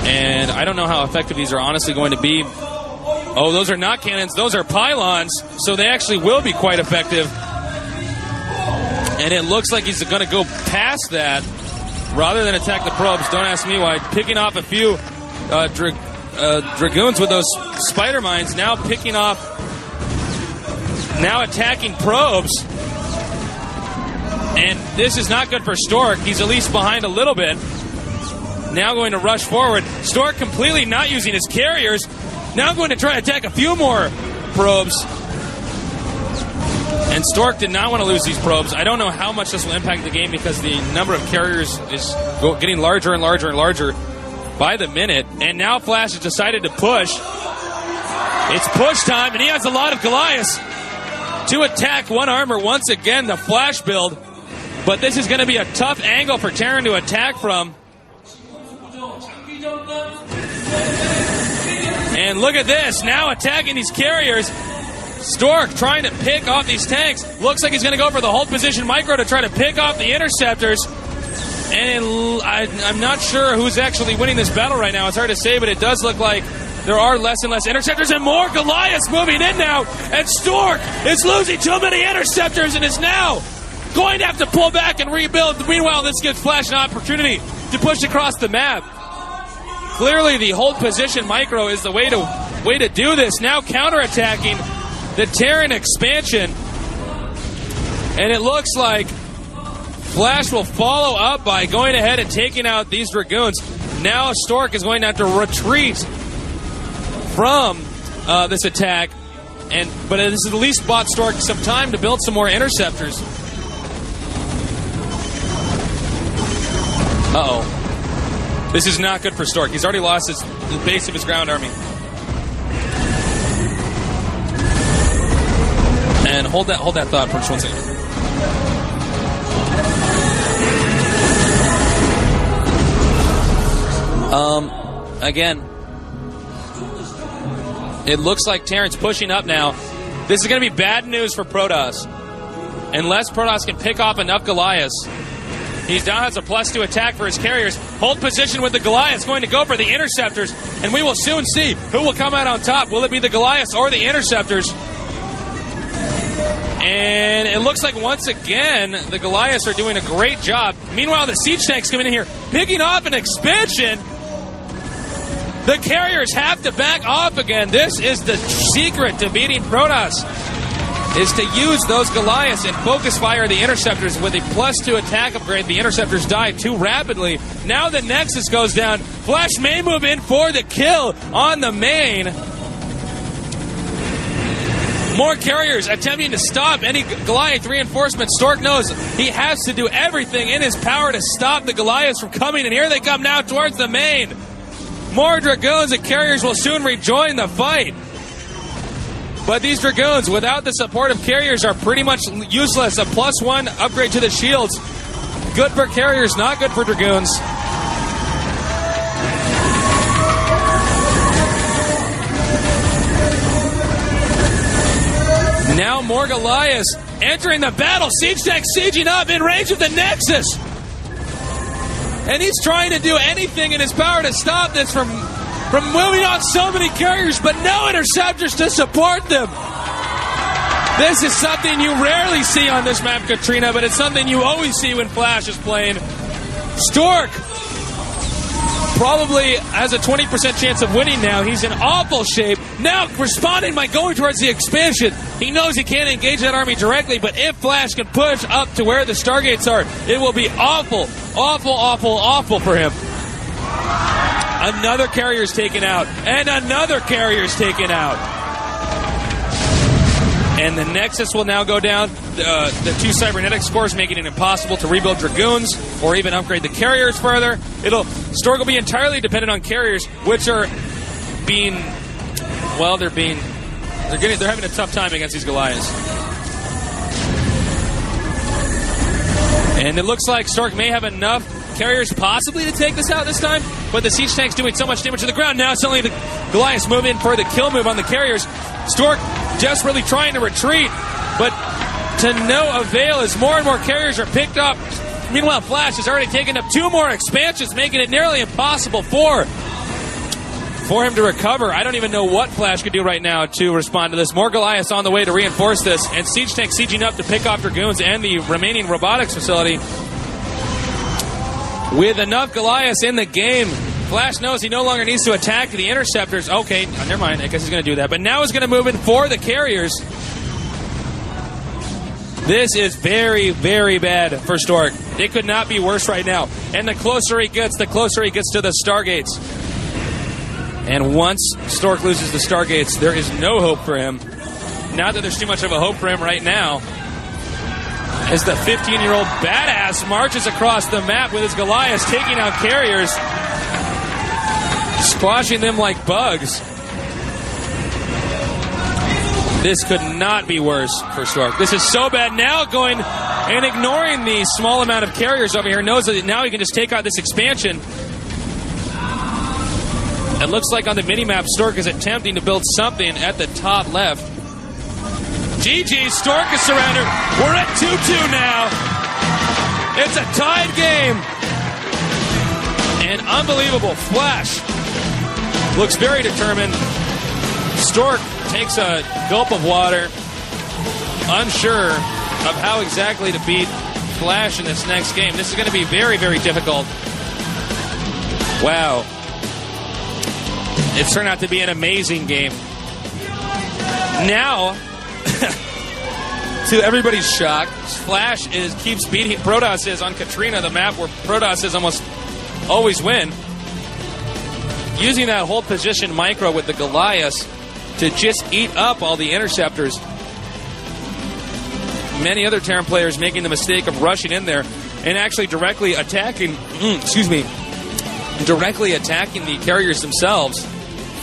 And I don't know how effective these are honestly going to be. Oh, those are not cannons. Those are pylons. So they actually will be quite effective. And it looks like he's going to go past that rather than attack the probes. Don't ask me why. Picking off a few Dragoons with those spider mines. Now picking off... Now attacking probes. And this is not good for Stork. He's at least behind a little bit. Now going to rush forward. Stork completely not using his carriers. Now going to try to attack a few more probes. And Stork did not want to lose these probes. I don't know how much this will impact the game because the number of carriers is getting larger and larger and larger by the minute. And now FlaSh has decided to push. It's push time, and he has a lot of Goliaths to attack one armor once again, the FlaSh build. But this is going to be a tough angle for Terran to attack from. And look at this, now attacking these carriers. Stork trying to pick off these tanks. Looks like he's going to go for the hold position micro to try to pick off the interceptors. And I'm not sure who's actually winning this battle right now. It's hard to say, but it does look like there are less and less interceptors and more Goliaths moving in now. And Stork is losing too many interceptors and is now going to have to pull back and rebuild. Meanwhile, this gives FlaSh an opportunity to push across the map. Clearly, the hold position micro is the way to do this. Now counterattacking the Terran expansion. And it looks like FlaSh will follow up by going ahead and taking out these Dragoons. Now Stork is going to have to retreat from this attack. But this has at least bought Stork some time to build some more interceptors. Uh-oh. This is not good for Stork. He's already lost the base of his ground army. And hold that thought for just 1 second. Again, It looks like Terrence pushing up now. This is going to be bad news for Protoss. Unless Protoss can pick off enough Goliaths. He's down has a +2 attack for his carriers. Hold position with the Goliaths, going to go for the Interceptors, and we will soon see who will come out on top. Will it be the Goliaths or the Interceptors? And it looks like once again the Goliaths are doing a great job. Meanwhile, the siege tanks coming in here, picking off an expansion. The carriers have to back off again. This is the secret to beating Protoss, is to use those Goliaths and focus fire the Interceptors with a +2 attack upgrade. The Interceptors die too rapidly. Now the Nexus goes down. FlaSh may move in for the kill on the main. More carriers attempting to stop any Goliath reinforcement. Stork knows he has to do everything in his power to stop the Goliaths from coming, and here they come now towards the main. More Dragoons and carriers will soon rejoin the fight. But these Dragoons, without the support of carriers, are pretty much useless. A +1 upgrade to the shields. Good for carriers, not good for Dragoons. Now more Goliaths entering the battle. Siege tank sieging up in range of the Nexus. And he's trying to do anything in his power to stop this from moving on so many carriers, but no Interceptors to support them. This is something you rarely see on this map, Katrina, but it's something you always see when FlaSh is playing. Stork probably has a 20% chance of winning now. He's in awful shape. Now responding by going towards the expansion. He knows he can't engage that army directly, but if FlaSh can push up to where the Stargates are, it will be awful, awful, awful, awful for him. Another carrier's taken out, and another carrier's taken out. And the Nexus will now go down. The 2 cybernetics cores making it impossible to rebuild Dragoons or even upgrade the carriers further. Stork will be entirely dependent on carriers, which are being, well, they're having a tough time against these Goliaths. And it looks like Stork may have enough carriers possibly to take this out this time, but the siege tank's doing so much damage to the ground. Now suddenly the Goliaths move in for the kill move on the carriers. Stork desperately trying to retreat, but to no avail as more and more carriers are picked up. Meanwhile, FlaSh has already taken up 2 more expansions, making it nearly impossible for him to recover. I don't even know what FlaSh could do right now to respond to this. More Goliaths on the way to reinforce this, and siege tank sieging up to pick off Dragoons and the remaining robotics facility. With enough Goliaths in the game, FlaSh knows he no longer needs to attack the Interceptors. Okay, never mind. I guess he's going to do that. But now he's going to move in for the carriers. This is very, very bad for Stork. It could not be worse right now. And the closer he gets to the Stargates. And once Stork loses the Stargates, there is no hope for him. Not that there's too much of a hope for him right now, as the 15-year-old badass marches across the map with his Goliaths, taking out carriers, squashing them like bugs. This could not be worse for Stork. This is so bad. Now going and ignoring the small amount of carriers over here, knows that now he can just take out this expansion. It looks like on the minimap, Stork is attempting to build something at the top left. GG, Stork is surrounded. We're at 2-2 now. It's a tied game. And unbelievable. FlaSh looks very determined. Stork takes a gulp of water, unsure of how exactly to beat FlaSh in this next game. This is going to be very, very difficult. Wow. It's turned out to be an amazing game. Now, to everybody's shock, FlaSh keeps beating Protoss on Katrina, the map where Protoss almost always win. Using that hold position micro with the Goliaths to just eat up all the Interceptors. Many other Terran players making the mistake of rushing in there and actually directly attacking, directly attacking the carriers themselves.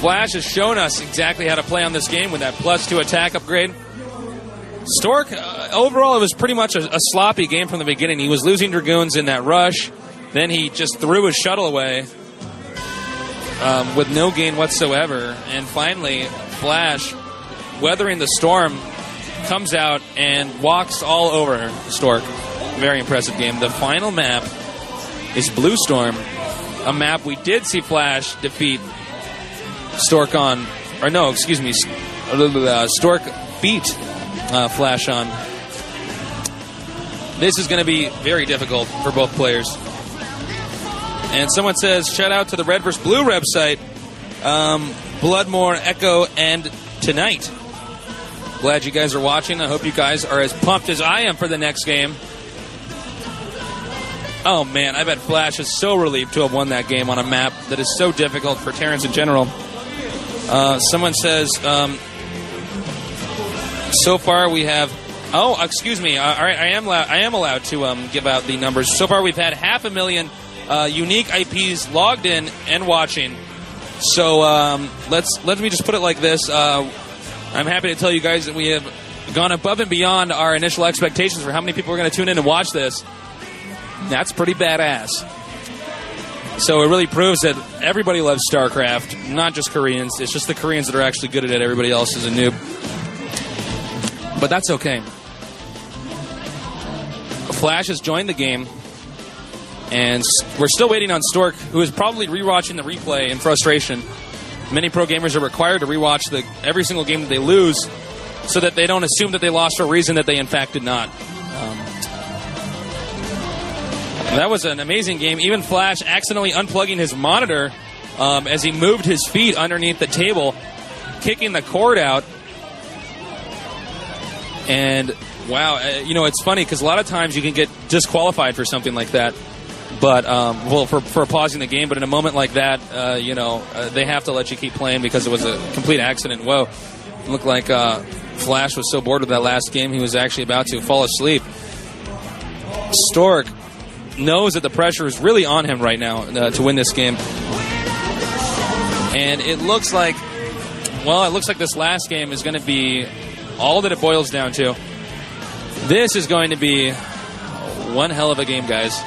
FlaSh has shown us exactly how to play on this game with that +2 attack upgrade. Stork, overall, it was pretty much a sloppy game from the beginning. He was losing Dragoons in that rush. Then he just threw his shuttle away. with no gain whatsoever. And finally, FlaSh, weathering the storm, comes out and walks all over Stork. Very impressive game. The final map is Blue Storm, a map we did see FlaSh defeat Stork on. Or no, excuse me, Stork beat FlaSh on. This is going to be very difficult for both players. And someone says, shout out to the Red vs. Blue website, Bloodmore, Echo, and Tonight. Glad you guys are watching. I hope you guys are as pumped as I am for the next game. Oh man, I bet FlaSh is so relieved to have won that game on a map that is so difficult for Terrans in general. Someone says, so far we have... Oh, excuse me. All right, I am allowed to give out the numbers. So far we've had 500,000 unique IPs logged in and watching. So let me just put it like this. I'm happy to tell you guys that we have gone above and beyond our initial expectations for how many people are going to tune in and watch this. That's pretty badass. So it really proves that everybody loves StarCraft, not just Koreans. It's just the Koreans that are actually good at it. Everybody else is a noob. But that's okay. FlaSh has joined the game, and we're still waiting on Stork, who is probably rewatching the replay in frustration. Many pro gamers are required to rewatch every single game that they lose so that they don't assume that they lost for a reason that they in fact did not. That was an amazing game. Even FlaSh accidentally unplugging his monitor as he moved his feet underneath the table, kicking the cord out. And wow, it's funny because a lot of times you can get disqualified for something like that. But, for pausing the game. But in a moment like that, they have to let you keep playing because it was a complete accident. Whoa. It looked like FlaSh was so bored with that last game he was actually about to fall asleep. Stork knows that the pressure is really on him right now to win this game. And it looks like this last game is going to be all that it boils down to. This is going to be one hell of a game, guys.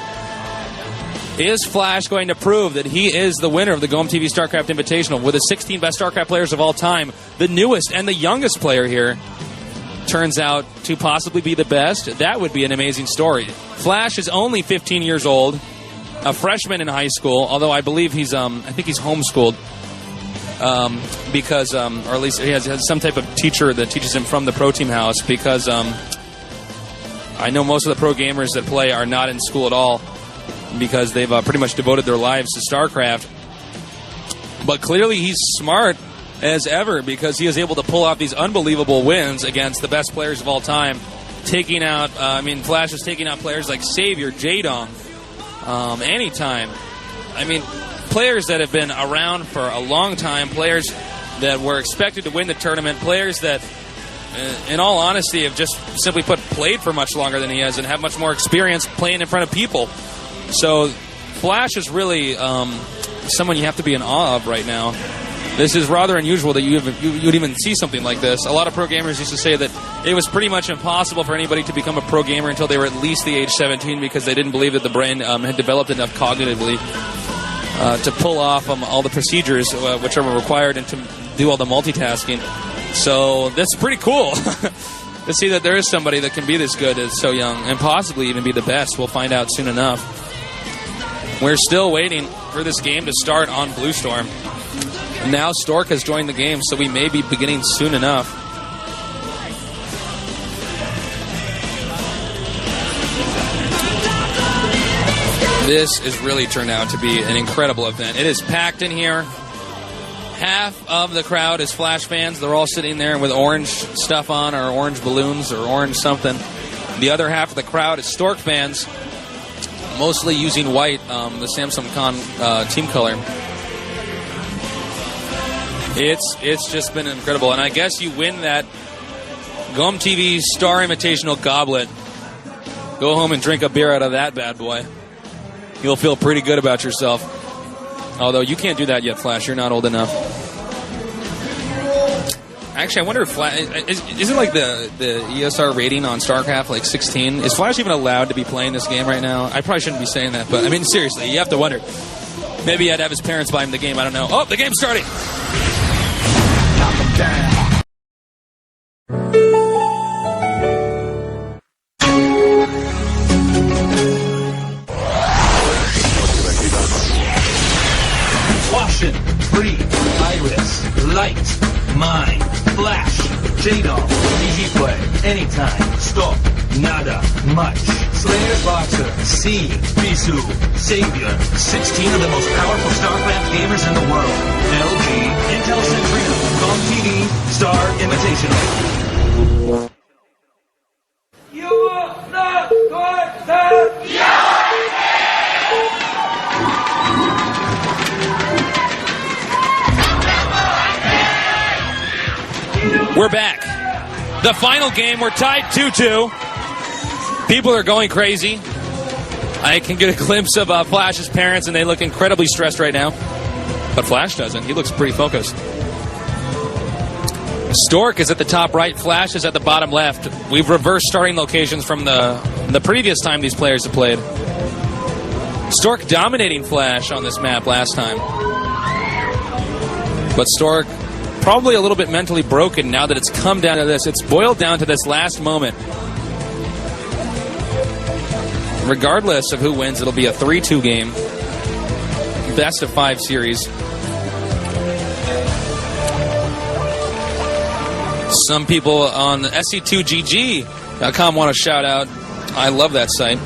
Is FlaSh going to prove that he is the winner of the GOMTV StarCraft Invitational with the 16 best StarCraft players of all time? The newest and the youngest player here turns out to possibly be the best. That would be an amazing story. FlaSh is only 15 years old, a freshman in high school, although I believe he's homeschooled because, or at least he has some type of teacher that teaches him from the pro team house because I know most of the pro gamers that play are not in school at all, because they've pretty much devoted their lives to StarCraft. But clearly he's smart as ever because he is able to pull off these unbelievable wins against the best players of all time, taking out, FlaSh is taking out players like Savior, Jaedong, Anytime. Players that have been around for a long time, players that were expected to win the tournament, players that, in all honesty, have just simply played for much longer than he has and have much more experience playing in front of people. So FlaSh is really someone you have to be in awe of right now. This is rather unusual that you'd even see something like this. A lot of pro gamers used to say that it was pretty much impossible for anybody to become a pro gamer until they were at least the age 17 because they didn't believe that the brain had developed enough cognitively to pull off all the procedures which are required and to do all the multitasking. So that's pretty cool to see that there is somebody that can be this good at so young and possibly even be the best. We'll find out soon enough. We're still waiting for this game to start on Blue Storm. Now Stork has joined the game, so we may be beginning soon enough. This has really turned out to be an incredible event. It is packed in here. Half of the crowd is FlaSh fans. They're all sitting there with orange stuff on, or orange balloons, or orange something. The other half of the crowd is Stork fans, mostly using white, the Samsung Con team color. It's just been incredible. And I guess you win that GOMTV Star Invitational goblet. Go home and drink a beer out of that bad boy. You'll feel pretty good about yourself. Although you can't do that yet, FlaSh. You're not old enough. Actually, I wonder if FlaSh... Isn't like the ESR rating on StarCraft like 16? Is FlaSh even allowed to be playing this game right now? I probably shouldn't be saying that, but I mean, seriously, you have to wonder. Maybe he had to have his parents buy him the game. I don't know. Oh, the game's starting. Knock 'em down. Caution, Free, Iris, Light, Mind, Flash, J-Doll, Easy Play, Anytime, Stork, Nada, Much, Slayer's Boxer, C, Bisu, Savior, 16 of the most powerful StarCraft gamers in the world, LG, Intel Centrino, GOMTV, Star Invitational. We're back. The final game, we're tied 2-2. People are going crazy. I can get a glimpse of FlaSh's parents, and they look incredibly stressed right now. But FlaSh doesn't. He looks pretty focused. Stork is at the top right. FlaSh is at the bottom left. We've reversed starting locations from the previous time these players have played. Stork dominating FlaSh on this map last time. But Stork probably a little bit mentally broken now that it's come down to this. It's boiled down to this last moment. Regardless of who wins, it'll be a 3-2 game. Best of 5 series. Some people on SC2GG.com want to shout out. I love that site.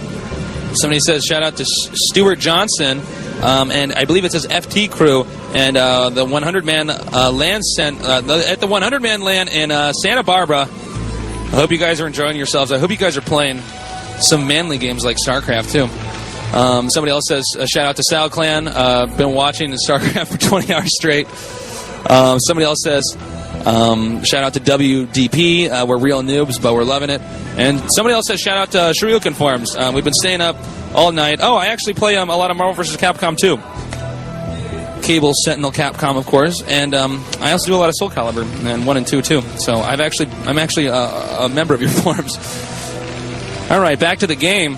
Somebody says shout out to Stuart Johnson, and I believe it says FT Crew, and the 100-man land at the 100-man land in Santa Barbara. I hope you guys are enjoying yourselves. I hope you guys are playing some manly games like StarCraft too. Somebody else says shout out to Sal Clan. Been watching StarCraft for 20 hours straight. Somebody else says shout out to WDP. We're real noobs, but we're loving it. And somebody else says shout out to Shoryuken Forums. We've been staying up all night. Oh, I actually play a lot of Marvel vs. Capcom too. Cable, Sentinel, Capcom, of course, and I also do a lot of Soul Calibur and 1 and 2 too. So I'm actually a member of your forums. All right, back to the game.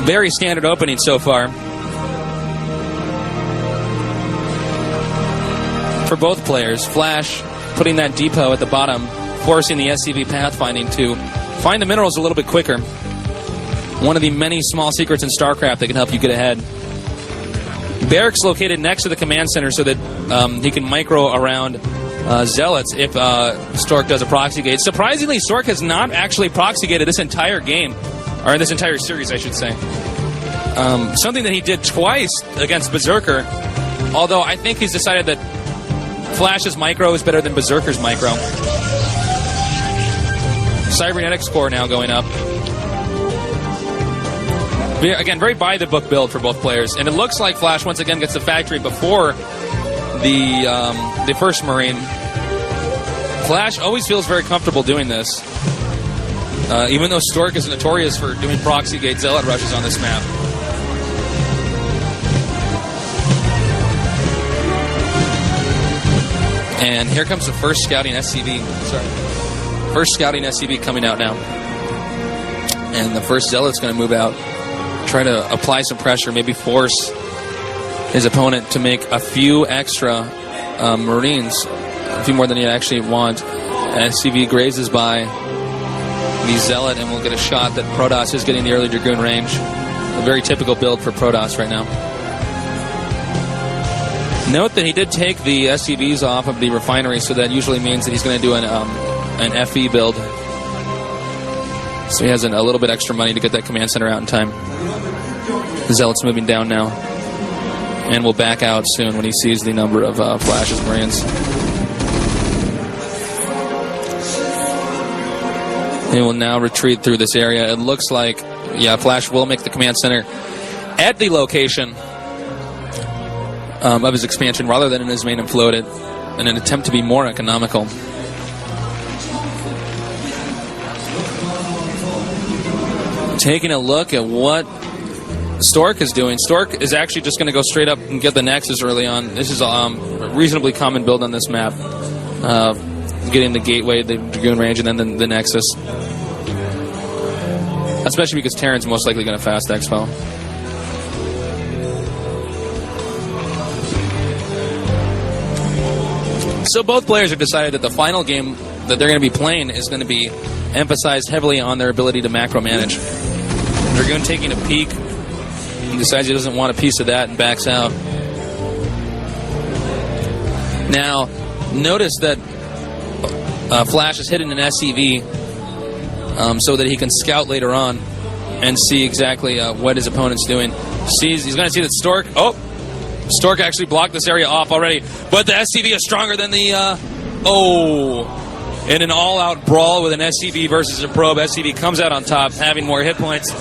Very standard opening so far for both players. FlaSh putting that depot at the bottom, forcing the SCV pathfinding to find the minerals a little bit quicker. One of the many small secrets in StarCraft that can help you get ahead. Barracks located next to the command center so that he can micro around Zealots if Stork does a proxy gate. Surprisingly, Stork has not actually proxy gated this entire game, or this entire series, I should say. Something that he did twice against Berserker, although I think he's decided that FlaSh's micro is better than Berserker's micro. Cybernetics core now going up. Again, very by-the-book build for both players. And it looks like FlaSh once again gets the factory before the first Marine. FlaSh always feels very comfortable doing this. Even though Stork is notorious for doing proxy gate zealot rushes on this map. And here comes the first scouting SCV. First scouting SCV coming out now. And the first zealot's going to move out. Try to apply some pressure, maybe force his opponent to make a few extra Marines, a few more than he'd actually want. SCV grazes by the Zealot, and we'll get a shot that Protoss is getting the early Dragoon range. A very typical build for Protoss right now. Note that he did take the SCVs off of the refinery, so that usually means that he's going to do an FE build. So he has a little bit extra money to get that command center out in time. The Zealot's moving down now. And will back out soon when he sees the number of FlaSh's Marines. He will now retreat through this area. It looks like, yeah, FlaSh will make the command center at the location of his expansion rather than in his main imploded in an attempt to be more economical. Taking a look at what Stork is doing. Stork is actually just going to go straight up and get the Nexus early on. This is a reasonably common build on this map. Getting the Gateway, the Dragoon range, and then the Nexus. Especially because Terran's most likely going to fast Expo. So both players have decided that the final game that they're going to be playing is going to be emphasized heavily on their ability to macro manage. Dragoon taking a peek and decides he doesn't want a piece of that and backs out. Now, notice that FlaSh is hitting an SCV so that he can scout later on and see exactly what his opponent's doing. He's going to see that Stork... Oh! Stork actually blocked this area off already, but the SCV is stronger than the... In an all-out brawl with an SCV versus a probe, SCV comes out on top, having more hit points.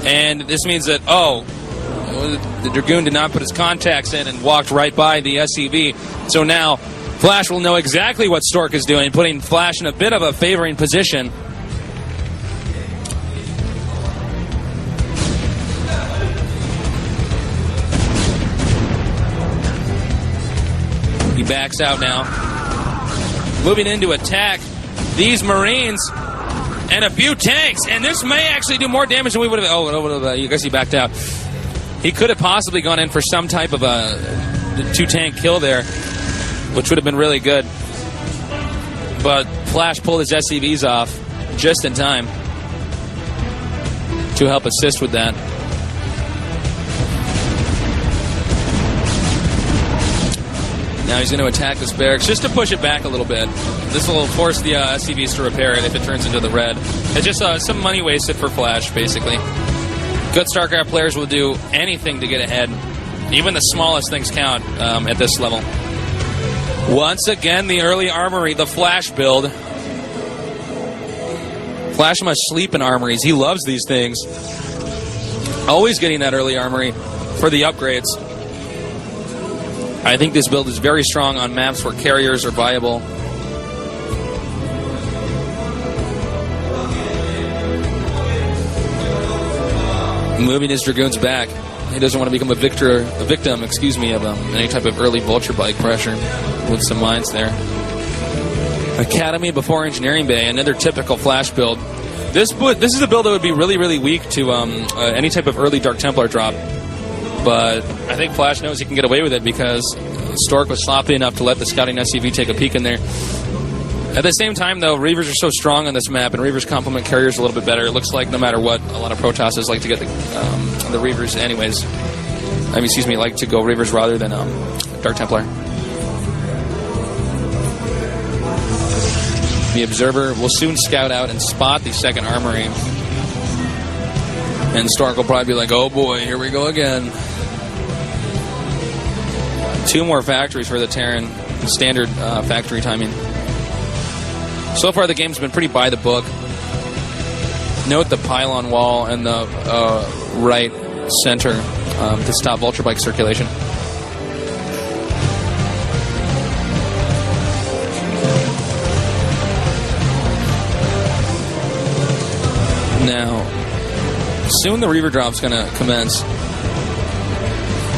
And this means that, the Dragoon did not put his contacts in and walked right by the SCV. So now, FlaSh will know exactly what Stork is doing, putting FlaSh in a bit of a favoring position. He backs out now. Moving into attack these Marines and a few tanks. And this may actually do more damage than we would have... I guess he backed out. He could have possibly gone in for some type of a 2-tank kill there, which would have been really good. But FlaSh pulled his SCVs off just in time to help assist with that. Now he's going to attack this barracks just to push it back a little bit. This will force the SCVs to repair it if it turns into the red. It's just some money wasted for FlaSh, basically. Good StarCraft players will do anything to get ahead. Even the smallest things count at this level. Once again, the early armory, the FlaSh build. FlaSh must sleep in armories. He loves these things. Always getting that early armory for the upgrades. I think this build is very strong on maps where carriers are viable. Moving his Dragoons back. He doesn't want to become a victim, of any type of early vulture bike pressure with some mines there. Academy before Engineering Bay, another typical FlaSh build. This is a build that would be really, really weak to any type of early Dark Templar drop. But I think FlaSh knows he can get away with it because Stork was sloppy enough to let the scouting SCV take a peek in there. At the same time, though, Reavers are so strong on this map, and Reavers complement carriers a little bit better. It looks like no matter what, a lot of Protosses like to get the Reavers anyways. Like to go Reavers rather than Dark Templar. The Observer will soon scout out and spot the second armory. And Stork will probably be like, oh boy, here we go again. 2 more factories for the Terran. Standard factory timing. So far, the game's been pretty by the book. Note the pylon wall and the right center to stop vulture bike circulation. Now, soon the Reaver drop's going to commence.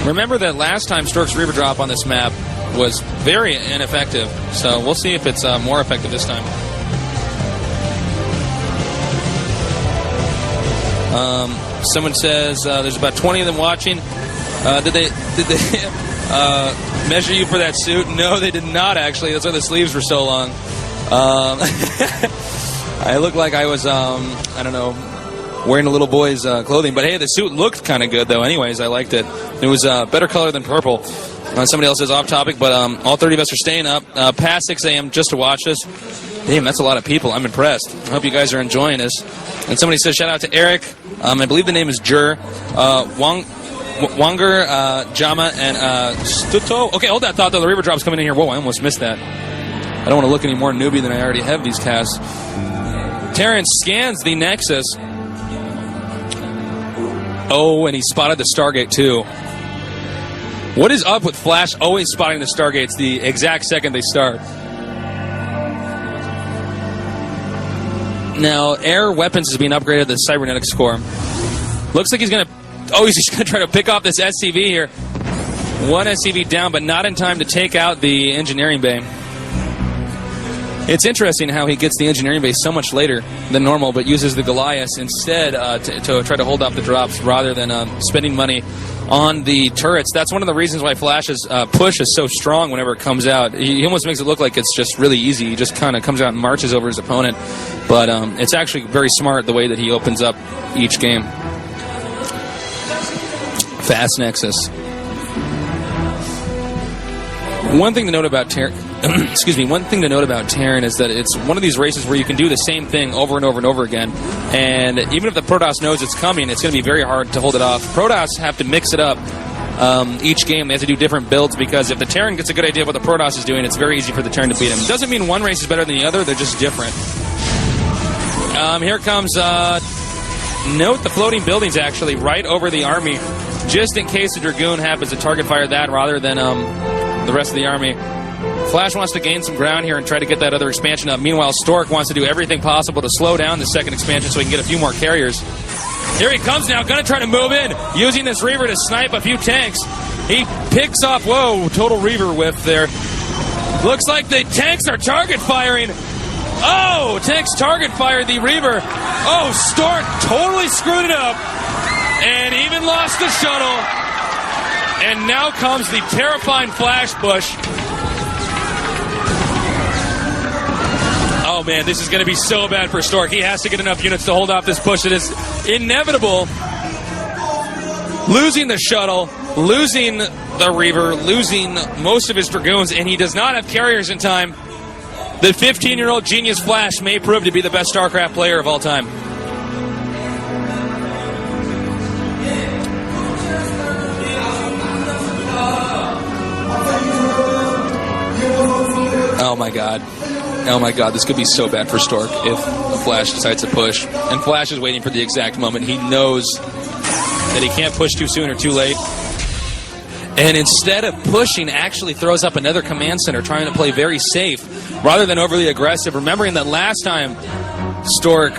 Remember that last time Stork's Reaver drop on this map was very ineffective, so we'll see if it's more effective this time. Someone says there's about 20 of them watching. Did they measure you for that suit? No, they did not, actually. That's why the sleeves were so long. I looked like I was, wearing a little boy's clothing. But hey, the suit looked kind of good, though. Anyways, I liked it. It was better color than purple. Somebody else is off topic, but all 30 of us are staying up past 6 a.m. just to watch this. Damn, that's a lot of people. I'm impressed. I hope you guys are enjoying this. And somebody says, shout out to Eric. I believe the name is Jur. Wanger, Jama, and Stuto. Okay, hold that thought, though. The Reaver drop's coming in here. Whoa, I almost missed that. I don't want to look any more newbie than I already have these casts. Terran scans the Nexus. Oh, and he spotted the Stargate, too. What is up with FlaSh always spotting the Stargates the exact second they start? Now, air weapons is being upgraded to the cybernetics core. Looks like he's going to... Oh, he's just going to try to pick off this SCV here. 1 SCV down, but not in time to take out the engineering bay. It's interesting how he gets the engineering base so much later than normal, but uses the Goliaths instead to try to hold off the drops rather than spending money on the turrets. That's one of the reasons why FlaSh's push is so strong whenever it comes out. He almost makes it look like it's just really easy. He just kind of comes out and marches over his opponent. But it's actually very smart the way that he opens up each game. Fast Nexus. One thing to note about Terran, one thing to note about Terran is that it's one of these races where you can do the same thing over and over and over again, and even if the Protoss knows it's coming, it's going to be very hard to hold it off. Protoss have to mix it up each game. They have to do different builds, because if the Terran gets a good idea of what the Protoss is doing, it's very easy for the Terran to beat him. It doesn't mean one race is better than the other, they're just different. Here comes, note the floating buildings actually right over the army, just in case the Dragoon happens to target fire that rather than the rest of the army. FlaSh wants to gain some ground here and try to get that other expansion up. Meanwhile, Stork wants to do everything possible to slow down the second expansion so he can get a few more carriers. Here he comes now, gonna try to move in, using this Reaver to snipe a few tanks. He picks off, whoa, total Reaver whiff there. Looks like the tanks are target firing. Oh, tanks target fired the Reaver. Oh, Stork totally screwed it up and even lost the shuttle. And now comes the terrifying FlaSh push. Oh man, this is going to be so bad for Stork. He has to get enough units to hold off this push. It is inevitable. Losing the shuttle, losing the Reaver, losing most of his Dragoons, and he does not have carriers in time. The 15-year-old genius FlaSh may prove to be the best StarCraft player of all time. Oh my god. Oh my god, this could be so bad for Stork if FlaSh decides to push. And FlaSh is waiting for the exact moment. He knows that he can't push too soon or too late. And instead of pushing, actually throws up another command center, trying to play very safe rather than overly aggressive. Remembering that last time Stork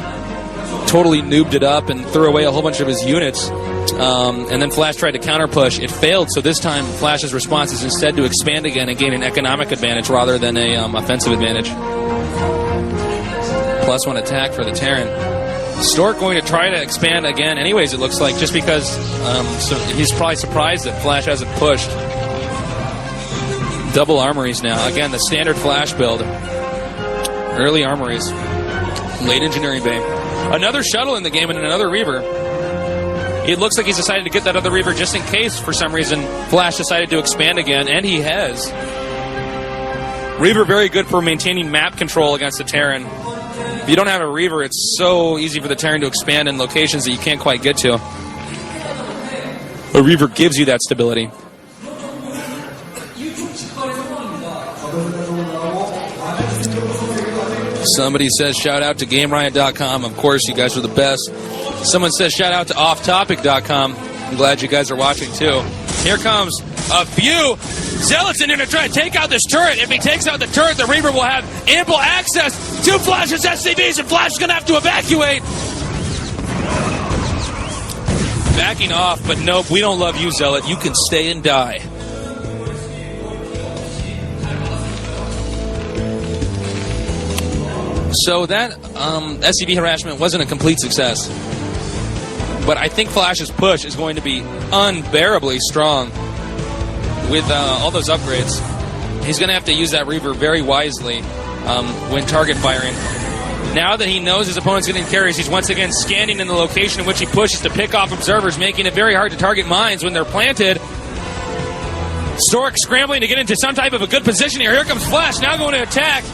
totally noobed it up and threw away a whole bunch of his units. And then FlaSh tried to counter-push. It failed, so this time FlaSh's response is instead to expand again and gain an economic advantage rather than a offensive advantage. +1 attack for the Terran. Stork going to try to expand again anyways, it looks like, just because so he's probably surprised that FlaSh hasn't pushed. Double armories now. Again, the standard FlaSh build. Early armories. Late engineering bay. Another shuttle in the game and another Reaver. It looks like he's decided to get that other Reaver just in case, for some reason, FlaSh decided to expand again, and he has. Reaver very good for maintaining map control against the Terran. If you don't have a Reaver, it's so easy for the Terran to expand in locations that you can't quite get to. A Reaver gives you that stability. Somebody says shout out to GameRiot.com. Of course, you guys are the best. Someone says shout out to OffTopic.com. I'm glad you guys are watching too. Here comes a few Zealots in here to try to take out this turret. If he takes out the turret, the Reaver will have ample access to FlaSh's SCVs, and FlaSh is going to have to evacuate. Backing off, but nope, we don't love you, Zealot. You can stay and die. So that SCV harassment wasn't a complete success. But I think FlaSh's push is going to be unbearably strong with all those upgrades. He's going to have to use that Reaver very wisely when target firing. Now that he knows his opponent's getting carries, he's once again scanning in the location in which he pushes to pick off observers, making it very hard to target mines when they're planted. Stork scrambling to get into some type of a good position here. Here comes FlaSh, now going to attack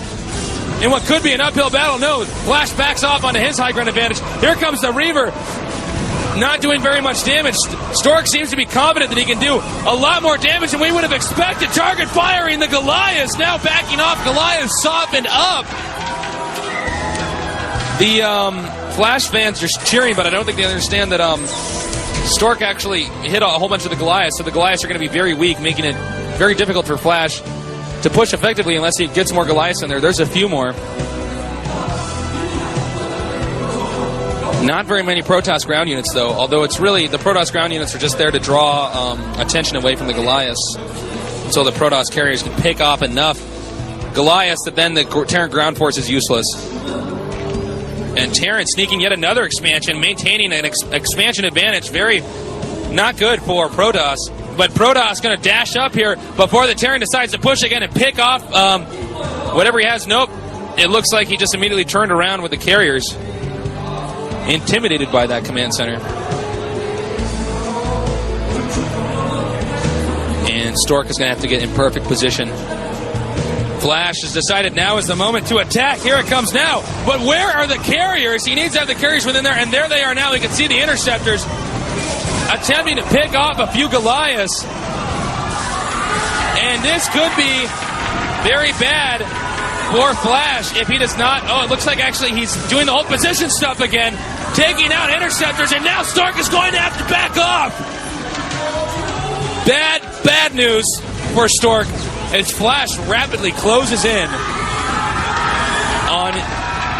in what could be an uphill battle. No, FlaSh backs off onto his high ground advantage. Here comes the Reaver. Not doing very much damage. Stork seems to be confident that he can do a lot more damage than we would have expected. Target firing the Goliaths, now backing off. Goliaths softened up. The FlaSh fans are cheering, but I don't think they understand that Stork actually hit a whole bunch of the Goliaths, so the Goliaths are going to be very weak, making it very difficult for FlaSh to push effectively unless he gets more Goliaths in there. There's a few more. Not very many Protoss ground units, though, although it's really, the Protoss ground units are just there to draw attention away from the Goliaths so the Protoss carriers can pick off enough Goliath, that then the Terran ground force is useless. And Terran sneaking yet another expansion, maintaining an expansion advantage. Very not good for Protoss. But Protoss going to dash up here before the Terran decides to push again and pick off whatever he has. Nope. It looks like he just immediately turned around with the carriers. Intimidated by that command center. And Stork is going to have to get in perfect position. FlaSh has decided now is the moment to attack. Here it comes now. But where are the carriers? He needs to have the carriers within there, and there they are now. We can see the interceptors attempting to pick off a few Goliaths. And this could be very bad for FlaSh if he does not. Oh, it looks like actually he's doing the whole position stuff again, taking out interceptors, and now Stork is going to have to back off. Bad news for Stork as FlaSh rapidly closes in on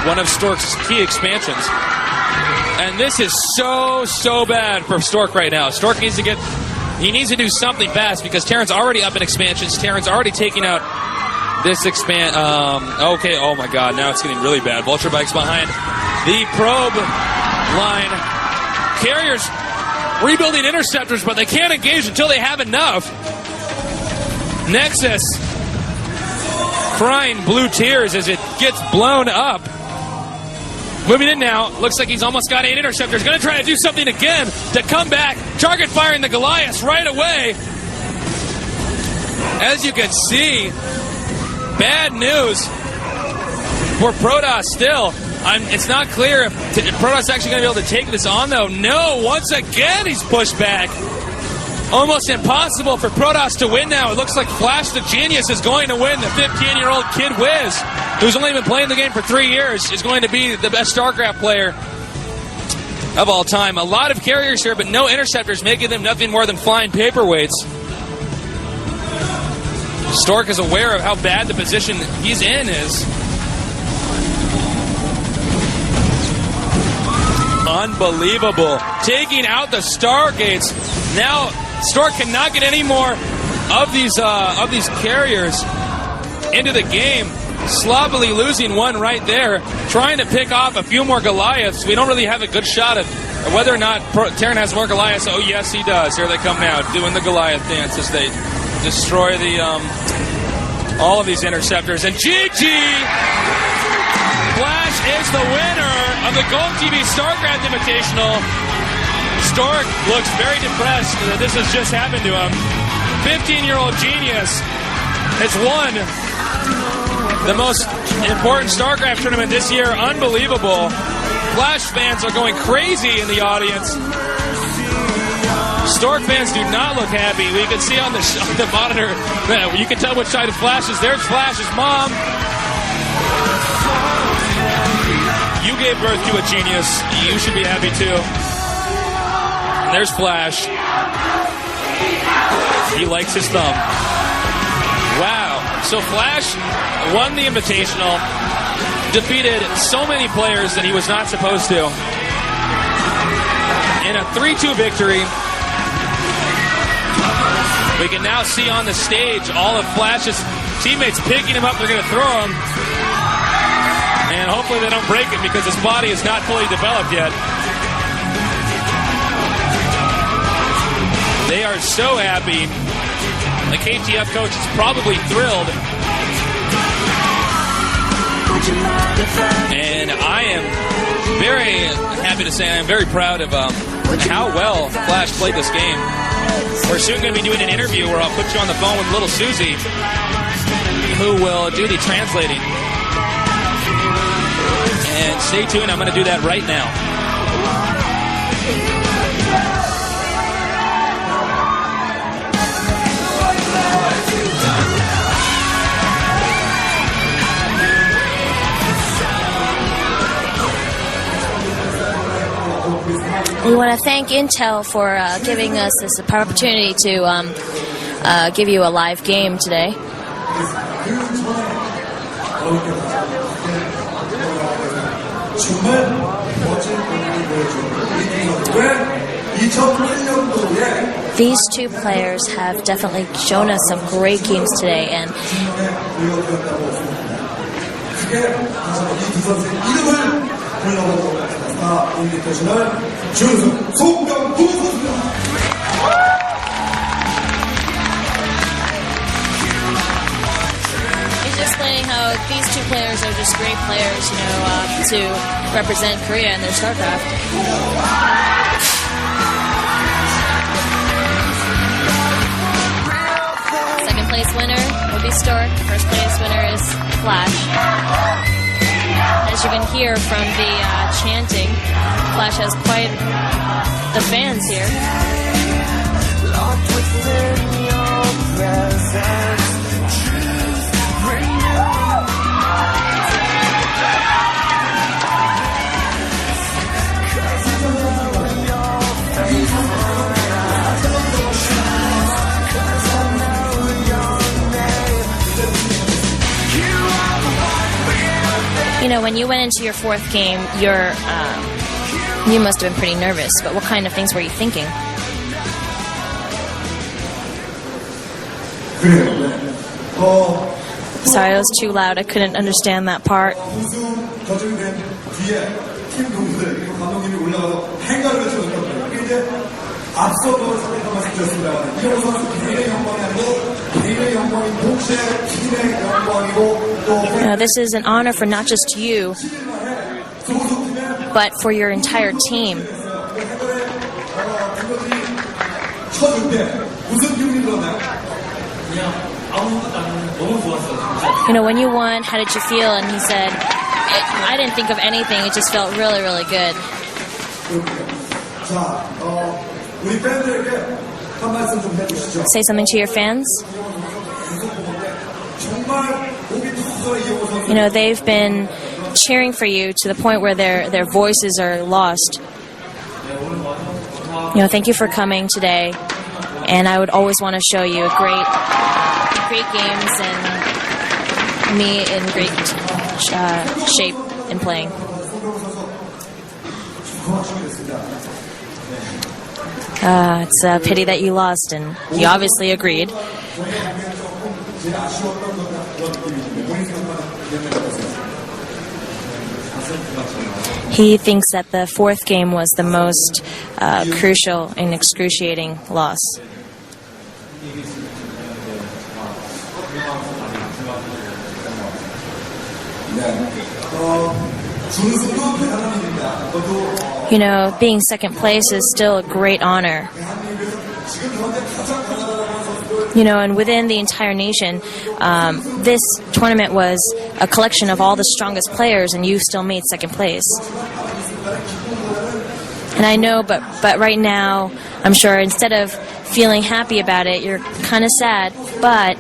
one of Stork's key expansions. And this is so bad for Stork right now. Stork needs to do something fast because Terran's already up in expansions. Terran's already taking out this expand. Okay, oh my god, now it's getting really bad. Vulture Bike's behind the probe line. Carriers rebuilding interceptors, but they can't engage until they have enough. Nexus crying blue tears as it gets blown up. Moving in now. Looks like he's almost got 8 interceptors. Going to try to do something again to come back. Target firing the Goliaths right away. As you can see, bad news for Protoss still. It's not clear if Protoss is actually going to be able to take this on, though. No, once again he's pushed back. Almost impossible for Protoss to win now. It looks like FlaSh the Genius is going to win. The 15-year-old Kid Wiz, who's only been playing the game for 3 years, is going to be the best StarCraft player of all time. A lot of carriers here, but no interceptors, making them nothing more than flying paperweights. Stork is aware of how bad the position he's in is. Unbelievable. Taking out the Stargates. Now Stork cannot get any more of these carriers into the game. Sloppily losing one right there. Trying to pick off a few more Goliaths. We don't really have a good shot at whether or not Terran has more Goliaths. Oh, yes, he does. Here they come now, doing the Goliath dance as they destroy the all of these interceptors. And GG! FlaSh is the winner of the GOMTV StarCraft Invitational. Stork looks very depressed that this has just happened to him. 15-year-old Genius has won the most important StarCraft tournament this year. Unbelievable. FlaSh fans are going crazy in the audience. Stork fans do not look happy. We can see on the monitor, you can tell which side of FlaSh is. There's FlaSh's mom. You gave birth to a genius. You should be happy too. And there's FlaSh. He likes his thumb. Wow. So FlaSh won the Invitational, defeated so many players that he was not supposed to. In a 3-2 victory. We can now see on the stage all of FlaSh's teammates picking him up. They're going to throw him. And hopefully they don't break it because his body is not fully developed yet. They are so happy. The KTF coach is probably thrilled. And I am very happy to say I am very proud of how well FlaSh played this game. We're soon going to be doing an interview where I'll put you on the phone with little Susie, who will do the translating. And stay tuned, I'm going to do that right now. We want to thank Intel for giving us this opportunity to give you a live game today. 2008년도에 These two players have definitely shown us some great games today, and 크게 이두 선수의 이름을 불러보고 스타 인비테이셔널 준우승 송병구 선수입니다. he's explaining how these two players are just great players, to represent Korea in their StarCraft. Second place winner will be Stork. First place winner is FlaSh. As you can hear from the chanting, FlaSh has quite the fans here. When you went into your fourth game, you must have been pretty nervous. But what kind of things were you thinking? Sorry, it was too loud. I couldn't understand that part. 결정된 뒤에 팀 동료들 그리고 감독님이 올라가서 행가를 외쳐줬거든요. 이게 이제 앞서도 잠깐 말씀드렸습니다. 이영호 선수 개인의 영광이 아니고 개인의 영광이 동시에 팀의 영광이고 또 This is an honor for not just you, but for your entire team. 쳐줄 때 무슨 기분이 들었나요? 너무 좋았어요, 진짜. When you won, how did you feel? And he said, I didn't think of anything. It just felt really, really good. 자, 우리 팬들에게 한 말씀 좀 해주시죠. Say something to your fans. 정말 목이 터져 이영호 선수. They've been cheering for you to the point where their voices are lost. Thank you for coming today. And I would always want to show you great games and me in great shape in playing. It's a pity that you lost, and you obviously agreed. He thinks that the fourth game was the most crucial and excruciating loss. Being second place is still a great honor. And within the entire nation, this tournament was a collection of all the strongest players, and you still made second place. And I know, but right now, I'm sure instead of feeling happy about it, you're kind of sad. But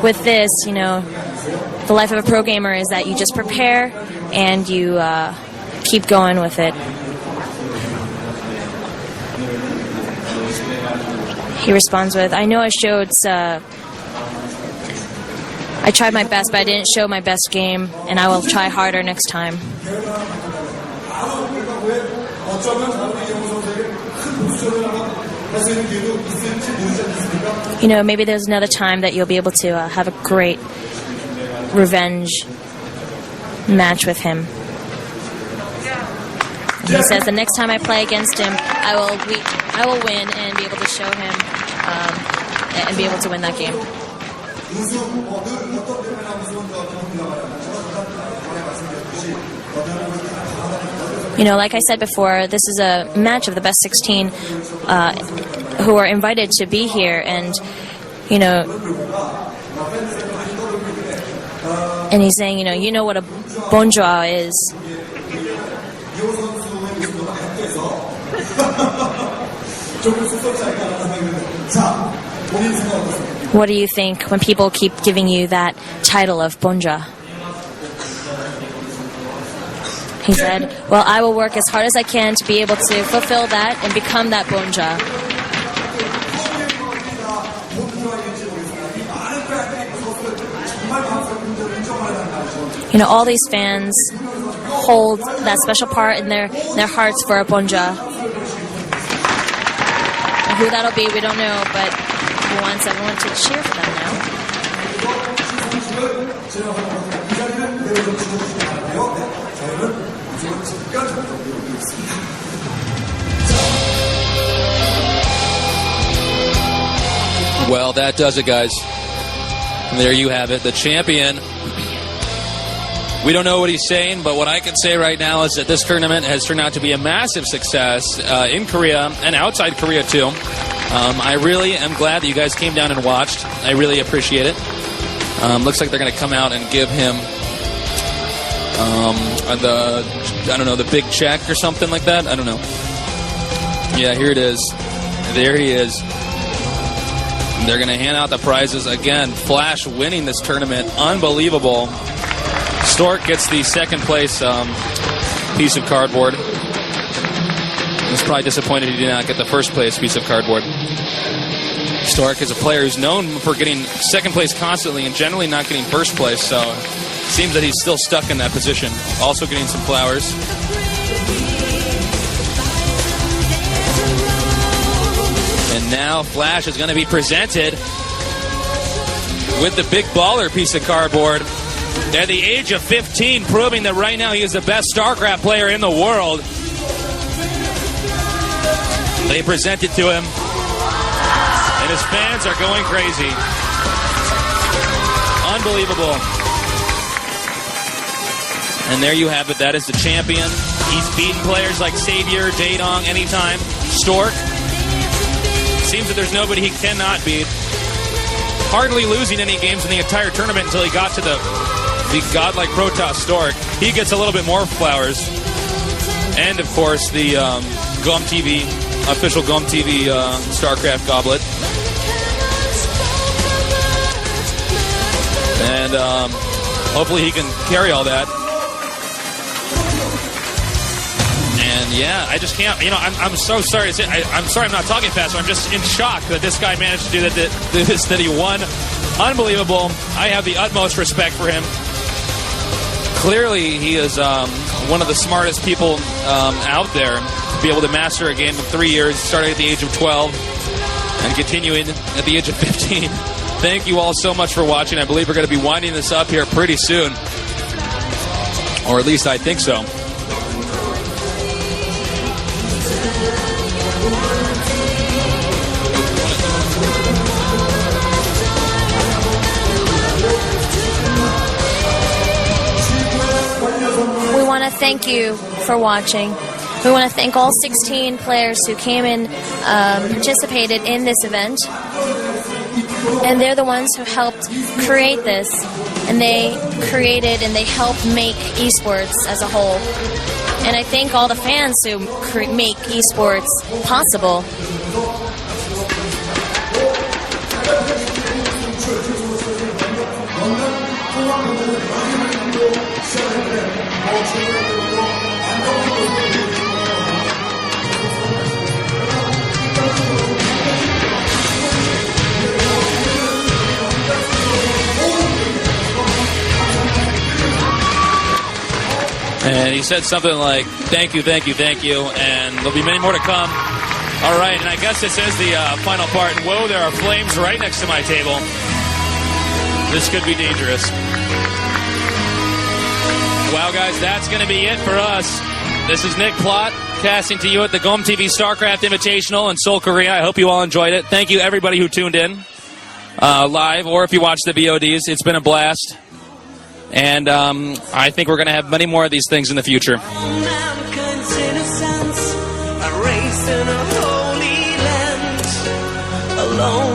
with this, the life of a pro gamer is that you just prepare and you keep going with it. He responds with, I know I tried my best, but I didn't show my best game, and I will try harder next time. Maybe there's another time that you'll be able to have a great revenge match with him. He says the next time I play against him, I will win and be able to show him and be able to win that game. Like I said before, this is a match of the best 16 who are invited to be here, and and he's saying, you know what a bonjour is. What do you think when people keep giving you that title of bonjour? He said, well, I will work as hard as I can to be able to fulfill that and become that bonjour. All these fans hold that special part in their hearts for a bonjour. Who that'll be, we don't know, but he wants everyone to cheer for them now. Well, that does it, guys. And there you have it. The champion. We don't know what he's saying, but what I can say right now is that this tournament has turned out to be a massive success in Korea and outside Korea, too. I really am glad that you guys came down and watched. I really appreciate it. Looks like they're going to come out and give him the big check or something like that. I don't know. Yeah, here it is. There he is. They're going to hand out the prizes again. FlaSh winning this tournament. Unbelievable. Stork gets the second place piece of cardboard. He's probably disappointed he did not get the first place piece of cardboard. Stork is a player who's known for getting second place constantly and generally not getting first place, so it seems that he's still stuck in that position. Also getting some flowers. And now FlaSh is going to be presented with the big baller piece of cardboard. At the age of 15, proving that right now he is the best StarCraft player in the world. They present it to him, and his fans are going crazy. Unbelievable. And there you have it. That is the champion. He's beaten players like Savior, Jaedong, Anytime, Stork. Seems that there's nobody he cannot beat. Hardly losing any games in the entire tournament until he got to the godlike Protoss Stork. He gets a little bit more flowers. And, of course, the GOMTV, official GOMTV StarCraft goblet. And hopefully he can carry all that. And, yeah, I just can't, I'm so sorry to say, I'm sorry I'm not talking fast, I'm just in shock that this guy managed to do that he won. Unbelievable. I have the utmost respect for him. Clearly, he is one of the smartest people out there to be able to master a game in 3 years, starting at the age of 12 and continuing at the age of 15. Thank you all so much for watching. I believe we're going to be winding this up here pretty soon. Or at least I think so. We want to thank you for watching. We want to thank all 16 players who came and participated in this event. And they're the ones who helped create this. And they created and they helped make esports as a whole. And I thank all the fans who make esports possible. And he said something like, thank you, thank you, thank you, and there'll be many more to come. All right, and I guess this is the final part. And whoa, there are flames right next to my table. This could be dangerous. Wow, guys, that's going to be it for us. This is Nick Plott, casting to you at the GOMTV StarCraft Invitational in Seoul, Korea. I hope you all enjoyed it. Thank you, everybody who tuned in live, or if you watched the VODs. It's been a blast. And I think we're going to have many more of these things in the future. Alone